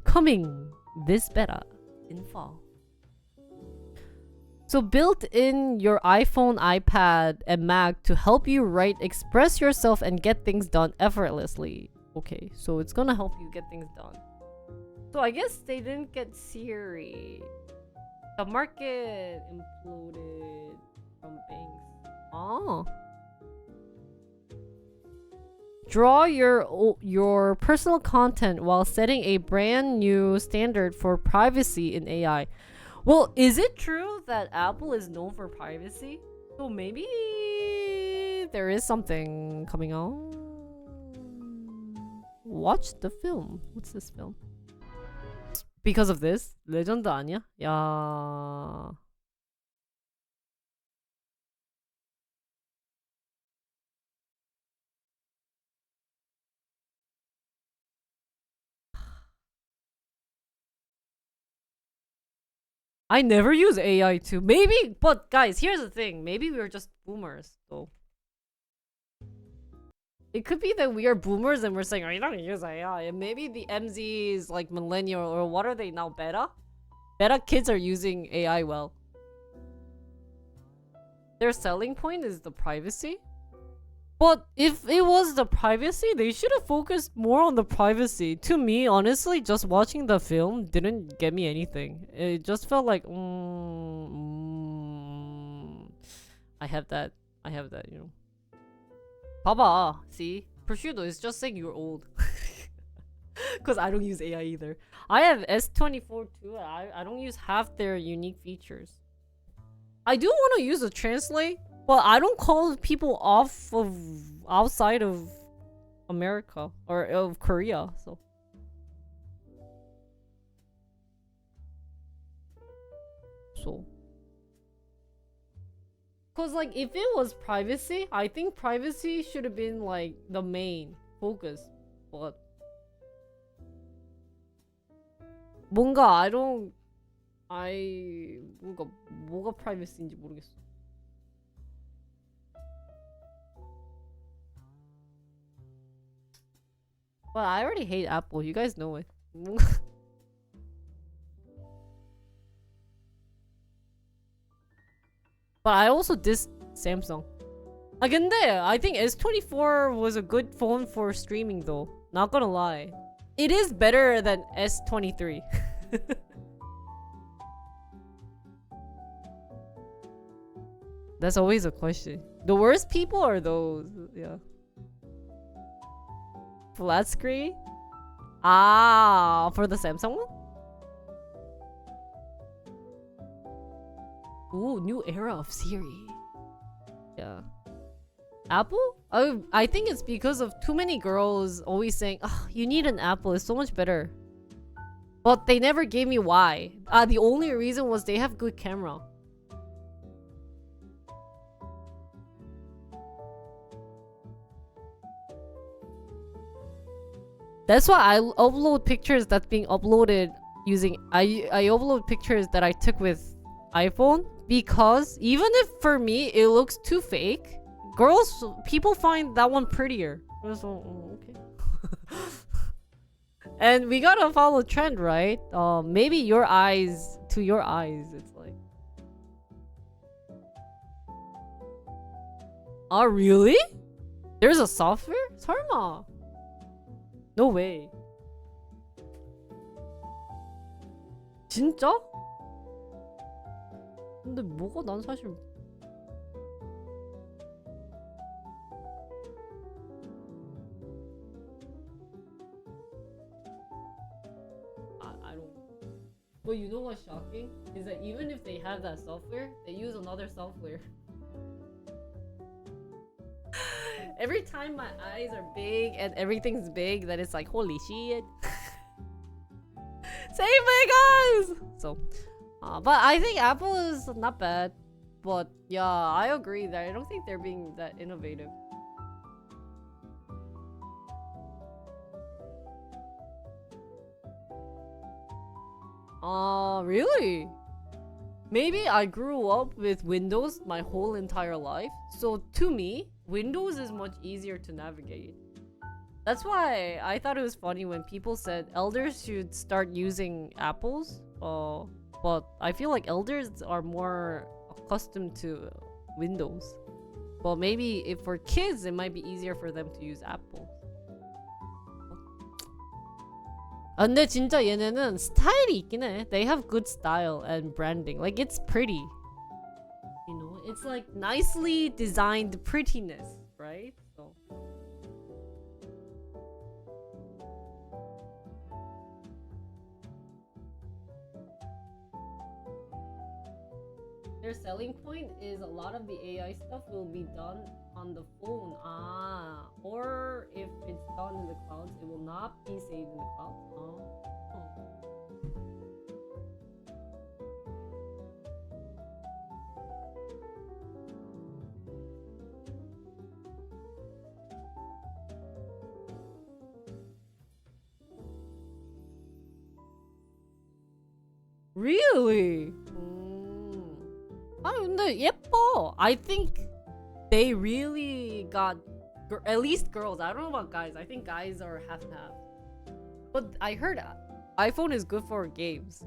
coming this beta in fall. So built in your iPhone, iPad, and Mac to help you write, express yourself, and get things done effortlessly. Okay, so it's gonna help you get things done. So I guess they didn't get Siri. The market imploded from banks. Oh. Draw your personal content while setting a brand new standard for privacy in AI. Well, is it true that Apple is known for privacy? So maybe there is something coming on. Watch the film. What's this film? Because of this? 레전드 아니야? 야. I never use AI too. Maybe, but guys, here's the thing. Maybe we're just boomers, though. It could be that we are boomers and we're saying, I don't use AI. And maybe the MZ is like millennial, or what are they now, beta? Beta kids are using AI well. Their selling point is the privacy? But if it was the privacy, they should have focused more on the privacy. To me, honestly, just watching the film didn't get me anything. It just felt like, I have that, you know. 봐봐, see? Prosciutto is just saying you're old. Because I don't use AI either. I have S24 too. I don't use half their unique features. I do want to use a translate, but I don't call people off of outside of America or of Korea. So. Cause like if it was privacy, I think privacy should have been like the main focus. But 뭔가 뭐가 privacy인지 모르겠어. But I already hate Apple. You guys know it. But I also diss Samsung. 근데 I think S24 was a good phone for streaming though. Not gonna lie. It is better than S23. That's always a question. The worst people are those, yeah. Flat screen? Ah, for the Samsung one? Ooh, new era of Siri. Yeah. Apple? I think it's because of too many girls always saying, oh, you need an Apple, it's so much better. But they never gave me why. The only reason was they have good camera. That's why I upload pictures that's being uploaded using... I upload pictures that I took with iPhone because even if for me it looks too fake, people find that one prettier. So, okay. And we gotta follow trend, right? Maybe your eyes to your eyes, it's like... Oh, really? There's a software? 설마. No way. 진짜? 근데 뭐가 난 사실 I don't. But you know what's shocking? Is that even if they have that software, they use another software. Every time my eyes are big and everything's big, then it's like, holy shit. Save me, guys! So, but I think Apple is not bad. But yeah, I agree that I don't think they're being that innovative. Really? Maybe I grew up with Windows my whole entire life. So to me, Windows is much easier to navigate. That's why I thought it was funny when people said elders should start using Apples. But I feel like elders are more accustomed to Windows. But maybe if for kids, it might be easier for them to use Apple. 근데 진짜 얘네는 스타일이 있긴 해. They have good style and branding. Like, it's pretty. You know, it's like nicely designed prettiness, right? So. Their selling point is a lot of the AI stuff will be done on the phone. Or if it's done in the clouds, it will not be saved in the clouds. Really? 근데 예뻐. I think they really got at least girls. I don't know about guys. I think guys are half and half. But I heard iPhone is good for games.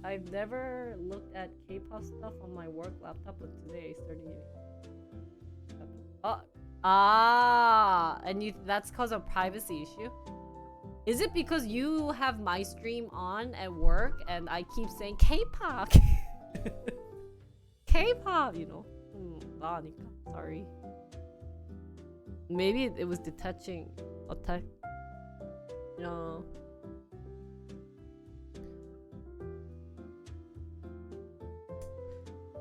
I've never looked at K-pop stuff on my work laptop, but today I started using. And that's cause of privacy issue? Is it because you have my stream on at work and I keep saying K-pop? K-pop, you know. 나니까. Sorry. Maybe it was detaching attack. No.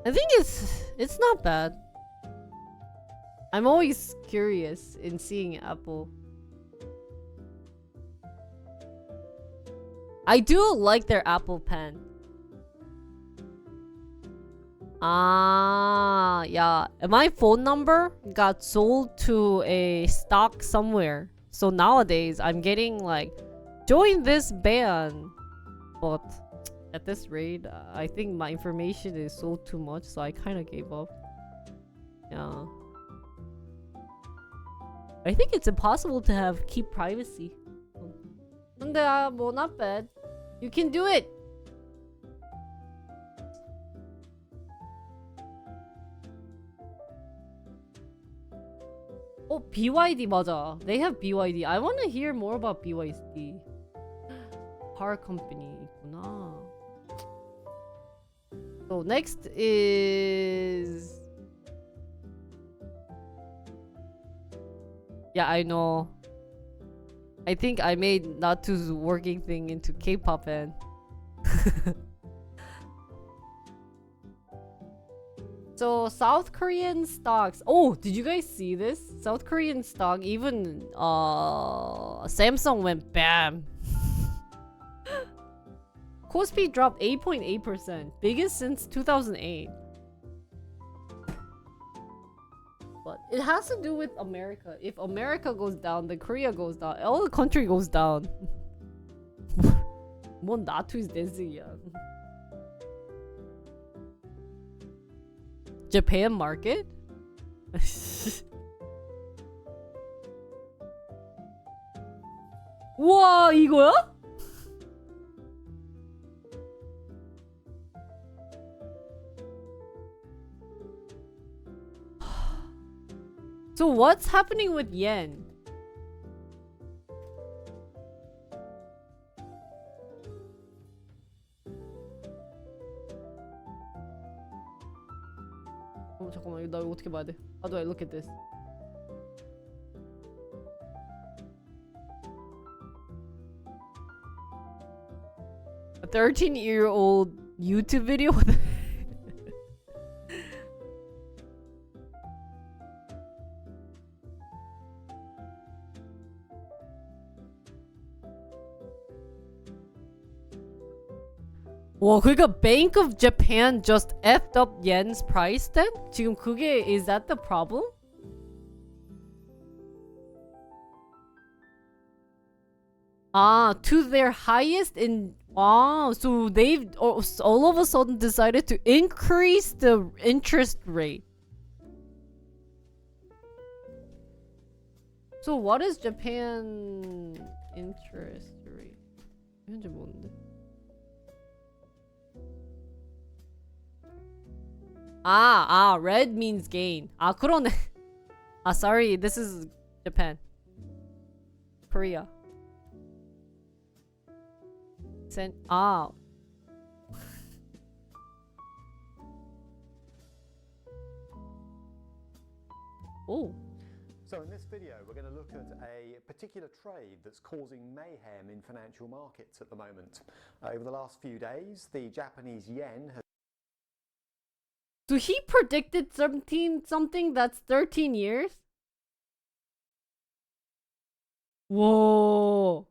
I think it's not bad. I'm always curious in seeing Apple. I do like their Apple Pen. Ah, yeah. My phone number got sold to a stock somewhere. So nowadays I'm getting like, join this band. But at this rate, I think my information is sold too much, so I kind of gave up. Yeah. I think it's impossible to keep privacy. 근데 well, not bad. You can do it. Oh, BYD 맞아. They have BYD. I want to hear more about BYD. Car company 있구나. So next is, yeah, I know. I think I made Natu's working thing into K-pop and so South Korean stocks. Oh, did you guys see this? South Korean stock, even Samsung went bam. Kospi dropped 8.8%, biggest since 2008. But it has to do with America. If America goes down, then Korea goes down. All the country goes down. 뭔 나투's 대승이야. Japan market? 우와, 이거야? So what's happening with yen? 잠깐만, 나 이거 어떻게 봐야 돼? How do I look at this? A 13-year-old YouTube video? 와, 그러니까 Bank of Japan just effed up yen's price then? 지금 그게, is that the problem? To their highest in, so they've all of a sudden decided to increase the interest rate. So what is Japan interest rate? 현재 뭔데? Red means gain. 그러네. Sorry, this is Japan. Korea. Oh. So in this video, we're going to look at a particular trade that's causing mayhem in financial markets at the moment. Over the last few days, the Japanese yen has... So he predicted something that's 13 years? Whoa.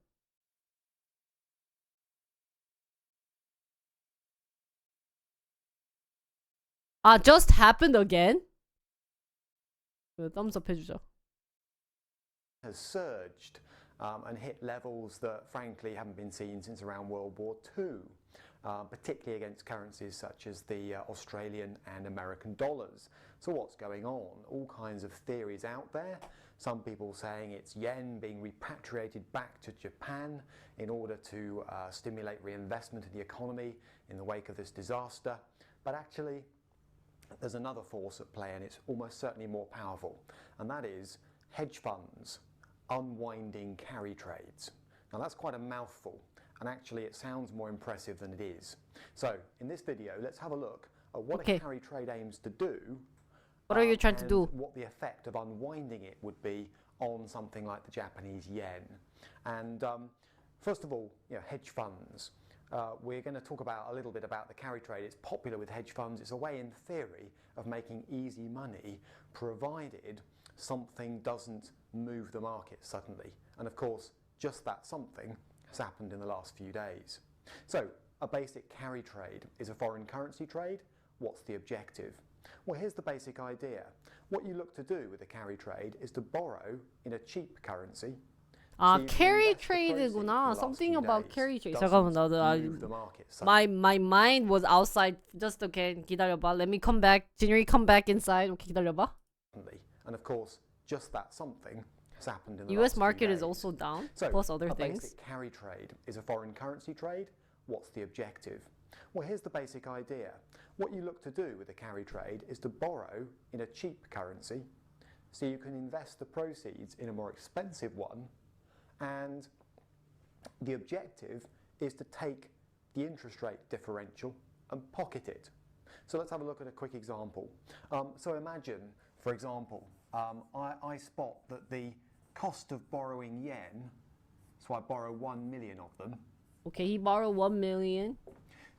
Just happened again? Thumbs up 해주자. has surged and hit levels that frankly haven't been seen since around World War II, particularly against currencies such as the Australian and American dollars. So what's going on? All kinds of theories out there. Some people saying it's yen being repatriated back to Japan in order to stimulate reinvestment in the economy in the wake of this disaster. But actually, there's another force at play, and it's almost certainly more powerful, and that is hedge funds unwinding carry trades. Now that's quite a mouthful, and actually it sounds more impressive than it is. So in this video, let's have a look at what a carry trade aims to do. What are you trying to do? What the effect of unwinding it would be on something like the Japanese yen. And first of all, hedge funds. We're going to talk about a little bit about the carry trade. It's popular with hedge funds. It's a way, in theory, of making easy money, provided something doesn't move the market suddenly. And of course, just that something has happened in the last few days. So, a basic carry trade is a foreign currency trade. What's the objective? Well, here's the basic idea. What you look to do with a carry trade is to borrow in a cheap currency. 아, So you can carry invest the proceeds in the trade구나. last Something few about days. carry trade. Doesn't 잠깐만, 나도 move the market suddenly. my mind was outside. Just okay, 기다려봐. Let me come back. January, come back inside. Okay, 기다려봐. And of course, just that something has happened in the U.S. last few market is days. also down, So, plus other a things. basic carry trade is a foreign currency trade. What's the objective? Well, here's the basic idea. What you look to do with a carry trade is to borrow in a cheap currency, so you can invest the proceeds in a more expensive one, and the objective is to take the interest rate differential and pocket it. So let's have a look at a quick example. So imagine, for example, I spot that the cost of borrowing yen, so I borrow 1 million of them. Okay, he borrowed 1 million.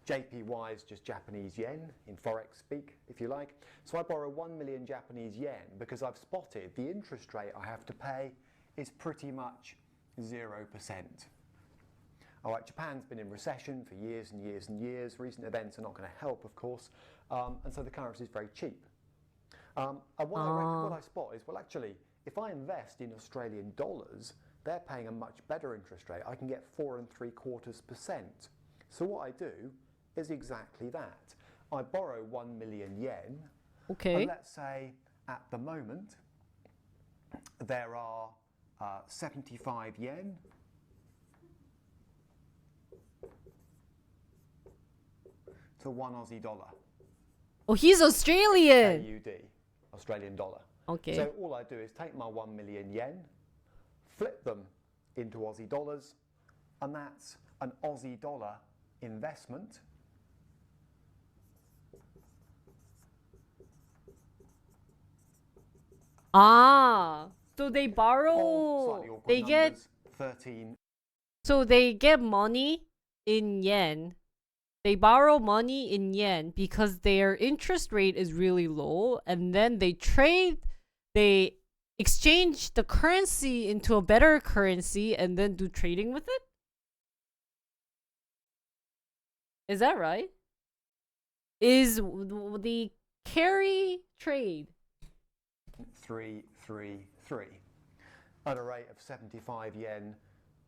JPY is just Japanese yen, in Forex speak, if you like. So I borrow 1 million Japanese yen because I've spotted the interest rate I have to pay is pretty much 0%. All right, Japan's been in recession for years and years and years. Recent events are not going to help, of course, and so the currency is very cheap. And what I spot is, well, actually, if I invest in Australian dollars, they're paying a much better interest rate. I can get 4.75%. So what I do is exactly that. I borrow 1 million yen. Okay. And let's say at the moment there are 75 yen to 1 Aussie dollar. Oh, he's Australian. AUD, Australian dollar. Okay. So all I do is take my 1 million yen, flip them into Aussie dollars, and that's an Aussie dollar investment. So they borrow, Slightly awkward they get, numbers, 13. so they get money in yen. They borrow money in yen because their interest rate is really low, and then they exchange the currency into a better currency and then do trading with it? Is that right? Is the carry trade 333 at a rate of 75 yen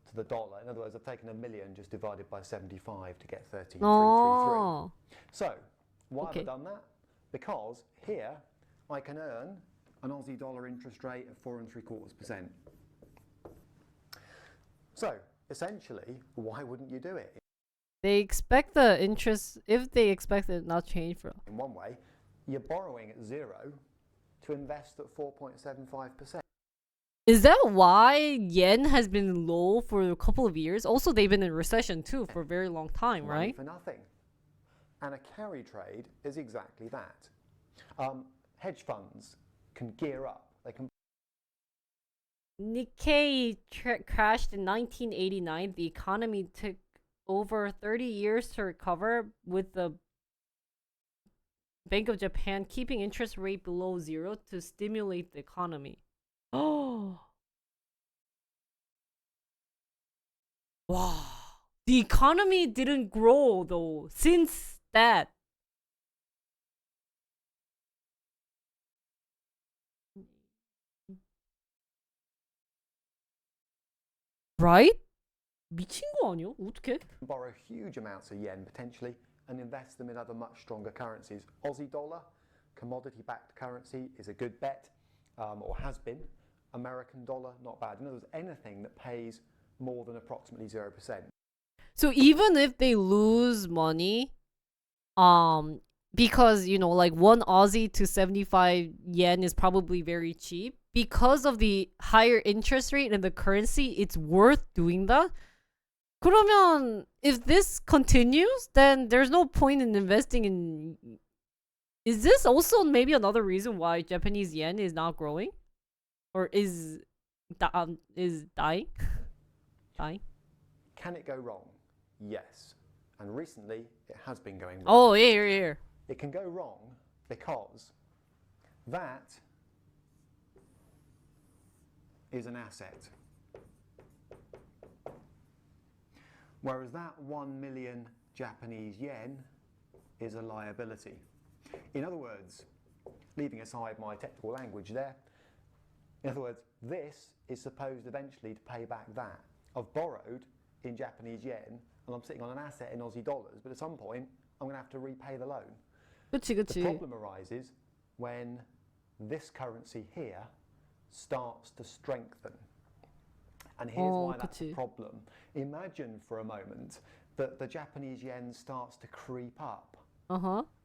to the dollar. In other words, I've taken 1 million just divided by 75 to get 13,333. Oh. So, why Okay. have I done that? Because here I can earn an Aussie dollar interest rate of 4.75%. So, essentially, why wouldn't you do it? They expect the interest, if they expect it not change for. In one way, you're borrowing at zero to invest at 4.75%. Is that why yen has been low for a couple of years? Also, they've been in recession too for a very long time, Money right? for nothing. And a carry trade is exactly that. Hedge funds can gear up. They can Nikkei crashed in 1989. The economy took over 30 years to recover, with the Bank of Japan keeping interest rate below zero to stimulate the economy. Oh. Wow. The economy didn't grow though since that. Right? 미친 거 아니야? 어떡해? borrow huge amounts of yen potentially and invest them in other much stronger currencies. Aussie dollar, commodity-backed currency, is a good bet, or has been. American dollar, not bad. In other words, anything that pays more than approximately 0%. So even if they lose money, because, you know, like 1 Aussie to 75 yen is probably very cheap, because of the higher interest rate and the currency, it's worth doing that. 그러면 if this continues, then there's no point in investing in. Is this also maybe another reason why Japanese yen is not growing? Or is is dying? Dying? Can it go wrong? Yes. And recently, it has been going wrong. Oh, here. It can go wrong because that is an asset. Whereas that 1 million Japanese yen is a liability. In other words, leaving aside my technical language there, in other words, this is supposed eventually to pay back that. I've borrowed in Japanese yen and I'm sitting on an asset in Aussie dollars, but at some point I'm going to have to repay the loan. 그치. The problem arises when this currency here starts to strengthen. And here's why that's a problem. Imagine for a moment that the Japanese yen starts to creep up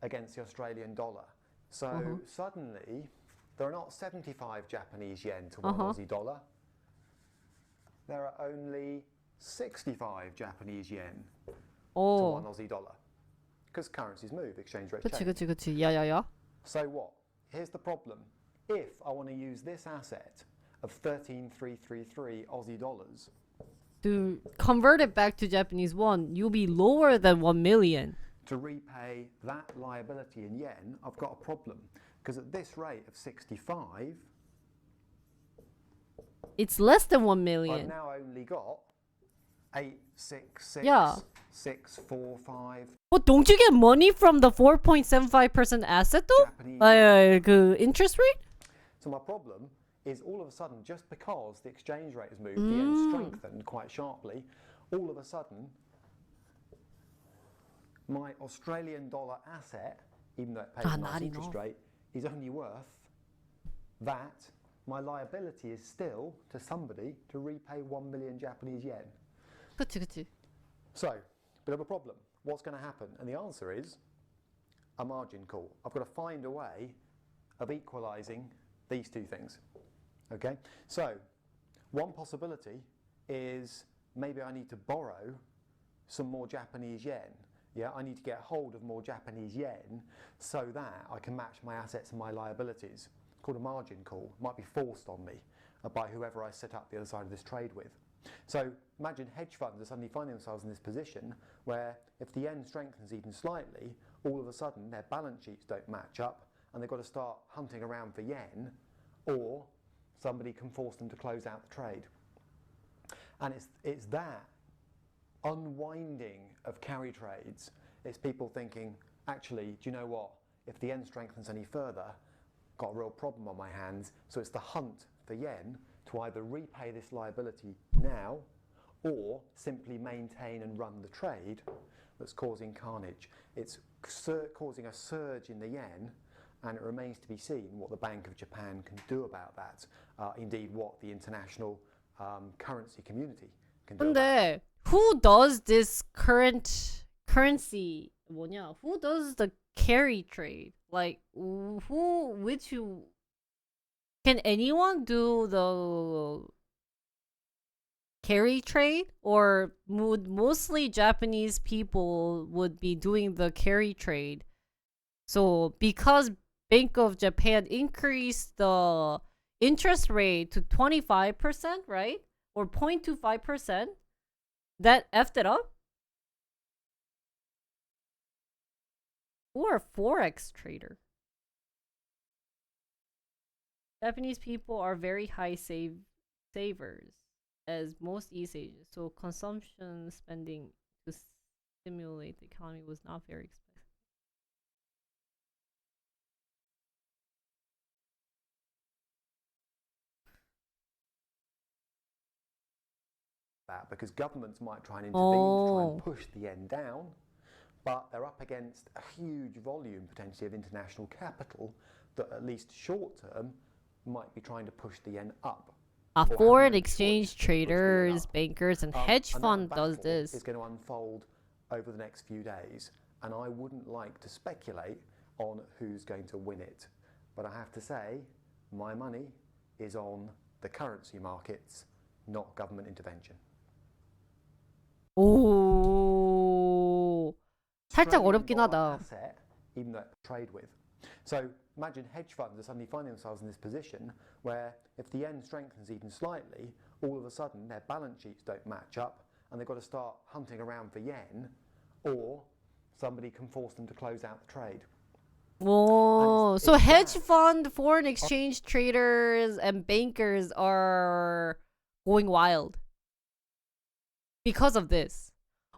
against the Australian dollar. So suddenly there are not 75 Japanese yen to one Aussie dollar. There are only 65 Japanese yen to one Aussie dollar. Because currencies move, exchange rates change. 그치. Yeah. So what? Here's the problem. If I want to use this asset of 13,333 Aussie dollars To convert it back to Japanese won, you'll be lower than 1 million. to repay that liability in yen, I've got a problem. Because at this rate of 65, It's less than 1 I've million. now only got 866 Yeah. 645 But don't you get money from the 4.75% asset though? Japanese. 그 interest rate? So my problem is all of a sudden, just because the exchange rate has moved, the yen strengthened quite sharply, all of a sudden, my Australian dollar asset, even though it pays a nice interest rate, is only worth that. My liability is still to somebody to repay 1 million Japanese yen. 그치. So, bit of a problem. What's going to happen? And the answer is a margin call. I've got to find a way of equalising these two things. Okay? So, one possibility is maybe I need to borrow some more Japanese yen. Yeah, I need to get hold of more Japanese yen so that I can match my assets and my liabilities. It's called a margin call. It might be forced on me by whoever I set up the other side of this trade with. So imagine hedge funds are suddenly finding themselves in this position where if the yen strengthens even slightly, all of a sudden their balance sheets don't match up and they've got to start hunting around for yen, or somebody can force them to close out the trade. And it's that unwinding of carry trades. It's people thinking, actually, do you know what? If the yen strengthens any further, got a real problem on my hands. So it's the hunt for yen to either repay this liability now or simply maintain and run the trade that's causing carnage. It's causing a surge in the yen, and it remains to be seen what the Bank of Japan can do about that. Indeed, what the international currency community can do about it. 근데 who does this current currency who does the carry trade? Like can anyone do the carry trade, or would mostly Japanese people would be doing the carry trade? So because Bank of Japan increased the interest rate to 25%, right? Or 0.25%, that effed it up? Who are Forex trader? Japanese people are very high savers, as most East Asians. So consumption spending to stimulate the economy was not very expensive. That because governments might try and intervene to try and push the yen down, but they're up against a huge volume potentially of international capital that at least short term might be trying to push the yen up. Foreign exchange traders, bankers, and hedge fund does this. It's going to unfold over the next few days, and I wouldn't like to speculate on who's going to win it. But I have to say, my money is on the currency markets, not government intervention. 오, 살짝 어렵긴 하다. Asset, even though it's trade with. So imagine hedge funds are suddenly finding themselves in this position where if the yen strengthens even slightly, all of a sudden their balance sheets don't match up and they've got to start hunting around for yen, or somebody can force them to close out the trade. Whoa. it's So hedge that. fund, foreign exchange traders, and bankers are going wild because of this.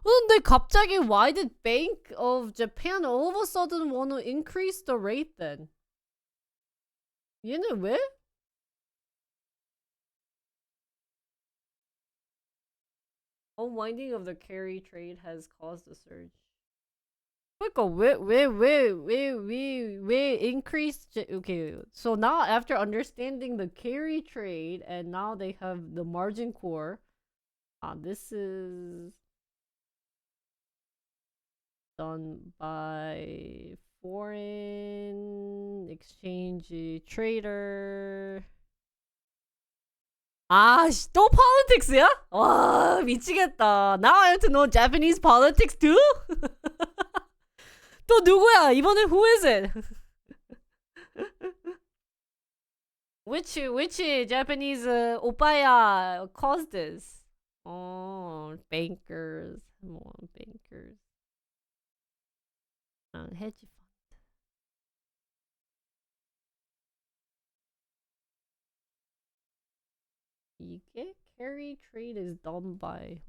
근데 갑자기 why did Bank of Japan all of a sudden want to increase the rate then? 얘는 왜? Unwinding of the carry trade has caused a surge. 그러니까 왜 increase? Okay, so now after understanding the carry trade and now they have the margin core. This is done by foreign exchange trader. 또 politics야? 와, 미치겠다. Now I have to know Japanese politics too? 또 누구야? 이번엔 who is it? which Japanese 오빠야 caused this? Bankers. Come on, bankers. hedge fund. 이게 carry trade is done by.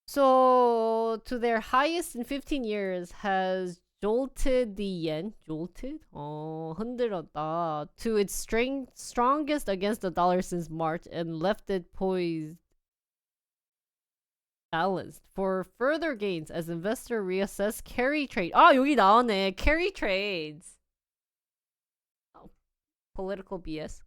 So to their highest in 15 years has jolted the yen. Jolted? 흔들었다. To its strongest against the dollar since March and left it poised balanced for further gains as investor reassess carry trade. 여기 나오네. Carry trades. Political BS.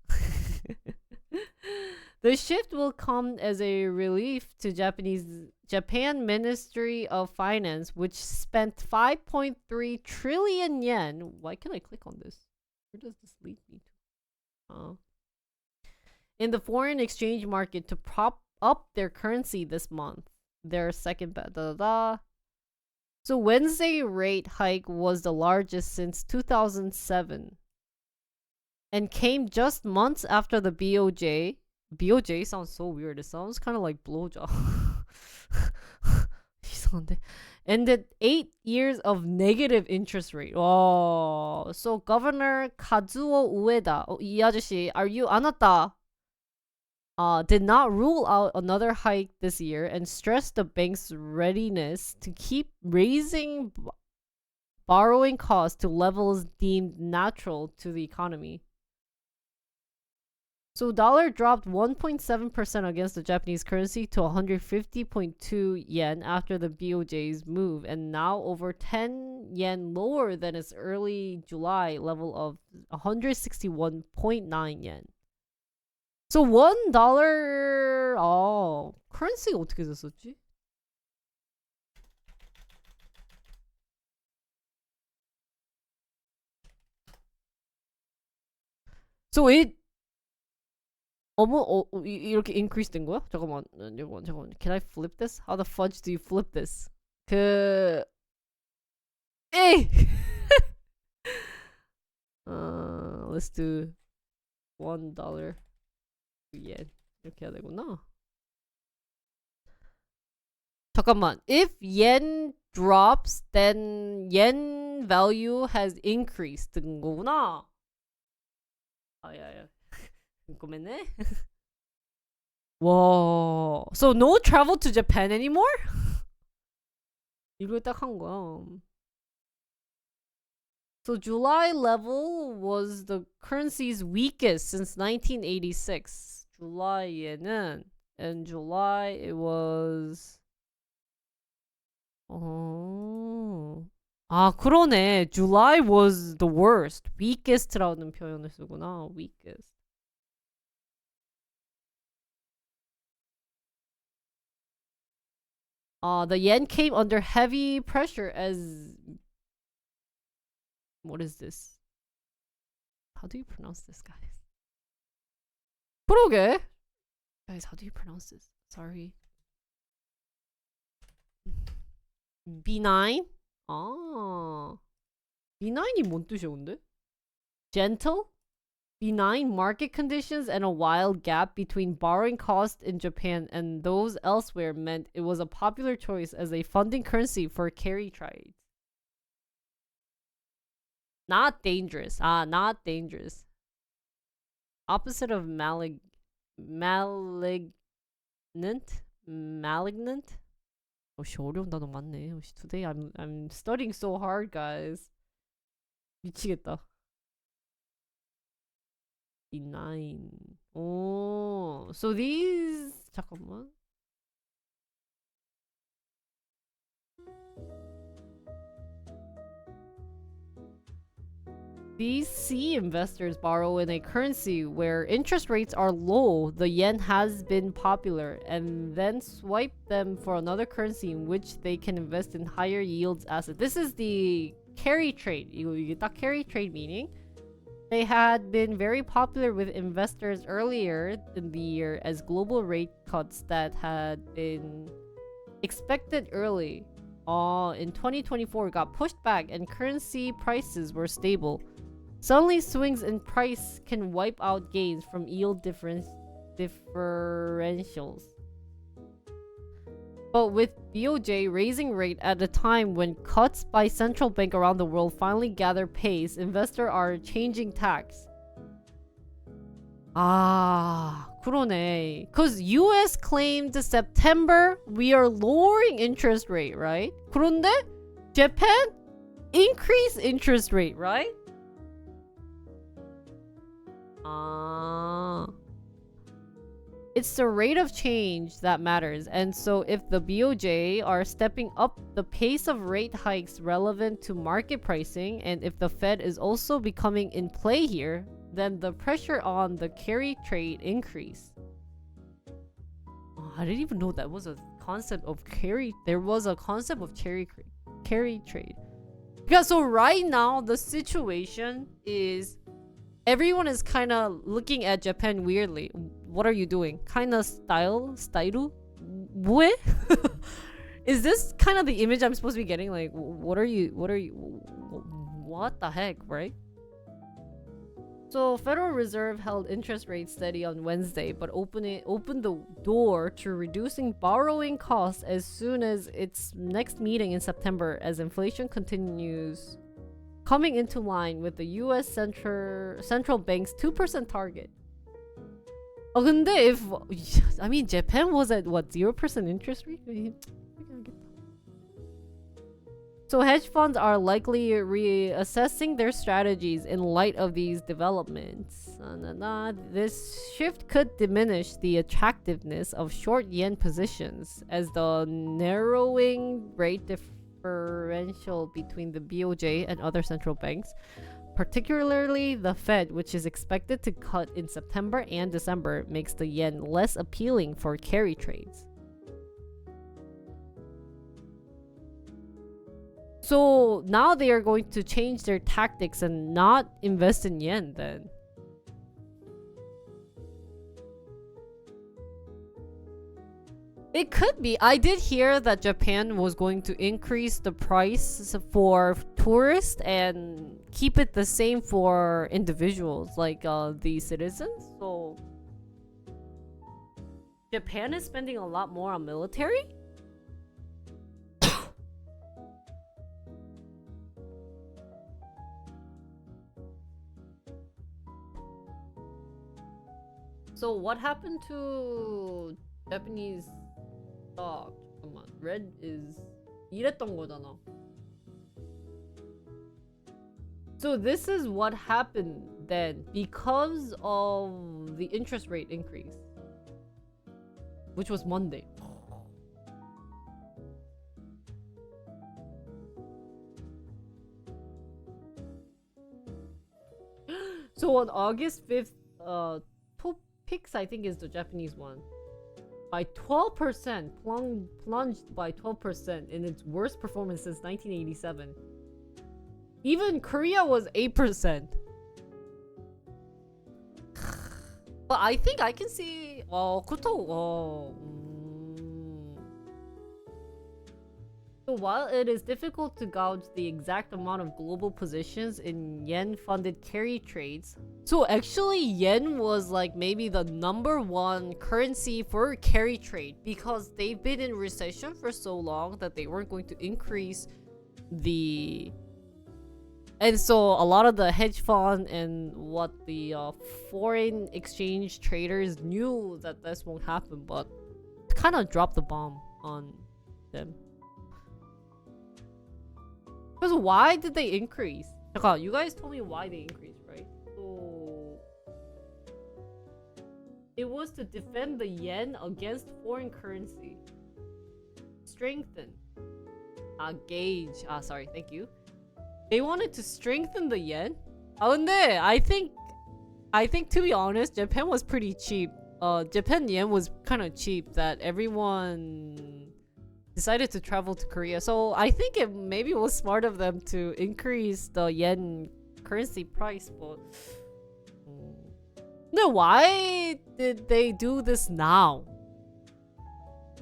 The shift will come as a relief to Japan Ministry of Finance, which spent 5.3 trillion yen. Why can't I click on this? Where does this lead me to? In the foreign exchange market to prop up their currency this month. Their second bet. So Wednesday rate hike was the largest since 2007. And came just months after the BOJ. BOJ sounds so weird. It sounds kind of like blowjob. 이상한데. Ended 8 years of negative interest rate. So Governor Kazuo Ueda, 이 아저씨, are you 안 왔다? Did not rule out another hike this year and stressed the bank's readiness to keep raising borrowing costs to levels deemed natural to the economy. So dollar dropped 1.7% against the Japanese currency to 150.2 yen after the BOJ's move, and now over 10 yen lower than its early July level of 161.9 yen. So $1 currency가 어떻게 됐었지? So it 이렇게 increase 된 거야? 잠깐만. Can I flip this? How the fudge do you flip this? Let's do $1 yen. 이렇게 해야 되구나. 잠깐만. If yen drops, then yen value has increased 된 거구나. 야. 고맙네. 와. So no travel to Japan anymore? 이걸 딱 한 거야. So July level was the currency's weakest since 1986. July에는 in July it was 그러네. July was the worst. weakest라는 표현을 쓰구나. weakest. The yen came under heavy pressure as... What is this? How do you pronounce this, guys? 그러게. Guys, how do you pronounce this? Sorry. B9? 아. benign이 뭔 뜻이야, 근데? gentle? benign market conditions and a wild gap between borrowing costs in Japan and those elsewhere meant it was a popular choice as a funding currency for carry trades. Not dangerous. Not dangerous. Opposite of malignant? Malignant? 씨, 어려운 단어 많네. Today I'm studying so hard, guys. 미치겠다. benign. Oh, so these 잠깐만. These sea investors borrow in a currency where interest rates are low, the yen has been popular, and then swipe them for another currency in which they can invest in higher yields assets. This is the carry trade. 이게 딱 carry trade meaning. They had been very popular with investors earlier in the year as global rate cuts that had been expected early in 2024 got pushed back and currency prices were stable. Suddenly swings in price can wipe out gains from yield differentials. But with BOJ raising rate at a time when cuts by central bank around the world finally gather pace, investors are changing tacks. 그러네. Cause US claimed September we are lowering interest rate, right? 그런데 Japan increase interest rate, right? It's the rate of change that matters, and so if the BOJ are stepping up the pace of rate hikes relevant to market pricing, and if the Fed is also becoming in play here, then the pressure on the carry trade increase. I didn't even know that was a concept of carry. There was a concept of carry trade. Yeah, so right now the situation is everyone is kind of looking at Japan weirdly. What are you doing? Kind of style? 뭐해? Is this kind of the image I'm supposed to be getting? Like, what the heck, right? So Federal Reserve held interest rates steady on Wednesday, but opened the door to reducing borrowing costs as soon as its next meeting in September as inflation continues coming into line with the US Central Bank's 2% target. 근데 Japan was at what, 0% interest rate? So hedge funds are likely reassessing their strategies in light of these developments. This shift could diminish the attractiveness of short yen positions as the narrowing rate differential between the BOJ and other central banks, particularly the Fed, which is expected to cut in September and December, makes the yen less appealing for carry trades. So now they are going to change their tactics and not invest in yen then. It could be. I did hear that Japan was going to increase the price for tourists and keep it the same for individuals, like the citizens. So Japan is spending a lot more on military? So what happened to Japanese stock? 잠깐만. Red is 이랬던 거잖아. So this is what happened then because of the interest rate increase, which was Monday. So on August 5th, Pix, I think, is the Japanese one, by 12%, plunged by 12% in its worst performance since 1987. Even Korea was 8%. But I think I can see So while it is difficult to gauge the exact amount of global positions in yen-funded carry trades, so actually yen was like maybe the #1 currency for carry trade because they've been in recession for so long that they weren't going to increase the... And so a lot of the hedge fund and what the foreign exchange traders knew that this won't happen, but kind of dropped the bomb on them. Because why did they increase? 잠깐, you guys told me why they increased, right? So it was to defend the yen against foreign currency. Strengthen. Gauge. Sorry, thank you. They wanted to strengthen the yen? 근데 I think to be honest, Japan was pretty cheap. Japan yen was kind of cheap that everyone decided to travel to Korea. So I think it maybe was smart of them to increase the yen currency price, but no, why did they do this now?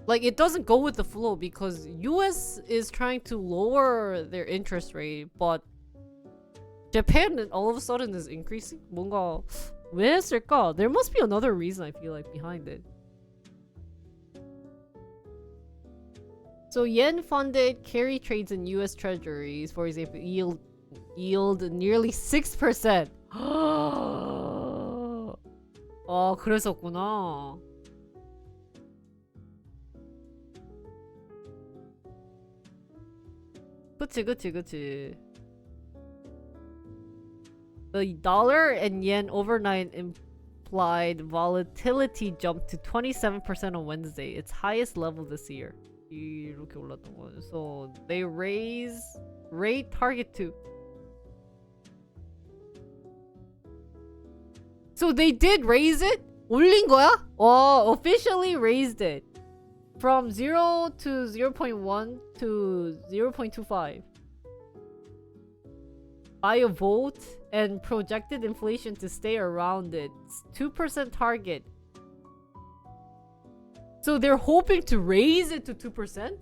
Like, it doesn't go with the flow because US is trying to lower their interest rate, but Japan all of a sudden is increasing? 뭔가 왜 했을까? There must be another reason, I feel like, behind it. So yen-funded carry trades in US treasuries, for example, yield nearly 6%. 그랬었구나. 그치. The dollar and yen overnight implied volatility jumped to 27% on Wednesday, its highest level this year. 이렇게 올랐던 거예요. So they raise rate target to. So they did raise it? 올린 거야? Officially raised it from 0 to 0.1 to 0.25 by a vote, and projected inflation to stay around its 2% target. So they're hoping to raise it to 2%?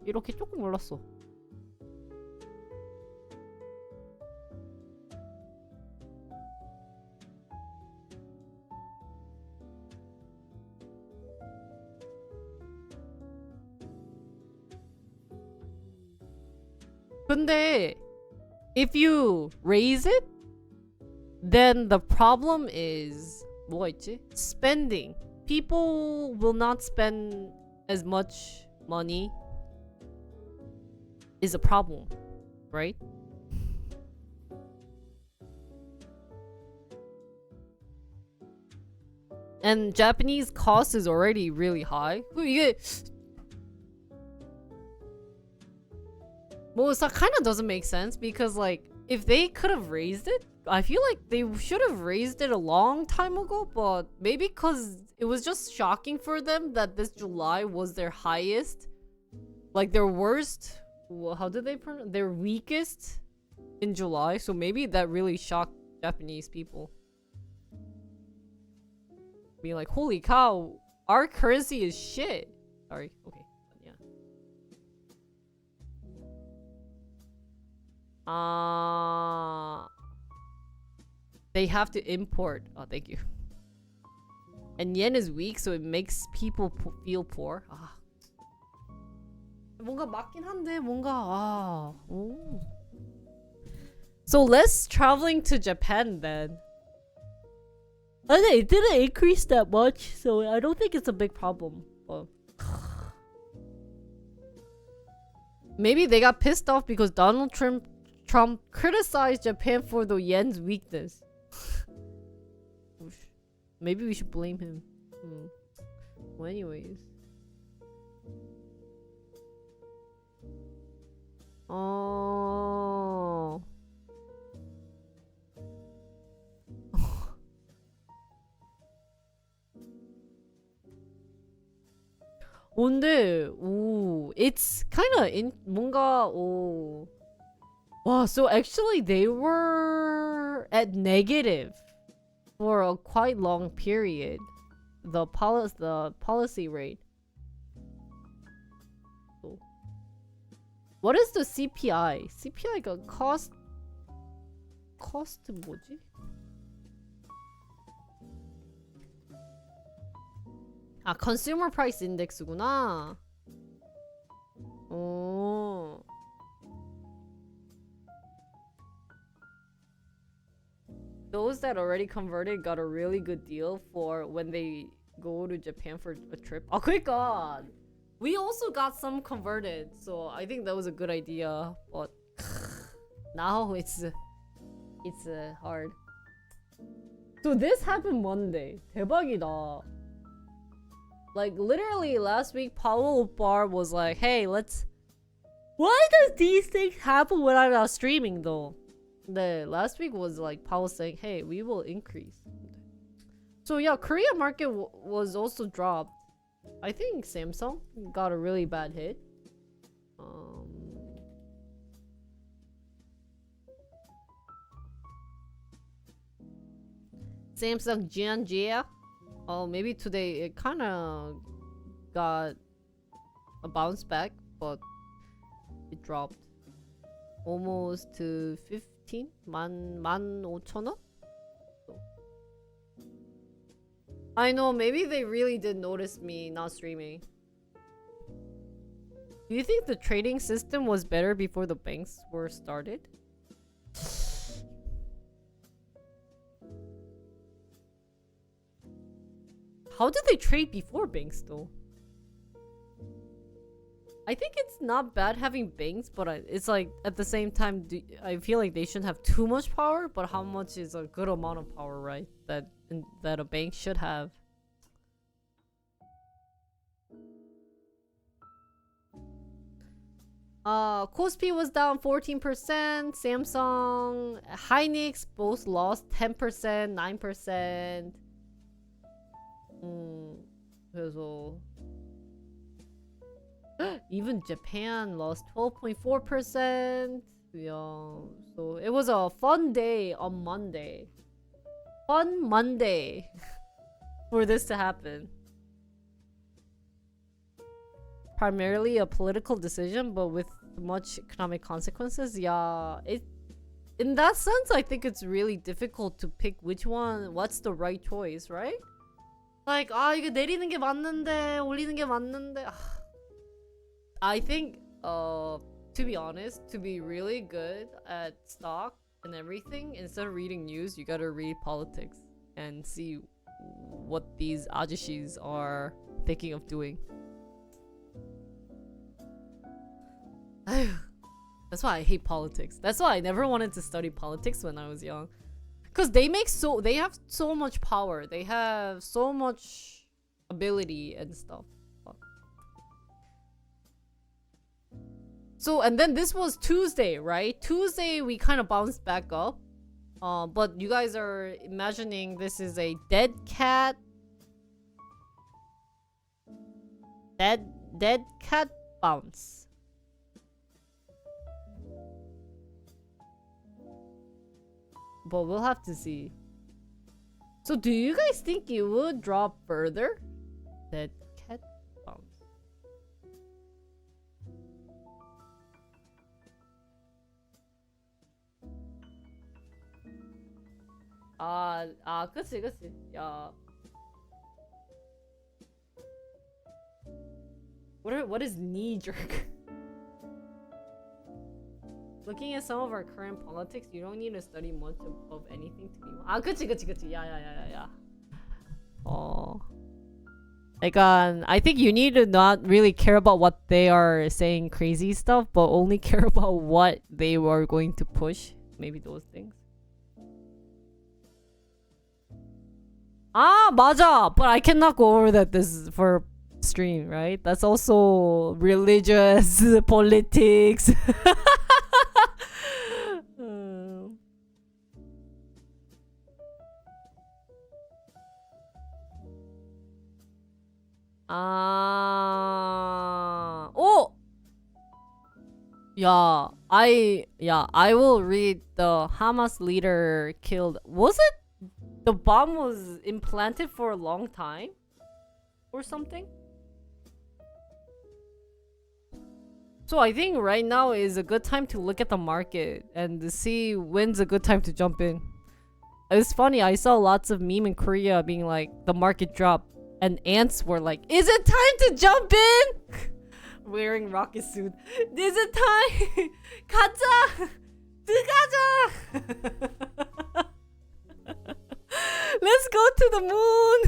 이렇게 조금 올랐어. 근데 if you raise it, then the problem is 뭐가 있지? Spending. People will not spend as much money is a problem, right? And Japanese cost is already really high. 이게 well, it kind of doesn't make sense because, like, if they could have raised it, I feel like they should have raised it a long time ago, but maybe because it was just shocking for them that this July was their highest, like their worst, how did they pronounce, their weakest in July, so maybe that really shocked Japanese people. Being like, holy cow, our currency is shit. Sorry, okay. They have to import. Oh, thank you. And yen is weak, so it makes people feel poor. 뭔가 맞긴 한데 뭔가 오. So less traveling to Japan then. And it didn't increase that much, so I don't think it's a big problem. But maybe they got pissed off because Donald Trump criticized Japan for the yen's weakness. Maybe we should blame him. Well, anyways. Oh. 근데 it's kind of 뭔가 wow, so actually they were at negative for a quite long period. the policy rate. So, what is the CPI? CPI가 cost 뭐지? 아, consumer price index구나. 오. Those that already converted got a really good deal for when they go to Japan for a trip. 아, 그러니까 we also got some converted, so I think that was a good idea. But now it's hard. So this happened Monday. 대박이다. Like literally last week, Paolo Bar was like, "Hey, let's." Why does these things happen when I'm not streaming though? The last week was like Paolo saying, "Hey, we will increase." So yeah, Korea market was also dropped. I think Samsung got a really bad hit. Samsung Jianjia. Oh, maybe today it kind of got a bounce back, but it dropped almost to 15 만 15,000원. I know, maybe they really did notice me not streaming. Do you think the trading system was better before the banks were started? How did they trade before banks though? I think it's not bad having banks, but it's like at the same time, I feel like they shouldn't have too much power. But how much is a good amount of power, right? That a bank should have. Kospi was down 14%. Samsung, Hynix both lost 10%, 9%. 그래서 even Japan lost 12.4%. Yeah, so it was a fun day on Monday. Fun Monday for this to happen. Primarily a political decision, but with much economic consequences. Yeah, in that sense, I think it's really difficult to pick what's the right choice, right? Like, 이거 내리는 게 맞는데, 올리는 게 맞는데. I think, to be honest, to be really good at stock and everything, instead of reading news, you gotta read politics and see what these ajishis are thinking of doing. That's why I hate politics. That's why I never wanted to study politics when I was young. Because they have so much power. They have so much ability and stuff. So, and then this was Tuesday, right? Tuesday, we kind of bounced back up. But you guys are imagining this is a dead cat. Dead cat bounce. But we'll have to see. So do you guys think it would drop further? That cat bounce. 그치. 야. What is knee jerk? Looking at some of our current politics, you don't need to study much of anything to be. 그치. Yeah. Like, I think you need to not really care about what they are saying crazy stuff, but only care about what they were going to push. Maybe those things. 맞아. But I cannot go over that this is for stream, right? That's also religious politics. 오! I will read the Hamas leader killed. Was it the bomb was implanted for a long time? or something. So I think right now is a good time to look at the market and to see when's a good time to jump in. It's funny, I saw lots of meme in Korea being like, the market dropped, and ants were like, is it time to jump in? Wearing rocket suit. Is it time? 가자! 들어가자! Let's go to the moon!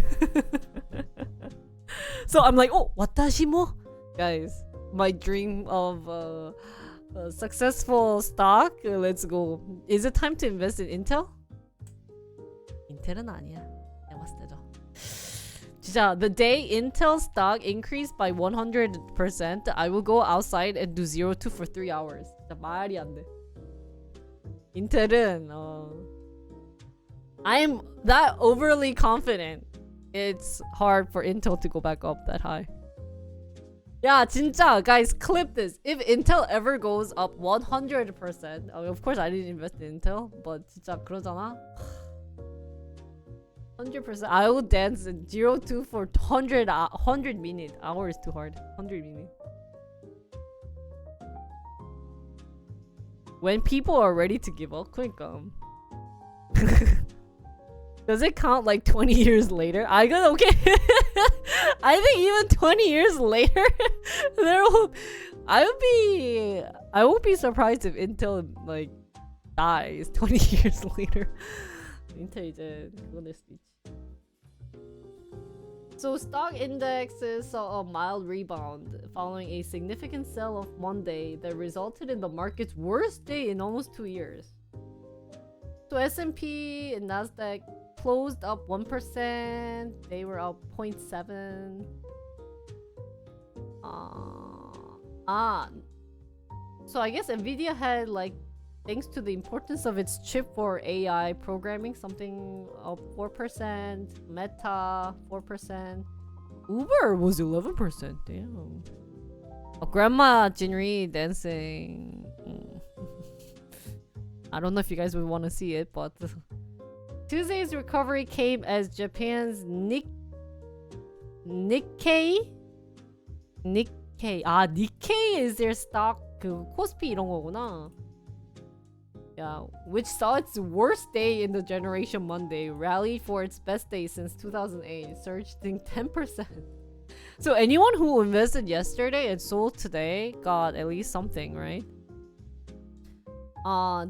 So I'm like, oh, watashi mo? Guys, my dream of a successful stock. Let's go. Is it time to invest in Intel? 인텔은 아니야. 내가 봤을 때도. 진짜, the day Intel stock increased by 100%, I will go outside and do 0-2 for 3 hours. 진짜 말이 안 돼. 인텔은 I'm that overly confident. It's hard for Intel to go back up that high. Yeah, 진짜, guys, clip this. If Intel ever goes up 100%, I mean, of course I didn't invest in Intel, but 진짜 그러잖아. 100%. I will dance in 0-2 for 100 minutes. Hours too hard. 100 minutes. When people are ready to give up, 그러니까. Does it count like 20 years later? I got okay. I think even 20 years later, I won't be surprised if Intel like dies 20 years later. 인텔 이제 그거 낼 수도 있지. So stock indexes saw a mild rebound following a significant sell-off Monday that resulted in the market's worst day in almost 2 years. So S&P and Nasdaq closed up 1%. They were up 0.7. So I guess Nvidia had like, thanks to the importance of its chip for AI programming, something up 4%. Meta 4%. Uber was 11%. Damn. Grandma Jinri dancing. I don't know if you guys would want to see it, but Tuesday's recovery came as Japan's Nikkei is their stock. 그 코스피 이런 거구나. Yeah, which saw its worst day in the generation Monday, rallied for its best day since 2008, surging 10%. So anyone who invested yesterday and sold today got at least something, right?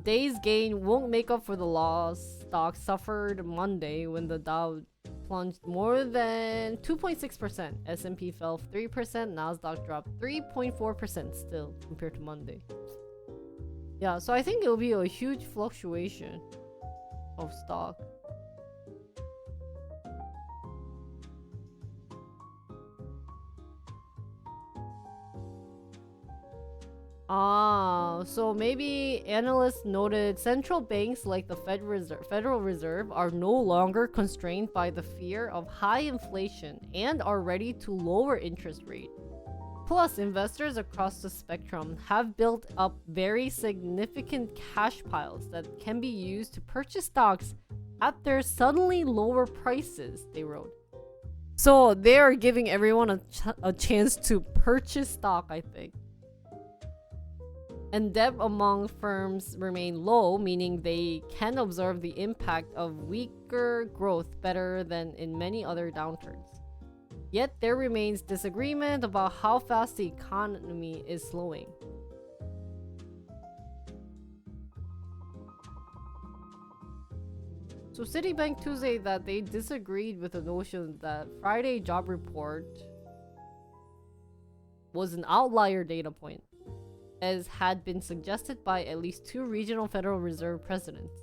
Day's gain won't make up for the loss stock suffered Monday when the Dow plunged more than 2.6%. S&P fell 3%, Nasdaq dropped 3.4% still compared to Monday. Yeah, so I think it'll be a huge fluctuation of stock. So maybe analysts noted central banks like the Federal Reserve are no longer constrained by the fear of high inflation and are ready to lower interest rate. Plus, investors across the spectrum have built up very significant cash piles that can be used to purchase stocks at their suddenly lower prices, they wrote. So they are giving everyone a chance to purchase stock, I think. And debt among firms remain low, meaning they can observe the impact of weaker growth better than in many other downturns. Yet there remains disagreement about how fast the economy is slowing. So Citibank Tuesday that they disagreed with the notion that Friday job report was an outlier data point, as had been suggested by at least 2 regional Federal Reserve presidents.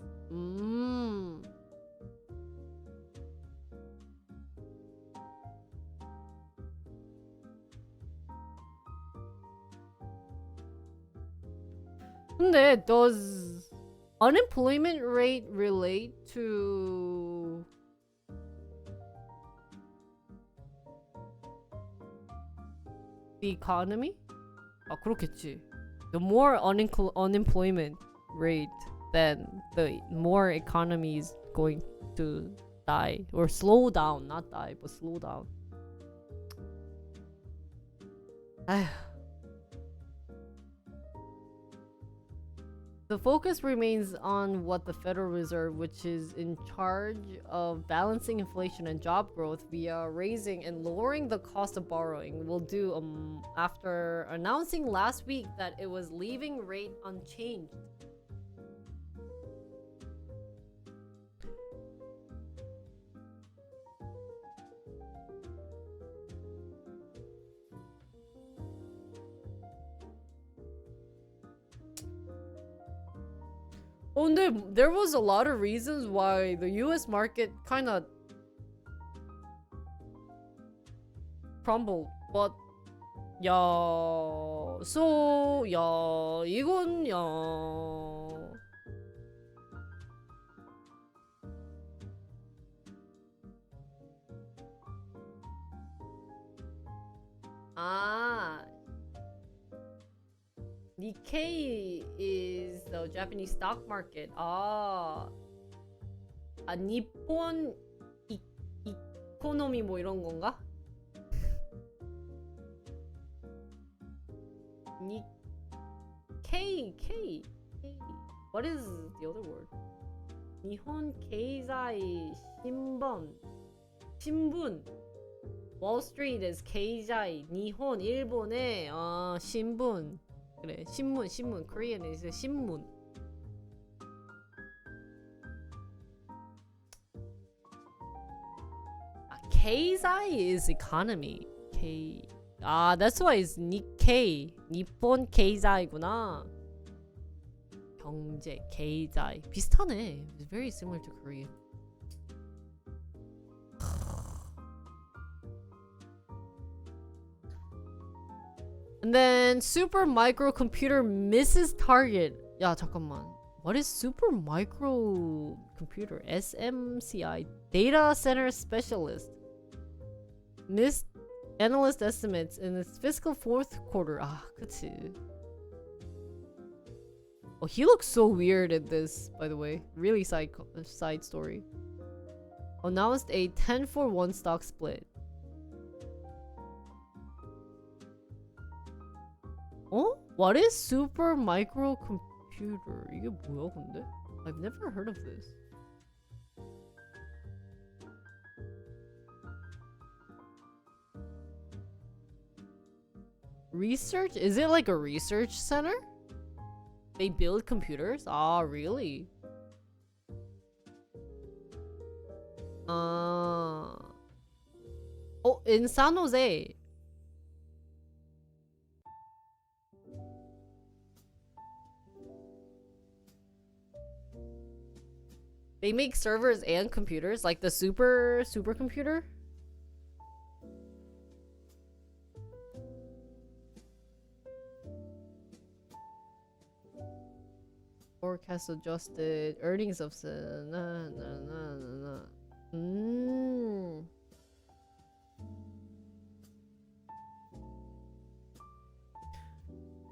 근데 does unemployment rate relate to the economy? 아, 그렇겠지. The more unemployment rate, then the more economy is going to die or slow down. Not die, but slow down. The focus remains on what the Federal Reserve, which is in charge of balancing inflation and job growth via raising and lowering the cost of borrowing, will do after announcing last week that it was leaving rate unchanged. Oh, there was a lot of reasons why the US market kind of crumbled. But 야, so 야, 이건 야. 아, Nikkei is the Japanese stock market. 니폰 이코노미 뭐 이런 건가? K. What is the other word? 니혼 케이자이 신분. Wall Street is 케이자이. 니혼 일본의 신분. 그래, 신문. Korean is 신문. Keizai is economy. That's why it's Nikkei. 니폰 케이자이구나. 경제, 케이자이. 비슷하네. It's very similar to Korean. And then super microcomputer misses target. 야, 잠깐만. What is super microcomputer? SMCI. Data center specialist. Missed analyst estimates in its fiscal fourth quarter. 그치. Oh, he looks so weird in this, by the way. Really side story. Announced a 10-for-1 stock split. What is super microcomputer? 이게 뭐야 근데? I've never heard of this. Research? Is it like a research center? They build computers? Really? In San Jose. They make servers and computers, like the supercomputer. Forecast adjusted, earnings of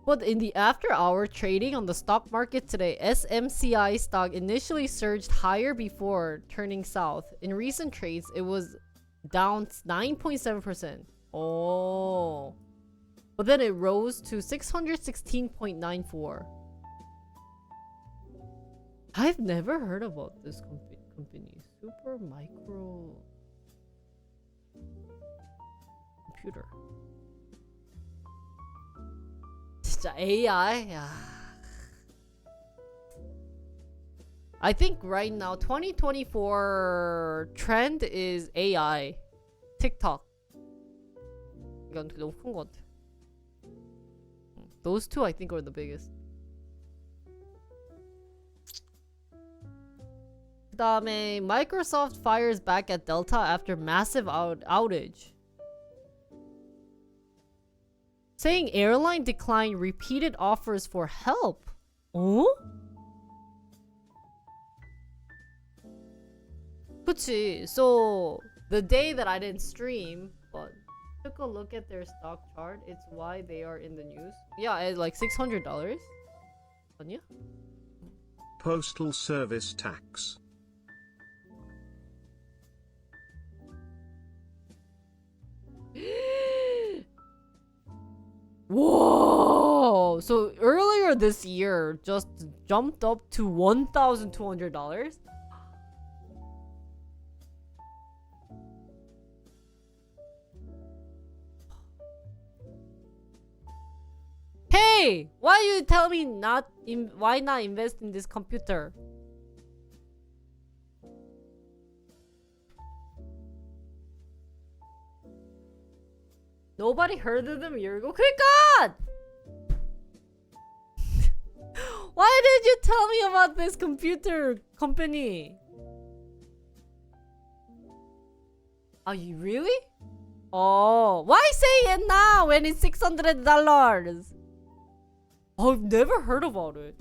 But in the after-hour trading on the stock market today, SMCI stock initially surged higher before turning south. In recent trades, it was down 9.7%. Oh. But then it rose to 616.94. I've never heard about this company. Super micro computer. 진짜 AI. I think right now 2024 trend is AI. TikTok. 이건 너무 큰 것 같아. Those two I think are the biggest. 그다음에 Microsoft fires back at Delta after massive outage. Saying airline declined repeated offers for help. 그치. So the day that I didn't stream, but took a look at their stock chart, it's why they are in the news. Yeah, at like $600. 아니야? Postal service tax. So earlier this year just jumped up to $1,200. Hey, why you tell me why not invest in this computer? Nobody heard of them a year ago? 그러니까! Why did you tell me about this computer company? Are you really? Oh, why say it now when it's $600? I've never heard about it.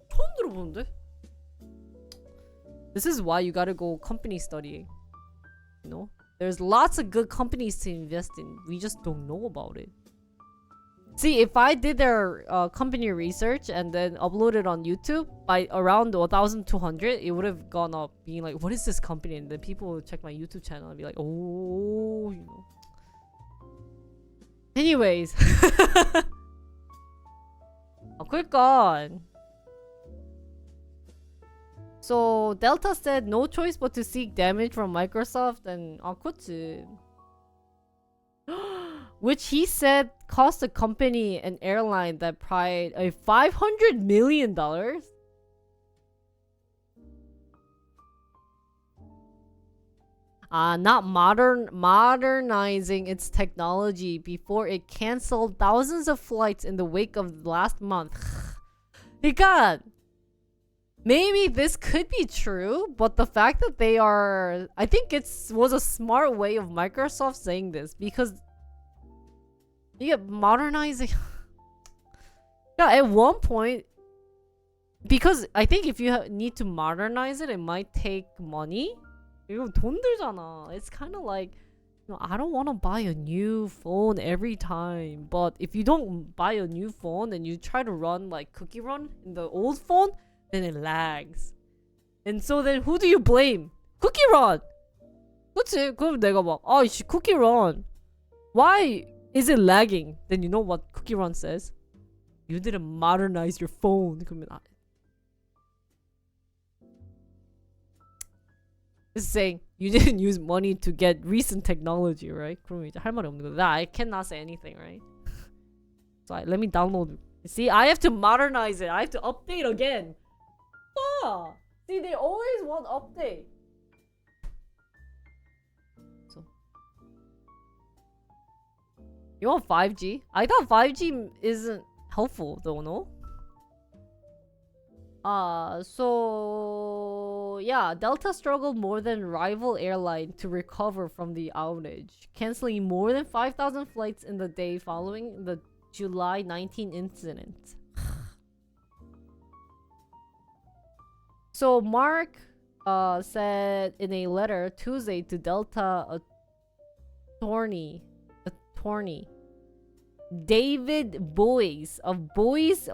처음 들어보는데? This is why you gotta go company studying. You know? There's lots of good companies to invest in. We just don't know about it. See, if I did their company research and then uploaded on YouTube by around 1,200, it would have gone up being like, what is this company? And then people would check my YouTube channel and be like, oh, you know. Anyways. quick on. So Delta said no choice but to seek damage from Microsoft and 그치. Which he said cost the company an airline that pried a $500 million. Not modernizing its technology before it canceled thousands of flights in the wake of last month. 그러니까 maybe this could be true, but the fact that they are, I think was a smart way of Microsoft saying this because you get modernizing. Yeah, at one point, because I think if you need to modernize it, it might take money. 이거 돈 들잖아. It's kind of like, you know, I don't want to buy a new phone every time. But if you don't buy a new phone and you try to run like Cookie Run in the old phone, then it lags. And so then who do you blame? Cookie Run! 그치? 그럼 내가 막, 이씨, Cookie Run. Why is it lagging? Then you know what Cookie Run says? You didn't modernize your phone. 그러면 It's saying you didn't use money to get recent technology, right? 그럼 이제 할 말이 없는 거다. I cannot say anything, right? So let me download. See, I have to modernize it. I have to update again. See, they always want update. So you want 5G? I thought 5G isn't helpful though, no? So yeah, Delta struggled more than rival airline to recover from the outage, canceling more than 5,000 flights in the day following the July 19 incident. So Mark said in a letter Tuesday to Delta attorney David Boyce of Boyce.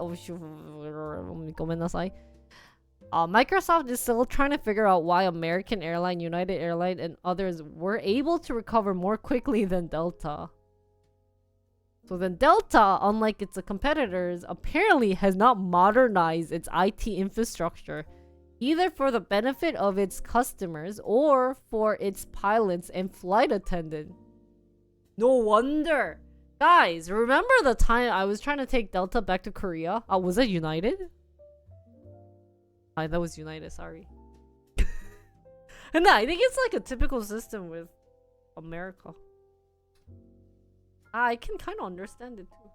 Microsoft is still trying to figure out why American Airlines, United Airlines, and others were able to recover more quickly than Delta. So then Delta, unlike its competitors, apparently has not modernized its IT infrastructure, either for the benefit of its customers or for its pilots and flight attendants. No wonder. Guys, remember the time I was trying to take Delta back to Korea? Was that United? That was United, sorry. And I think it's like a typical system with America. I can kind of understand it too.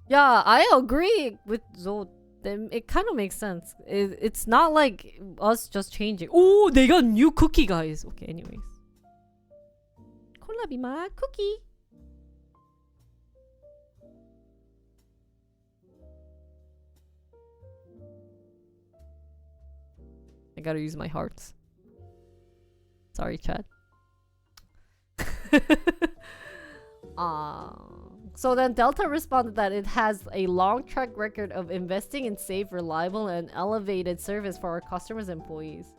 Yeah, I agree with Zo. It kind of makes sense. It's not like us just changing. Oh, they got new cookie, guys. Okay, anyways. 콜라비맛 cookie. I gotta use my hearts. Sorry, Chad. So then Delta responded that it has a long track record of investing in safe, reliable, and elevated service for our customers and employees.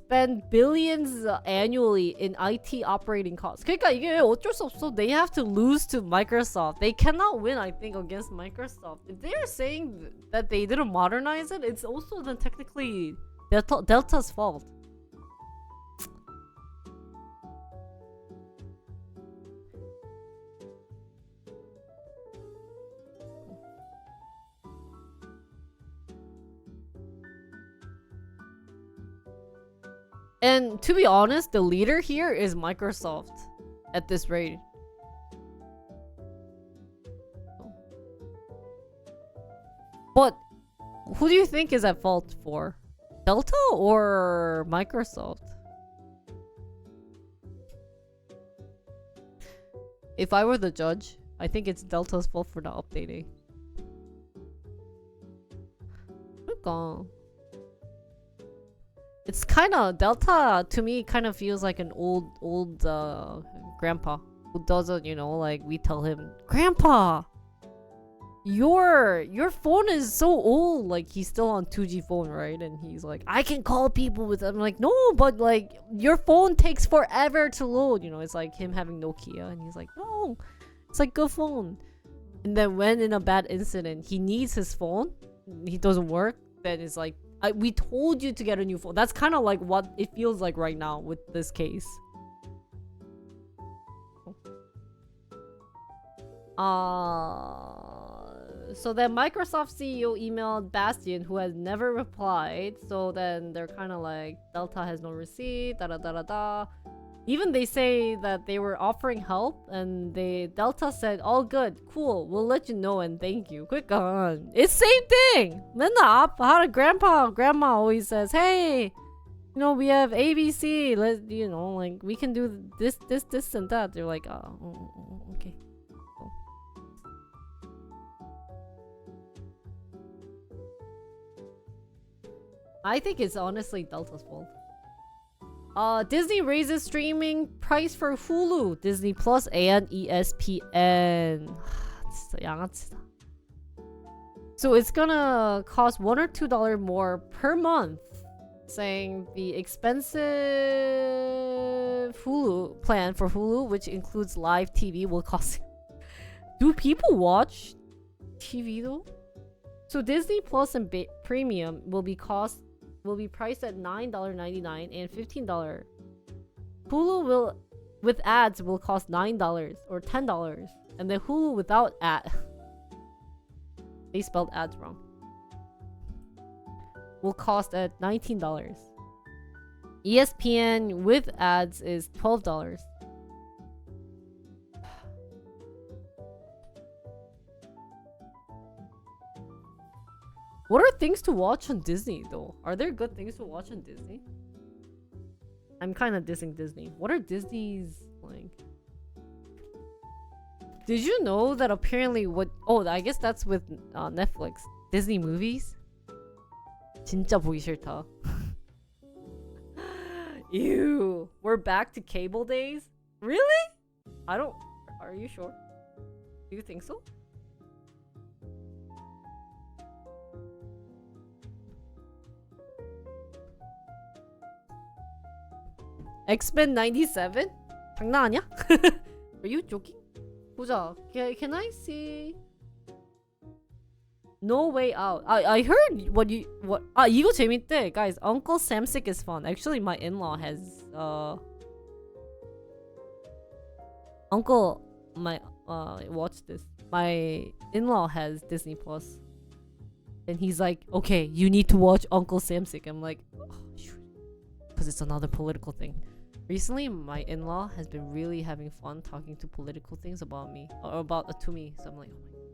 spend billions annually in IT operating costs. 그러니까 이게 어쩔 수 없어. They have to lose to Microsoft. They cannot win, I think, against Microsoft. If they're saying that they didn't modernize it, it's also then technically Delta's fault. And to be honest, the leader here is Microsoft at this rate. But who do you think is at fault for? Delta or Microsoft? If I were the judge, I think it's Delta's fault for not updating. 그러니까. It's kind of Delta to me kind of feels like an old grandpa who doesn't, you know, like we tell him, "Grandpa, your phone is so old." Like he's still on 2G phone, right? And he's like, "I can call people with." I'm like, "No, but like your phone takes forever to load." You know, it's like him having Nokia, and he's like, "No, it's like good phone." And then when in a bad incident, he needs his phone, he doesn't work. Then it's like, we told you to get a new phone. That's kind of like what it feels like right now with this case. So then Microsoft CEO emailed Bastian, who has never replied. So then they're kind of like, Delta has no receipt, da da da da da. Even they say that they were offering help, and Delta said, "All good, cool, we'll let you know and thank you." Quick on. It's same thing. 맨날 how grandma always says, "Hey, you know, we have ABC. Let you know, like we can do this and that." They're like, "Oh, okay." Cool. I think it's honestly Delta's fault. Disney raises streaming price for Hulu, Disney Plus, and ESPN. 진짜 양아치다. So it's gonna cost $1 or $2 more per month. Saying the expensive Hulu plan for Hulu, which includes live TV, will cost. Do people watch TV though? So Disney Plus and Premium will be priced at $9.99 and $15. Hulu will with ads will cost $9 or $10, and then Hulu without ad they spelled ads wrong will cost at $19. ESPN with ads is $12. What are things to watch on Disney though? Are there good things to watch on Disney? I'm kind of dissing Disney. What are Disney's like? Did you know that apparently I guess that's with Netflix. Disney movies? 진짜 보기 싫다. Ew. We're back to cable days? Really? Are you sure? Do you think so? X-Men 97? 장난 아니야? Are you joking? 보자. Can I see? No Way Out. I heard what 이거 재밌대. Guys, Uncle Samsick is fun. Actually, my in-law has watch this. My in-law has Disney Plus. And he's like, "Okay, you need to watch Uncle Samsick." I'm like, "Oh, shoot." Because it's another political thing. Recently, my in-law has been really having fun talking to political things about me, or to me. So I'm like, oh my.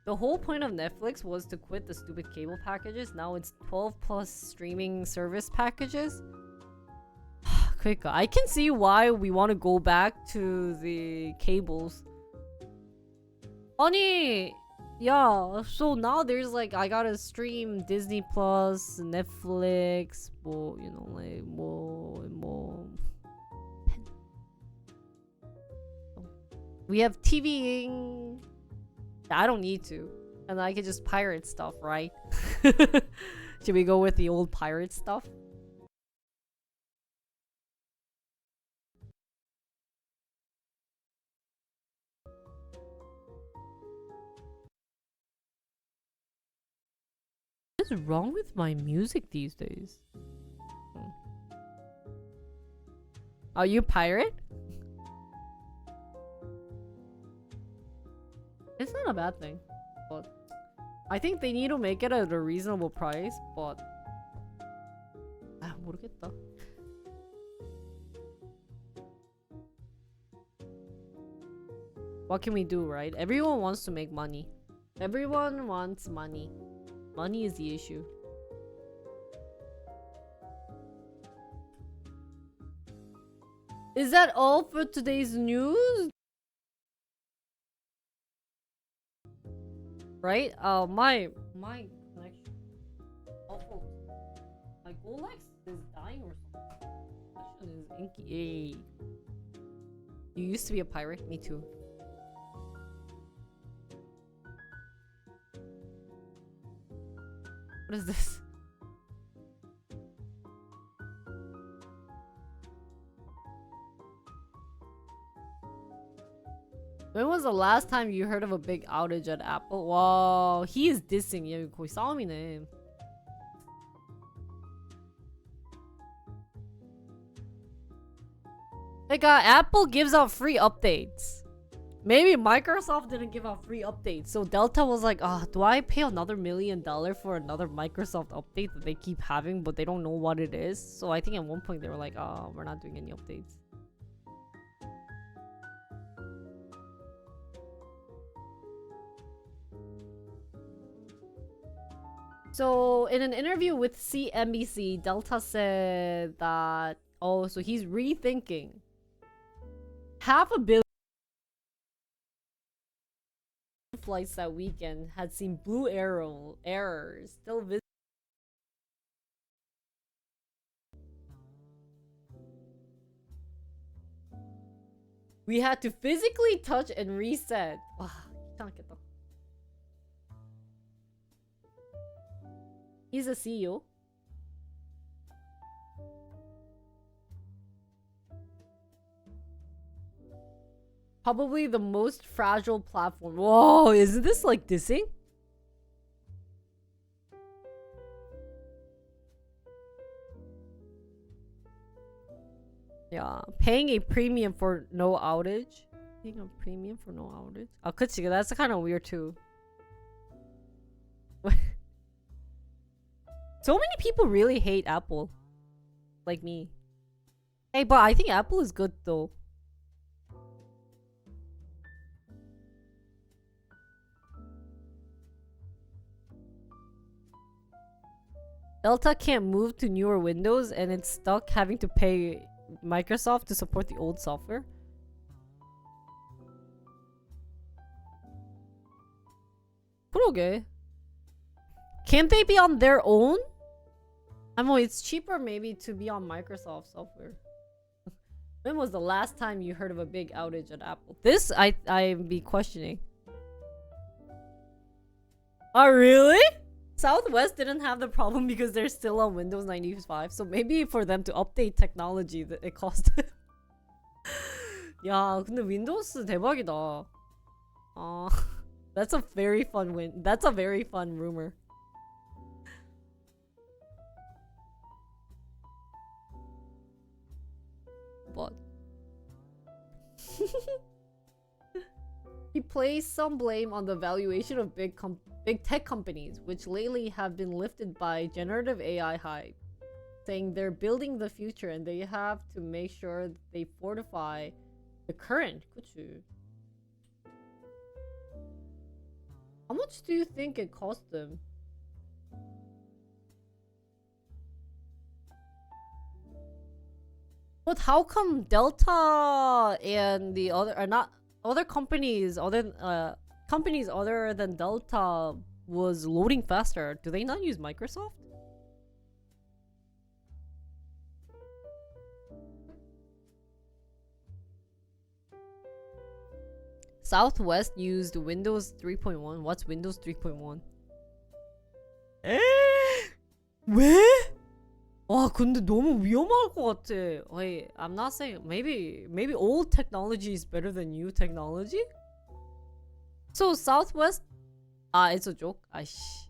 The whole point of Netflix was to quit the stupid cable packages. Now it's 12 plus streaming service packages. 그러니까 I can see why we want to go back to the cables. 아니, yeah, so now there's like I gotta stream Disney Plus, Netflix, you know, like more. We have TVing. I don't need to. And I could just pirate stuff, right? Should we go with the old pirate stuff? What is wrong with my music these days? Are you pirate? It's not a bad thing, but I think they need to make it at a reasonable price, but 모르겠다. What can we do, right? Everyone wants to make money. Everyone wants money. Money is the issue. Is that all for today's news? Right? My connection. Awful. My Golex is dying or something. Connection is inky. You used to be a pirate? Me too. What is this? When was the last time you heard of a big outage at Apple? Wow, he is dissing. 얘 거의 싸움이네. Like, Apple gives out free updates. Maybe Microsoft didn't give out free updates, so Delta was like, do I pay another $1 million for another Microsoft update that they keep having, but they don't know what it is? So I think at one point they were like, we're not doing any updates. So in an interview with CNBC, Delta said that, so he's rethinking. $500 million flights that weekend had seen blue arrow errors still visible. We had to physically touch and reset. 와, 귀찮겠다. He's a CEO. Probably the most fragile platform. Whoa, isn't this like dissing? Yeah, paying a premium for no outage. Paying a premium for no outage. 그치, that's kind of weird too. So many people really hate Apple. Like me. Hey, but I think Apple is good though. Delta can't move to newer Windows and it's stuck having to pay Microsoft to support the old software. 그러게. Can't they be on their own? I mean, it's cheaper maybe to be on Microsoft software. When was the last time you heard of a big outage at Apple? This I'd be questioning. Oh really? Southwest didn't have the problem because they're still on Windows 95. So maybe for them to update technology that it cost. 야, 근데 윈도우스 대박이다. That's a very fun win. That's a very fun rumor. But he placed some blame on the valuation of big tech companies, which lately have been lifted by generative AI hype, saying they're building the future and they have to make sure they fortify the current. 그치? How much do you think it cost them? But how come Delta and the other are not other companies companies other than Delta was loading faster? Do they not use Microsoft? Southwest used Windows 3.1. What's Windows 3.1? 왜? 와 근데 너무 위험할 것 같아. Wait, I'm not saying maybe old technology is better than new technology. So Southwest, it's a joke. 아이씨.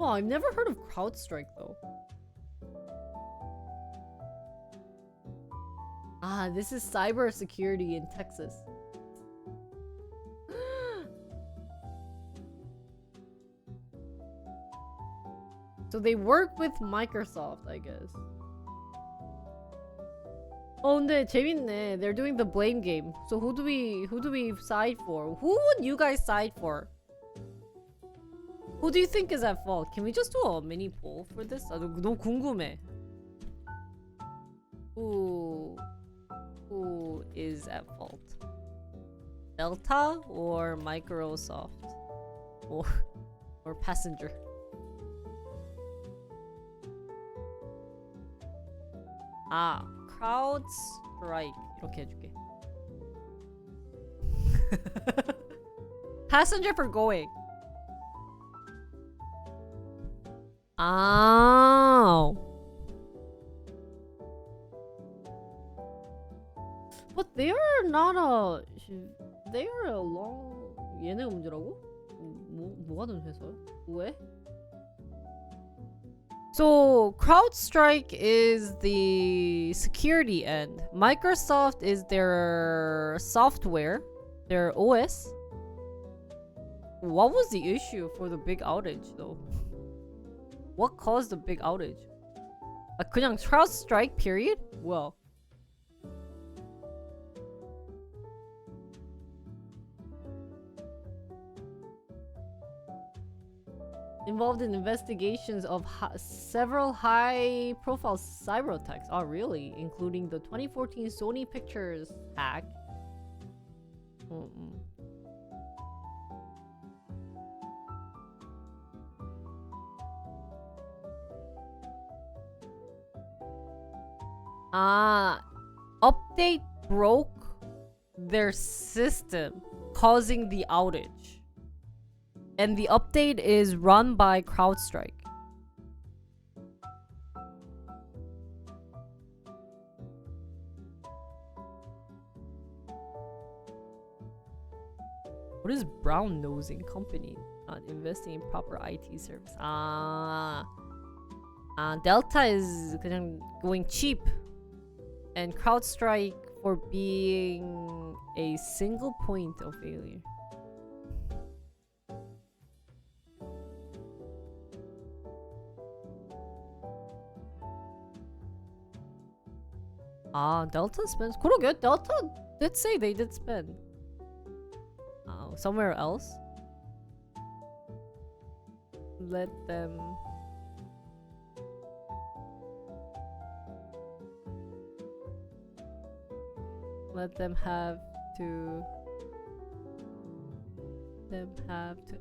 Oh, I've never heard of CrowdStrike though. This is cybersecurity in Texas. So they work with Microsoft, I guess. 근데 재밌네. They're doing the blame game. So who do we side for? Who would you guys side for? Who do you think is at fault? Can we just do a mini poll for this? 너무 궁금해. Who is at fault? Delta or Microsoft? Or Passenger? CrowdStrike 이렇게 해줄게. Passenger for going. But they are not a. They are a long. 얘네가 문제라고? 뭐가 된 회사야? 왜? So CrowdStrike is the security end. Microsoft is their software, their OS. What was the issue for the big outage though? What caused the big outage? 그냥 CrowdStrike period? Well. Involved in investigations of several high-profile cyber attacks. Oh, really? Including the 2014 Sony Pictures hack. Update broke their system, causing the outage. And the update is run by CrowdStrike. What is brown nosing company? Not investing in proper IT service. Delta is 그냥 going cheap. And CrowdStrike for being a single point of failure. Delta spends. 그러게, Delta did say they did spend. Somewhere else. Let them. Let them have to.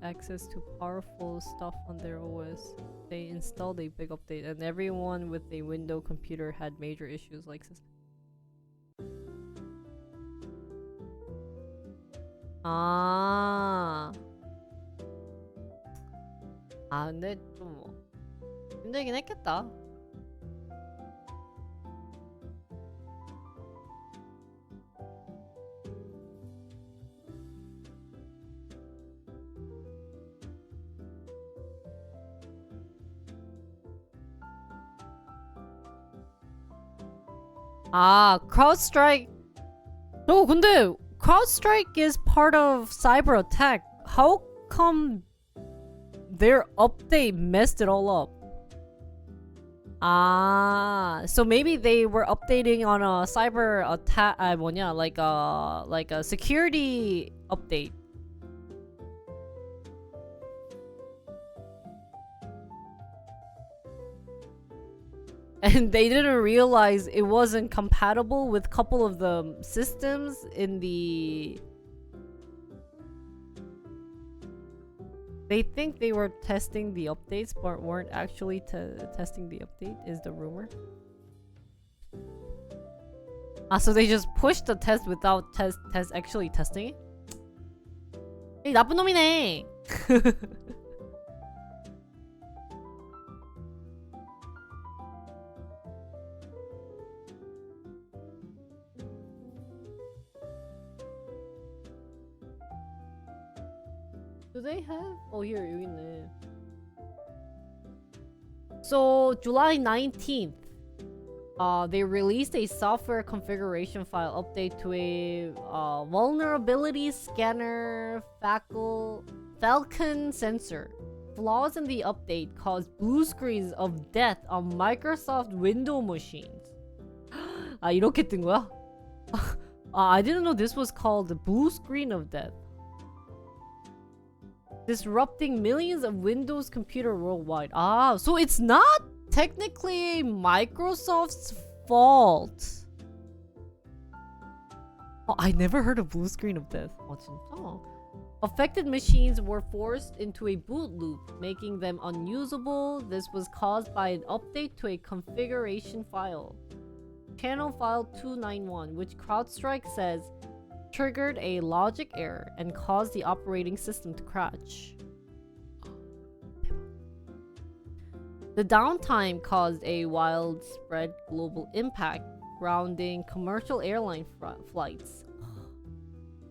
Access to powerful stuff on their OS. They installed a big update, and everyone with a Windows computer had major issues like this. 근데 좀 힘들긴 했겠다. CrowdStrike. 근데 CrowdStrike is part of cyber attack. How come their update messed it all up? So maybe they were updating on a cyber attack. like a security update. And they didn't realize it wasn't compatible with a couple of the systems in the They think they were testing the updates, but weren't actually testing the update, is the rumor. Ah, so they just pushed the test without actually testing it? 이 나쁜 놈이네! Do they have? Oh, here, 여기 있네. So, July 19th, they released a software configuration file update to a vulnerability scanner Falcon sensor. Flaws in the update caused blue screens of death on Microsoft Windows machines. 아, 이렇게 뜬 거야? I didn't know this was called the blue screen of death. Disrupting millions of Windows computers worldwide. Ah, so it's not technically Microsoft's fault. Oh, I never heard of blue screen of death. Oh. Affected machines were forced into a boot loop, making them unusable. This was caused by an update to a configuration file. Channel file 291, which CrowdStrike says triggered a logic error and caused the operating system to crash. The downtime caused a widespread global impact, grounding commercial airline flights,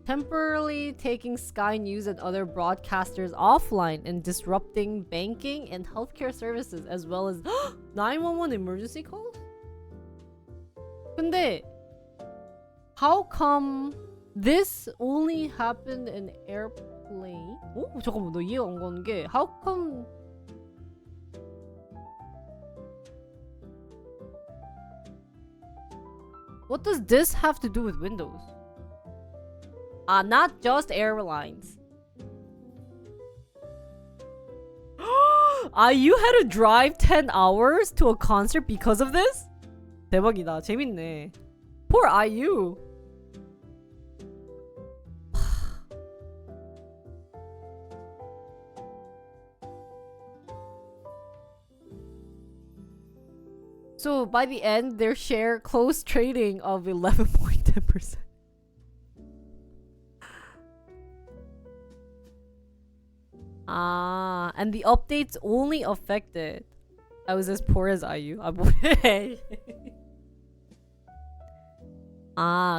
temporarily taking Sky News and other broadcasters offline and disrupting banking and healthcare services, as well as 911 emergency calls? 근데 how come this only happened in airplane? 오, 잠깐만, 너 이해가 안 가는 게 how come what does this have to do with Windows? Not just airlines. You had to drive 10 hours to a concert because of this? 대박이다. 재밌네. Poor IU. So by the end, their share closed trading of 11.10%. And the updates only affected. I was as poor as IU.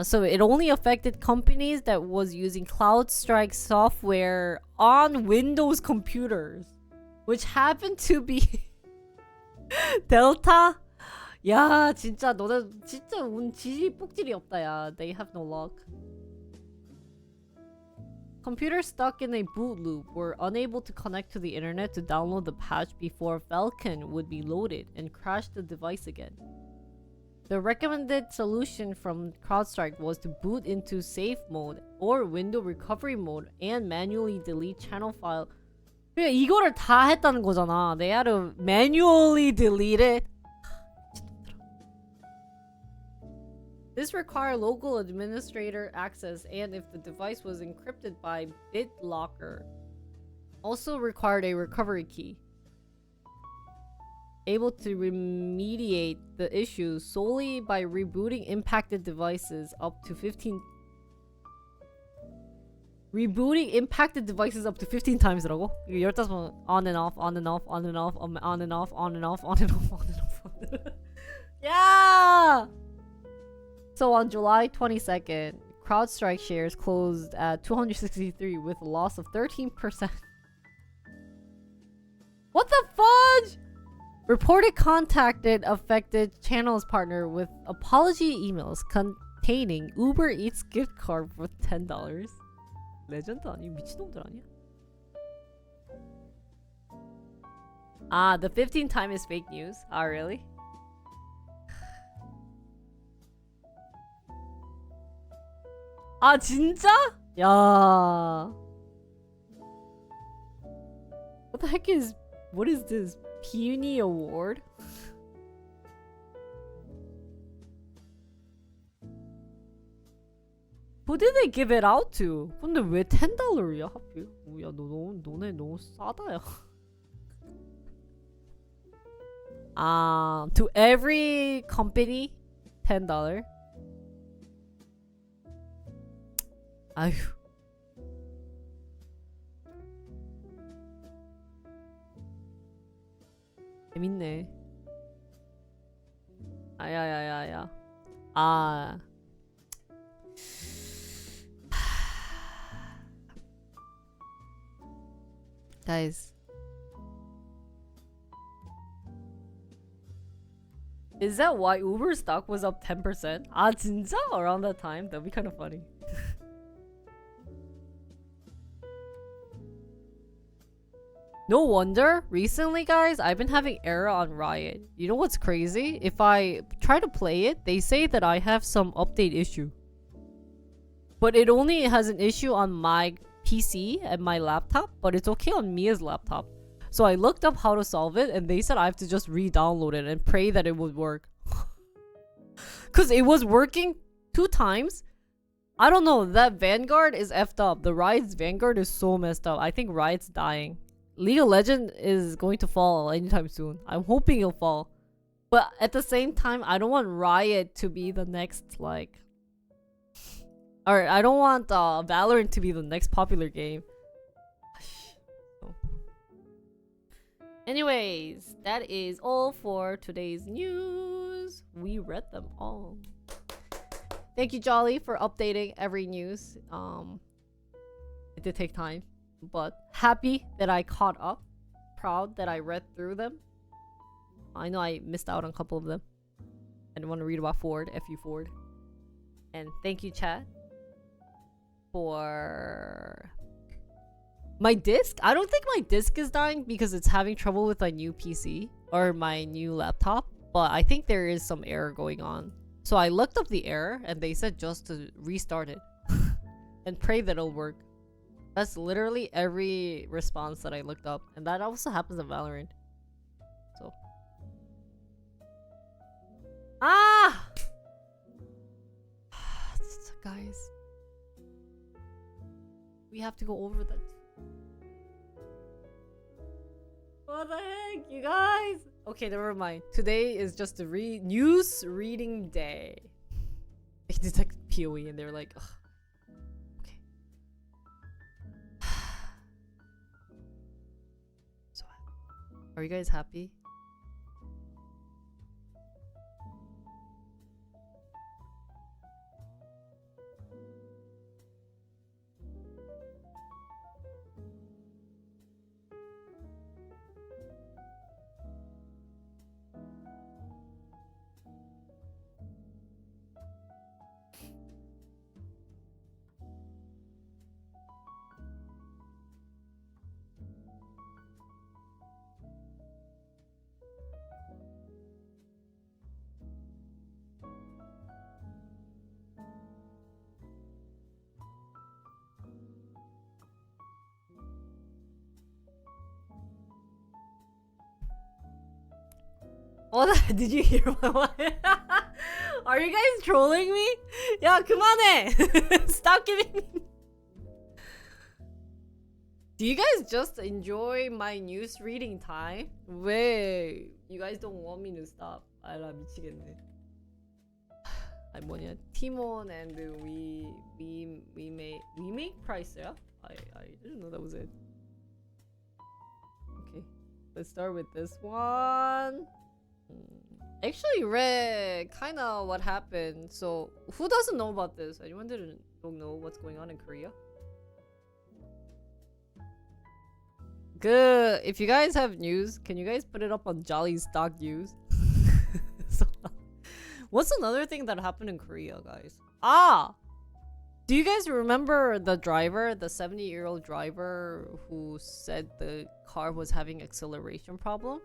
So it only affected companies that was using CloudStrike software on Windows computers, which happened to be Delta. 야, 진짜 너네 진짜 운 지질복질이 없다, 야. They have no luck. Computers stuck in a boot loop were unable to connect to the internet to download the patch before Falcon would be loaded and crash the device again. The recommended solution from CrowdStrike was to boot into safe mode or window recovery mode and manually delete channel file. 그러니까 이거를 다 했다는 거잖아. They had to manually delete it. This required local administrator access, and if the device was encrypted by BitLocker, also required a recovery key. Able to remediate the issue solely by rebooting impacted devices up to 15. Rebooting impacted devices up to 15 times라고? 이거 15번 on and off, on and off, on and off, on and off, on and off, on and off, on and off, on and off. Yeah! So on July 22nd, CrowdStrike shares closed at 263 with a loss of 13%. What the fudge? Reported contacted affected channels partner with apology emails containing Uber Eats gift card worth $10. 레전드 아니? 미친놈들 아니야? The 15 time is fake news. Really? 진짜? 야. What the heck is... What is this? Puny award? Who did they give it out to? 근데 왜 $10야 하필? 야 너네 너무 싸다 야. To every company $10. 아휴. 재밌네. 아야야야야. 아. Guys. Is that why Uber stock was up 10%? 아 진짜? Around that time? That'd be kind of funny. No wonder, recently guys, I've been having error on Riot. You know what's crazy? If I try to play it, they say that I have some update issue. But it only has an issue on my PC and my laptop, but it's okay on Mia's laptop. So I looked up how to solve it and they said I have to just re-download it and pray that it would work. Cause it was working 2 times. I don't know, that Vanguard is effed up. The Riot's Vanguard is so messed up. I think Riot's dying. League of Legends is going to fall anytime soon. I'm hoping it'll fall. But at the same time, I don't want Riot to be the next, like... Or I don't want Valorant to be the next popular game. Anyways, that is all for today's news. We read them all. Thank you, Jolly, for updating every news. It did take time, but happy that I caught up. Proud that I read through them. I know I missed out on a couple of them. I didn't want to read about Ford, F you Ford. And thank you, chat, for my disc. I don't think my disc is dying because it's having trouble with my new PC or my new laptop, but I think there is some error going on. So I looked up the error and they said just to restart it and pray that it'll work. That's literally every response that I looked up, and that also happens in Valorant. So guys, we have to go over that. What the heck, you guys? Okay, never mind. Today is just a news reading day. They detect POE and they're like, ugh. Okay. So, are you guys happy? What? Did you hear my line? Are you guys trolling me? 야 그만해! Stop giving me. Do you guys just enjoy my news reading time? 왜 you guys don't want me to stop? 아 나 미치겠네. 아니 뭐냐, 팀원 and we make price야? I didn't know that was it. Okay, let's start with this one. Actually read kind of what happened. So who doesn't know about this? Anyone don't know what's going on in Korea? Good. If you guys have news, can you guys put it up on Jolly's stock news? So, what's another thing that happened in Korea, guys? Do you guys remember the driver, the 70-year-old driver who said the car was having acceleration problem?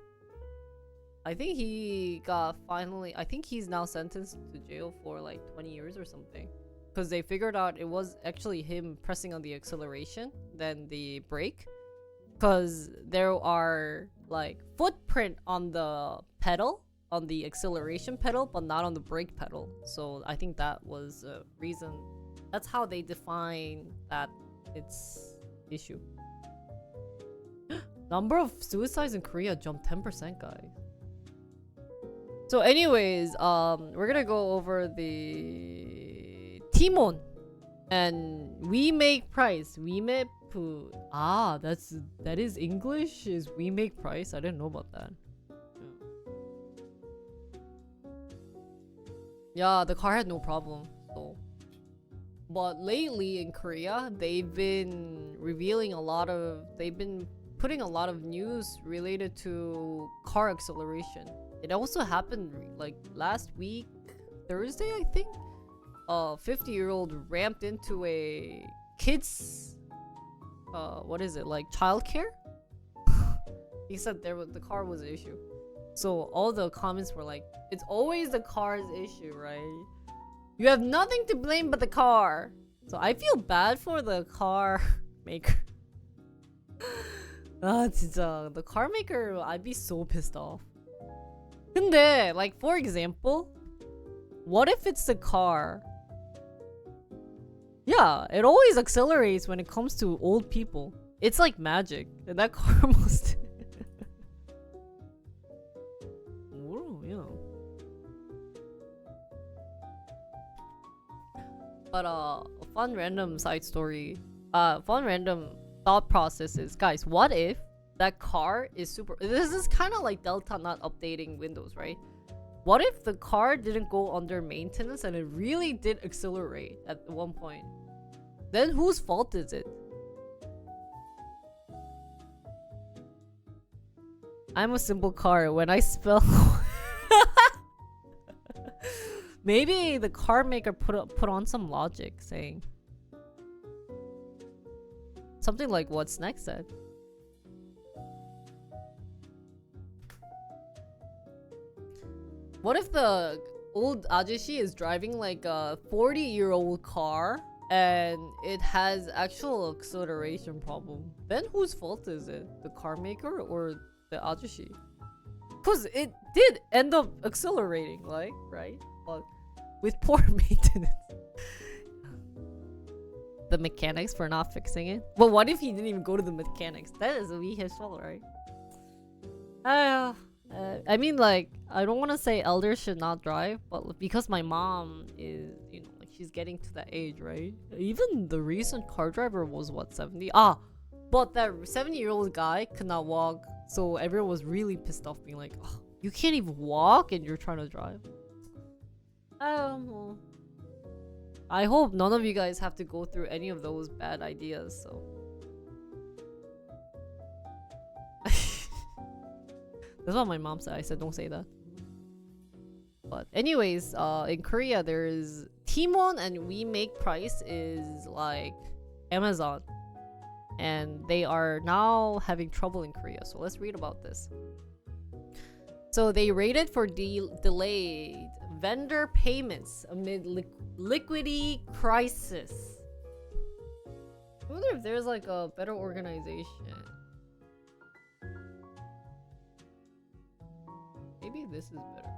I think he got I think he's now sentenced to jail for like 20 years or something. Because they figured out it was actually him pressing on the acceleration than the brake. Because there are like footprint on the pedal, on the acceleration pedal, but not on the brake pedal. So I think that was a reason That's how they define that it's issue. Number of suicides in Korea jumped 10%, guys. So anyways, we're gonna go over the Timon and we make price. We make food. Ah, that is English. Is we make price? I didn't know about that. Yeah, the car had no problem. So, but lately in Korea, they've been putting a lot of news related to car acceleration. It also happened like last week, Thursday, I think. A 50-year-old ramped into a kid's, what is it, like childcare? He said the car was an issue. So all the comments were like, it's always the car's issue, right? You have nothing to blame but the car. So I feel bad for the car maker. 아 진짜 the car maker, I'd be so pissed off. 근데 like for example, what if it's the car? Yeah, it always accelerates when it comes to old people. It's like magic. That car must. Yeah. But a fun random side story. Fun random thought processes, guys. What if that car is super? This is kind of like Delta not updating Windows, right? What if the car didn't go under maintenance and it really did accelerate at one point? Then whose fault is it? I'm a simple car. When I spell, maybe the car maker put on some logic, saying something like "What's next?" said. What if the old ajushi is driving like a 40-year-old car and it has actual acceleration problem? Then whose fault is it? The car maker or the ajushi? Because it did end up accelerating, like, right? But with poor maintenance. The mechanics for not fixing it? But what if he didn't even go to the mechanics? That is his fault, right? I mean, like, I don't want to say elders should not drive, but because my mom is, you know, like, she's getting to that age, right? Even the recent car driver was, what, 70? Ah, but that 70-year-old guy could not walk, so everyone was really pissed off, being like, oh, you can't even walk and you're trying to drive? I hope none of you guys have to go through any of those bad ideas, so. That's what my mom said. I said don't say that. But anyways, in Korea there's Timon and We Make Price is like Amazon. And they are now having trouble in Korea. So let's read about this. So they raided for delayed vendor payments amid liquidity crisis. I wonder if there's like a better organization. Maybe this is better.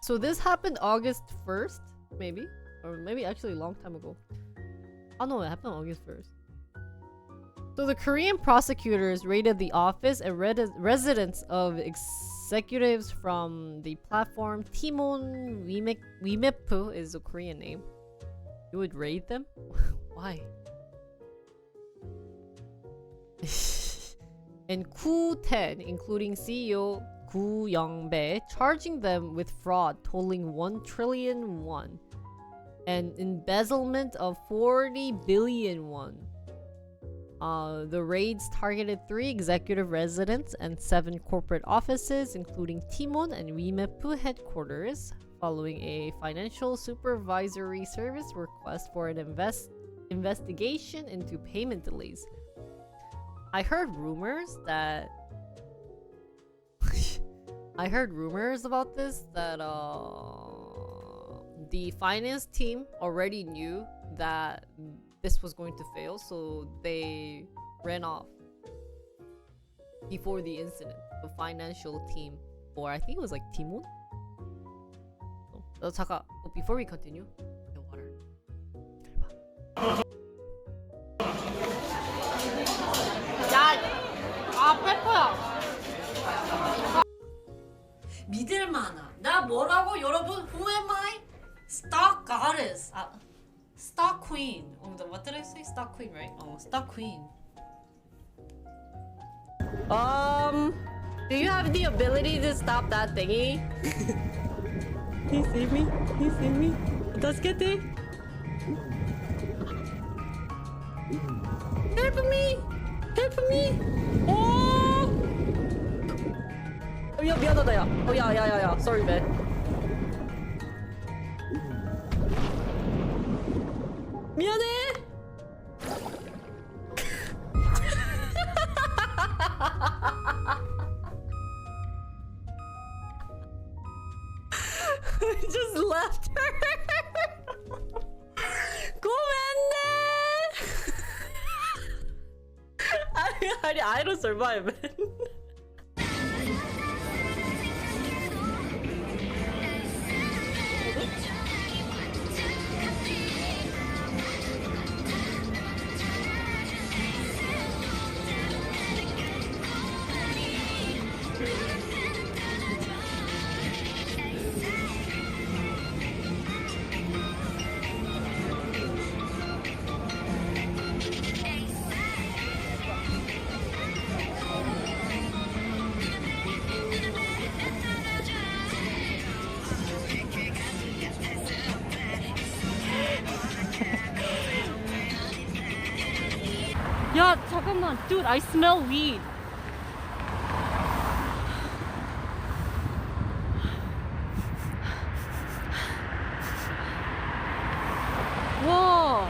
So this happened August 1st, maybe? Or maybe actually a long time ago. Oh no, it happened August 1st. So the Korean prosecutors raided the office and residence of executives from the platform Timon Wimepu is a Korean name. You would raid them? Why? And Ku 10, including CEO Gu Youngbae, charging them with fraud totaling 1 trillion won and embezzlement of 40 billion won. The raids targeted 3 executive residents and 7 corporate offices, including Timon and Wimepu headquarters, following a financial supervisory service request for an investigation into payment delays. I heard rumors that about this, that the finance team already knew that this was going to fail, so they ran off. before the incident. The financial team, or I think it was like Timon. 잠깐. Before we continue, get water. 페퍼야. 믿을만한. 나 뭐라고 여러분? Who am I? Stock goddess. Stock queen. What did I say? Stock queen, right? Stock queen. Do you have the ability to stop that thingy? Can you save me? Can you save me? Tasukete. Help me! Help me! Oh! 야, 미안하다, 야. 야. Sorry, man. 미안해! I just left her. I don't survive, man. 야, 잠깐만. Dude, I smell weed. 와.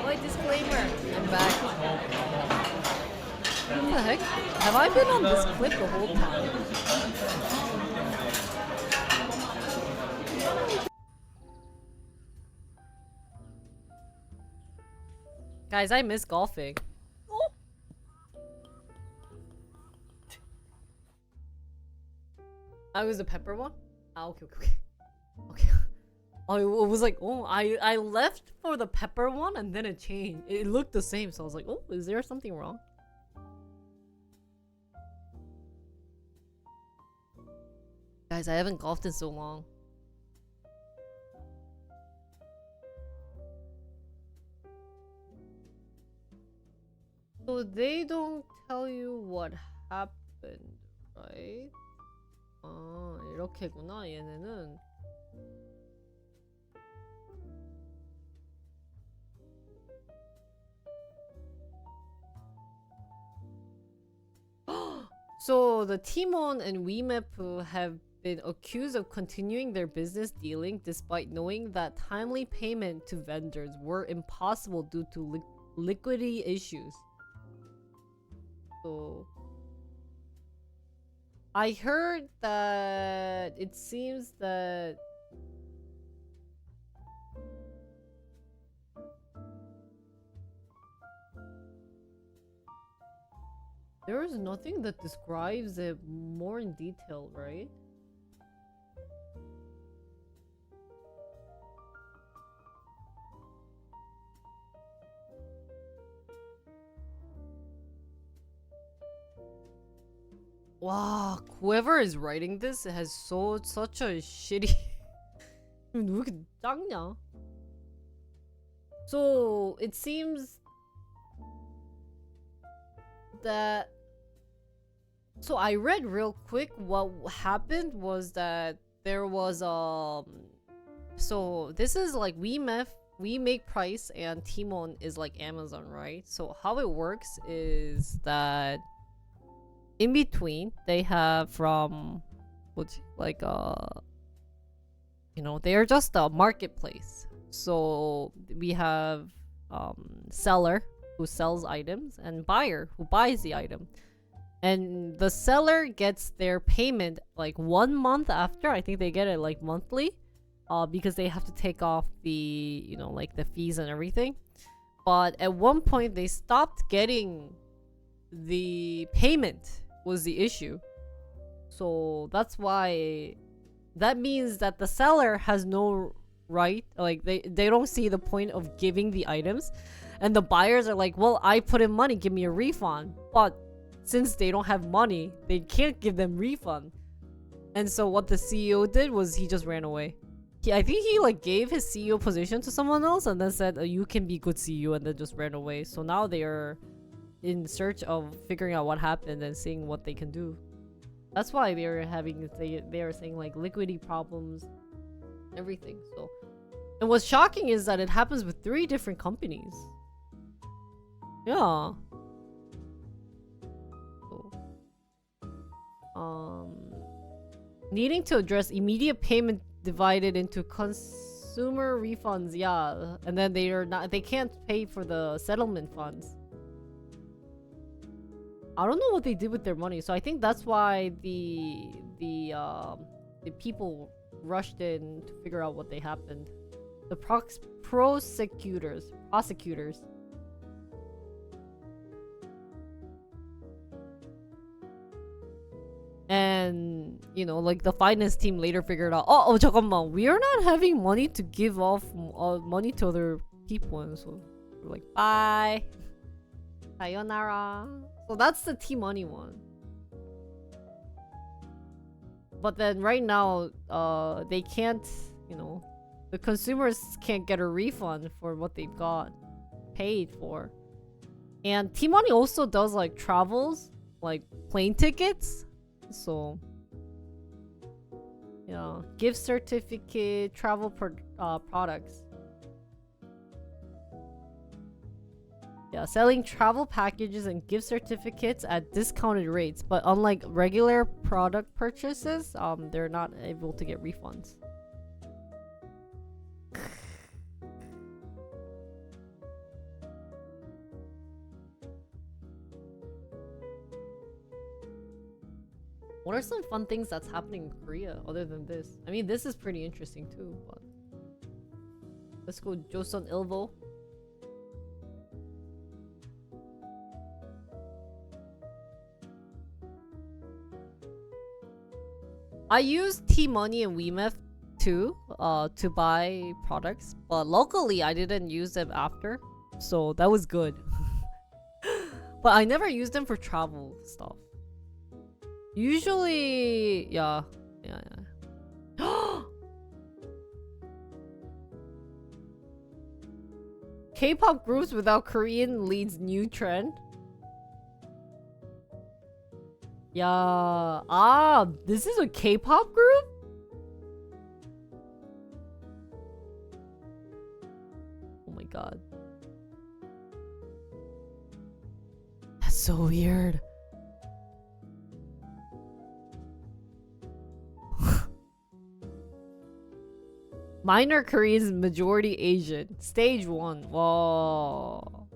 Wait, disclaimer. I'm back. What the heck? Have I been on this clip the whole time? Guys, I miss golfing. I was the pepper one? Okay. Oh, it was like, I left for the pepper one and then it changed. It looked the same, so I was like, oh, is there something wrong? Guys, I haven't golfed in so long. So they don't tell you what happened, right? 이렇게구나, 얘네는. So the Timon and WeMap have been accused of continuing their business dealing despite knowing that timely payment to vendors were impossible due to liquidity issues. So I heard that it seems that there is nothing that describes it more in detail, right? Wow, whoever is writing this has such a shitty. 왜 이렇게 작냐? So it seems that. So I read real quick. What happened was that there was So this is like we make price and Timon is like Amazon, right? So how it works is that in between they have from like they are just a marketplace. So we have seller who sells items and buyer who buys the item. And the seller gets their payment like 1 month after. I think they get it like monthly, because they have to take off the, you know, like the fees and everything. But at one point they stopped getting the payment was the issue. So that's why, that means that the seller has no right, like they don't see the point of giving the items, and the buyers are like, well, I put in money, give me a refund. But since they don't have money, they can't give them refund. And so what the CEO did was he just ran away. I think he like gave his CEO position to someone else and then said, you can be good CEO, and then just ran away. So now they are in search of figuring out what happened and seeing what they can do. That's why they're having, they are saying like liquidity problems, everything. So, and what's shocking is that it happens with 3 different companies. Yeah. So, needing to address immediate payment divided into consumer refunds. Yeah, and then they can't pay for the settlement funds. I don't know what they did with their money, so I think that's why the people rushed in to figure out what they happened. The prosecutors. And, you know, like the finance team later figured out, oh, 잠깐만, we are not having money to give off money to other people, and so we're like, bye, sayonara. So that's the T-Money one. But then right now, they can't, you know, the consumers can't get a refund for what they've got paid for. And T-Money also does like travels, like plane tickets. So yeah, gift certificate, travel products. Yeah, selling travel packages and gift certificates at discounted rates, but unlike regular product purchases, they're not able to get refunds. What are some fun things that's happening in Korea other than this? I mean, this is pretty interesting too, but let's go Joseon Ilbo. I used T-Money and WeMeth too, to buy products, but luckily I didn't use them after, so that was good. But I never used them for travel stuff. Usually, yeah. K-pop groups without Korean leads new trend. Yeah. This is a K-pop group? Oh my god. That's so weird. Minor Koreans, majority Asian. Stage 1. Whoa.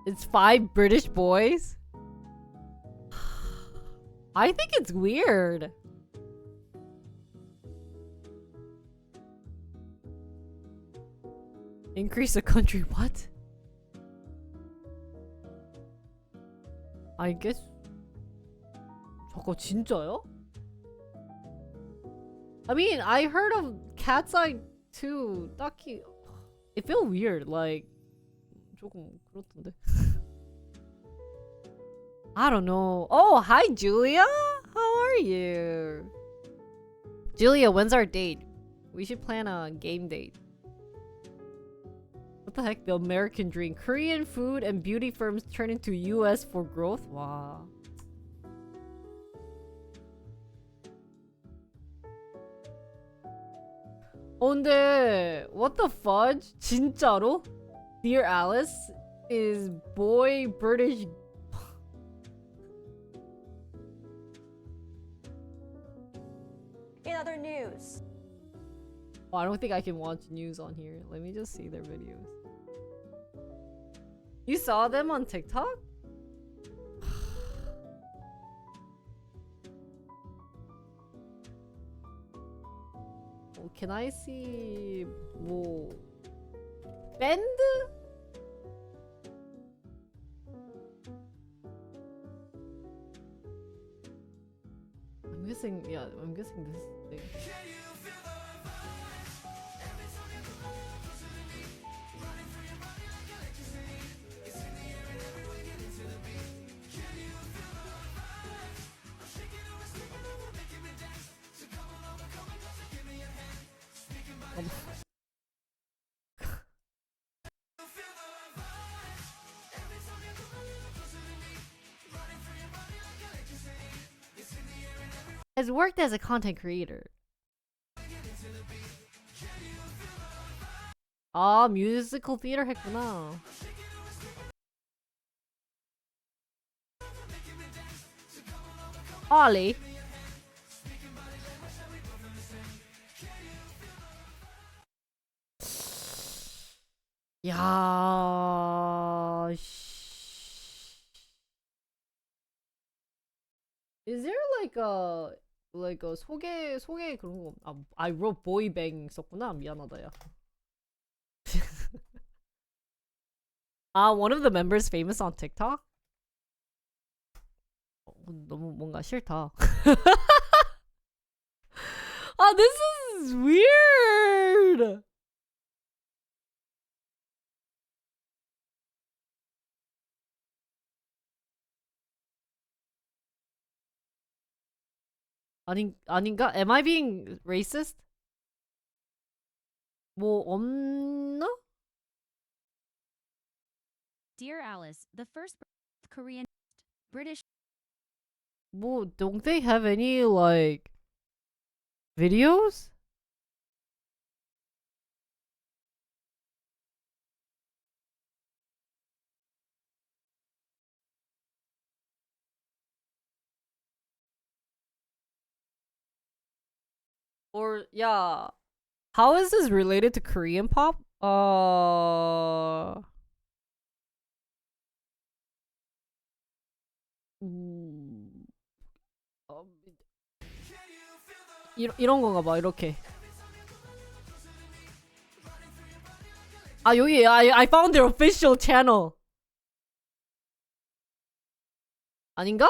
It's 5 British boys? I think it's weird. Increase the country, what? I guess. 저거 진짜요? I mean, I heard of Cat's Eye too. 딱히 it felt weird. Like 조금 그렇던데. I don't know. Oh, hi Julia. How are you? Julia, when's our date? We should plan a game date. What the heck? The American dream. Korean food and beauty firms turn into US for growth? Wow. 근데 what the fudge? 진짜로? Dear Alice is boy British. In other news, Oh, I don't think I can watch news on here. Let me just see their videos. You saw them on TikTok? Can I see 뭐 밴드? I'm guessing, yeah, I'm guessing this thing. Has worked as a content creator. 아, 뮤지컬 theater 했구나. Ollie. 야, Is there like a 소개 그런 거? 아, I wrote boybang 썼구나. 미안하다 야. One of the members famous on TikTok? 너무 뭔가 싫다. This is weird. 아닌가? Am I being racist? 뭐 없나? Dear Alice, the first Korean British 뭐 don't they have any like videos? Or yeah, how is this related to Korean pop? 이런 건가 봐. 이렇게. 여기 I found their official channel. 아닌가?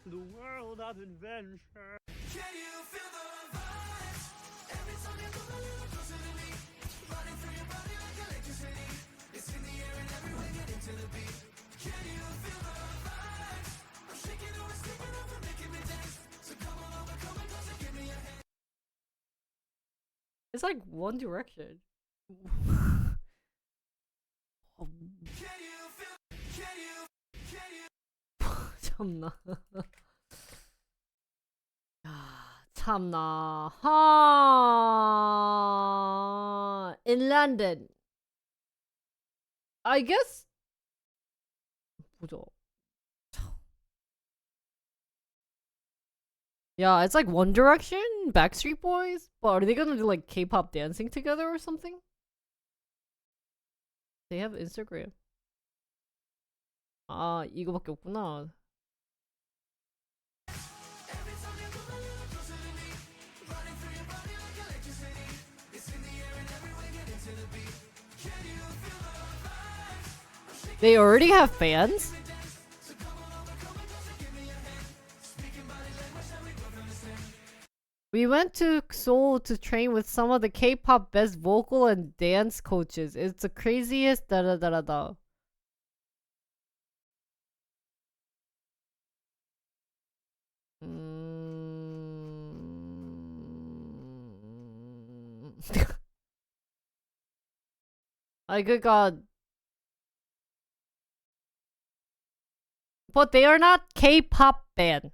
The world of adventure. Can you feel the vibes? Every time you come a little closer to me, running through your body like electricity. It's in the air and everywhere, get into the beat. Can you feel the vibes? I'm shaking or it's taking over, making me dance. So come on over, come on closer, give me a hand. It's like One Direction. Can you feel? Can you? 참나. 참나. In London. I guess. 보자. Yeah, it's like One Direction, Backstreet Boys, but are they gonna do like K-pop dancing together or something? They have Instagram. 이거밖에 없구나. They already have fans? We went to Seoul to train with some of the K-pop best vocal and dance coaches. It's the craziest da da da da da. 그니까 But they are not K-pop band.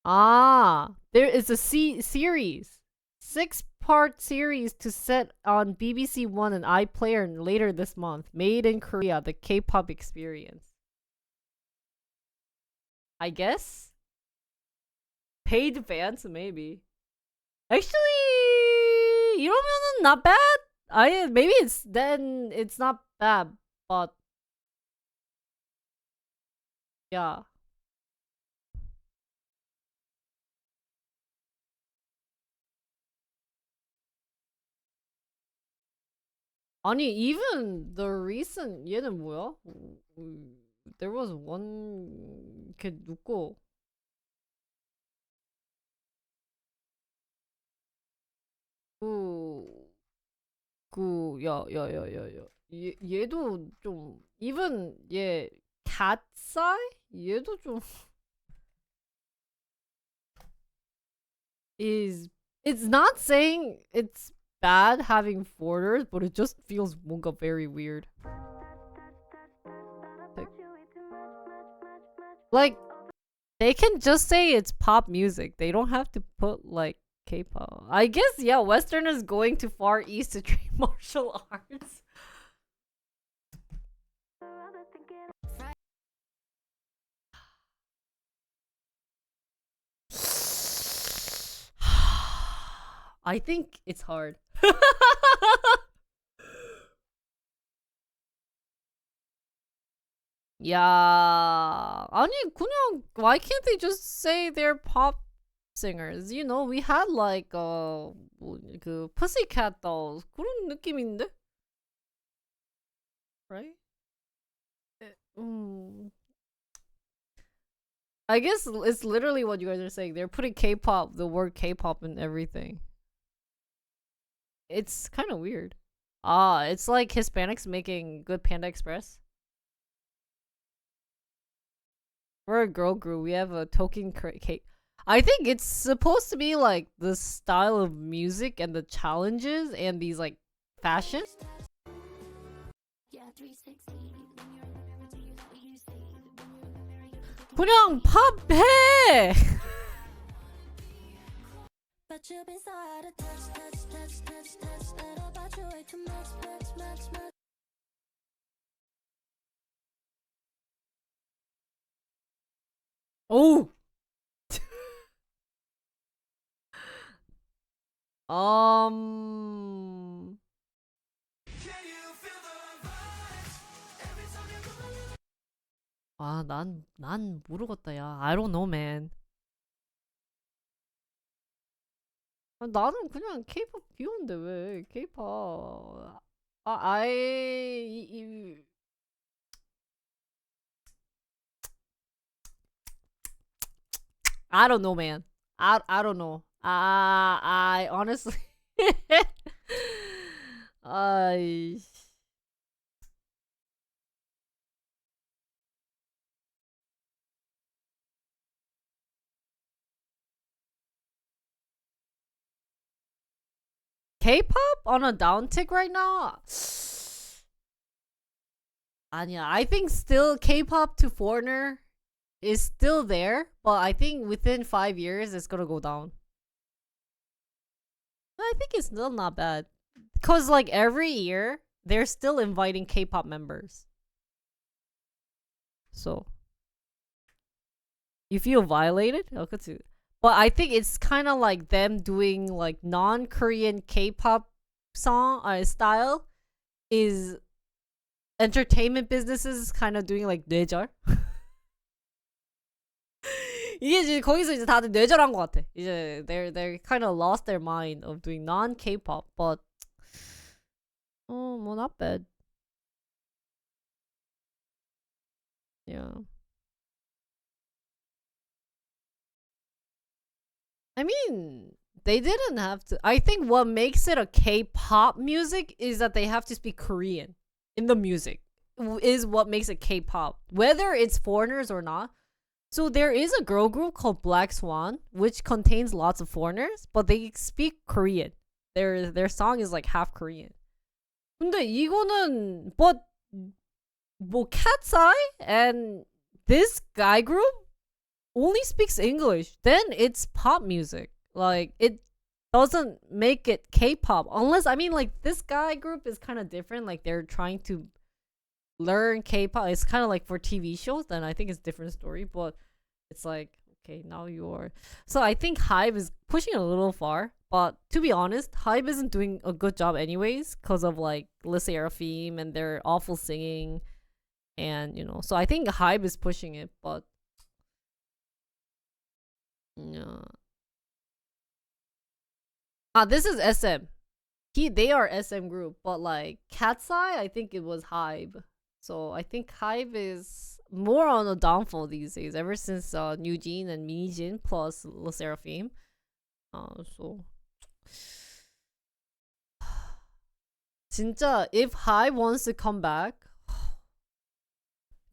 Ah, there is a series. 6-part series to set on BBC One and iPlayer later this month. Made in Korea, the K-pop experience. I guess? Paid fans, maybe. Actually, 이러면은 not bad. Maybe it's not bad, but yeah. 아니, even the recent 얘는 뭐야? There was one 걔 누구? 얘도 좀 even 얘 갓사이? 얘도 좀 is it's not saying it's bad having foreigners, but it just feels 뭔가 very weird. Like they can just say it's pop music. They don't have to put like K-pop. I guess yeah, Westerners going to Far East to train martial arts. I think it's hard. Yeah. 아니 그냥 why can't they just say they're pop singers? You know, we had like 그 Pussycat Dolls 그런 느낌인데? Right? I guess it's literally what you guys are saying. They're putting K-pop, the word K-pop in everything. It's kind of weird. It's like Hispanics making Good Panda Express. We're a girl group. We have a token cake. I think it's supposed to be like the style of music and the challenges and these like fashion. 그냥 팝 해. But you've been so out of touch, that about you way too much. 오. 난 모르겠다, 야. I don't know, man. 나는 그냥 K-pop 귀여운데 왜 K-pop? I don't know, man. I don't know. I honestly, I. K-pop on a downtick right now? 아니야. I think still K-pop to foreigner is still there, but I think within 5 years it's gonna go down. I think it's still not bad. Cause like every year they're still inviting K-pop members. So you feel violated? 그치. But I think it's kind of like them doing like non-Korean K-pop song style is entertainment businesses kind of doing like 뇌절. 이게 이제 거기서 이제 다들 뇌절한 것 같아. 이제 they're kind of lost their mind of doing non-K-pop, but well, not bad. Yeah. I mean, they didn't have to. I think what makes it a K-pop music is that they have to speak Korean in the music. Is what makes it K-pop, whether it's foreigners or not. So there is a girl group called Black Swan, which contains lots of foreigners, but they speak Korean. their song is like half Korean. 근데 이거는 but 뭐 Cat's Eye and this guy group only speaks English. Then it's pop music. Like it doesn't make it K-pop unless I mean like this guy group is kind of different. Like they're trying to learn K-pop. It's kind of like for TV shows. Then I think it's a different story. But it's like okay, now you're. So I think Hybe is pushing a little far. But to be honest, Hybe isn't doing a good job anyways because of like Le Seraphim and their awful singing, and you know. So I think Hybe is pushing it, but yeah. This is SM. They are SM group, but like Cat's Eye, I think it was Hybe. So I think Hybe is more on a downfall these days. Ever since New Jean and Mini Jin plus Le Seraphim. So 진짜 if Hybe wants to come back,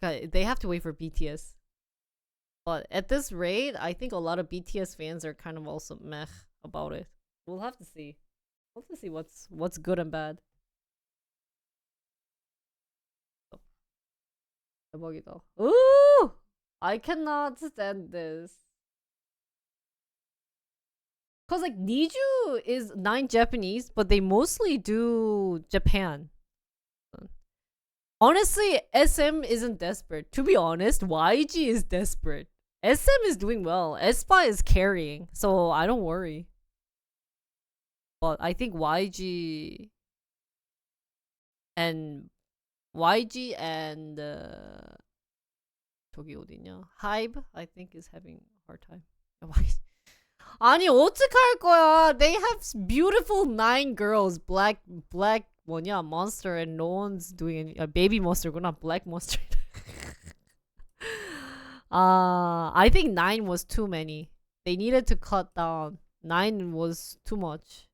they have to wait for BTS. But at this rate, I think a lot of BTS fans are kind of also meh about it. We'll have to see. We'll have to see what's good and bad. 대박이다. Ooh! I cannot stand this. Cause like Niju is 9 Japanese, but they mostly do Japan. Honestly, SM isn't desperate. To be honest, YG is desperate. SM is doing well. aespa is carrying, so I don't worry. But I think and 저기 어디냐? Hybe I think is having a hard time. 아니 어떡할 거야? They have beautiful 9 girls. Black 뭐냐? Monster and no one's doing any baby monster구나. Black monster. I think 9 was too many. They needed to cut down. 9 was too much.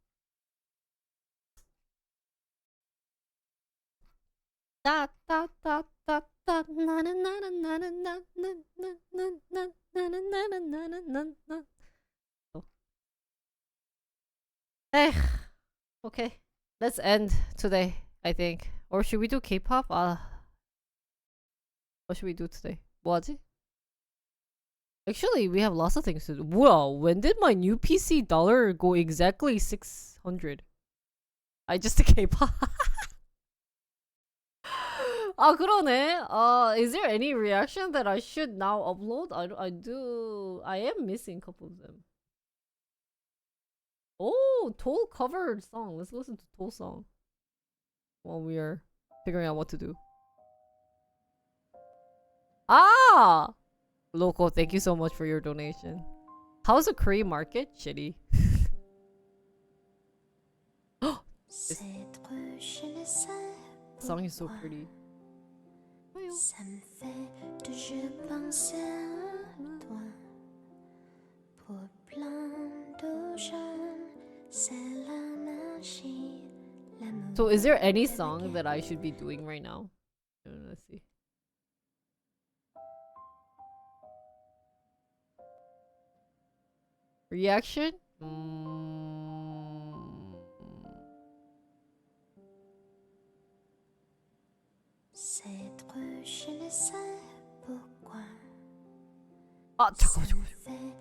Da da da da da na na na na na na na na na na na na na na. Okay. Let's end today, I think. Or should we do K-pop? What should we do today? 뭐하지? Actually, we have lots of things to do. 뭐야, when did my new PC dollar go exactly 600? I just K-pop. 그러네. Is there any reaction that I should now upload? I am missing a couple of them. Oh, Toll covered song. Let's listen to Toll song while we are figuring out what to do. Loco, thank you so much for your donation. How's the Korean market? Shitty. This song is so pretty. Ça me fait toujours penser à toi. Pour plein de gens, c'est la magie, l'amour. So is there any song that I should be doing right now? Let's see. Reaction? C'est trop, je ne sais pourquoi. 잠깐만. Ça me fait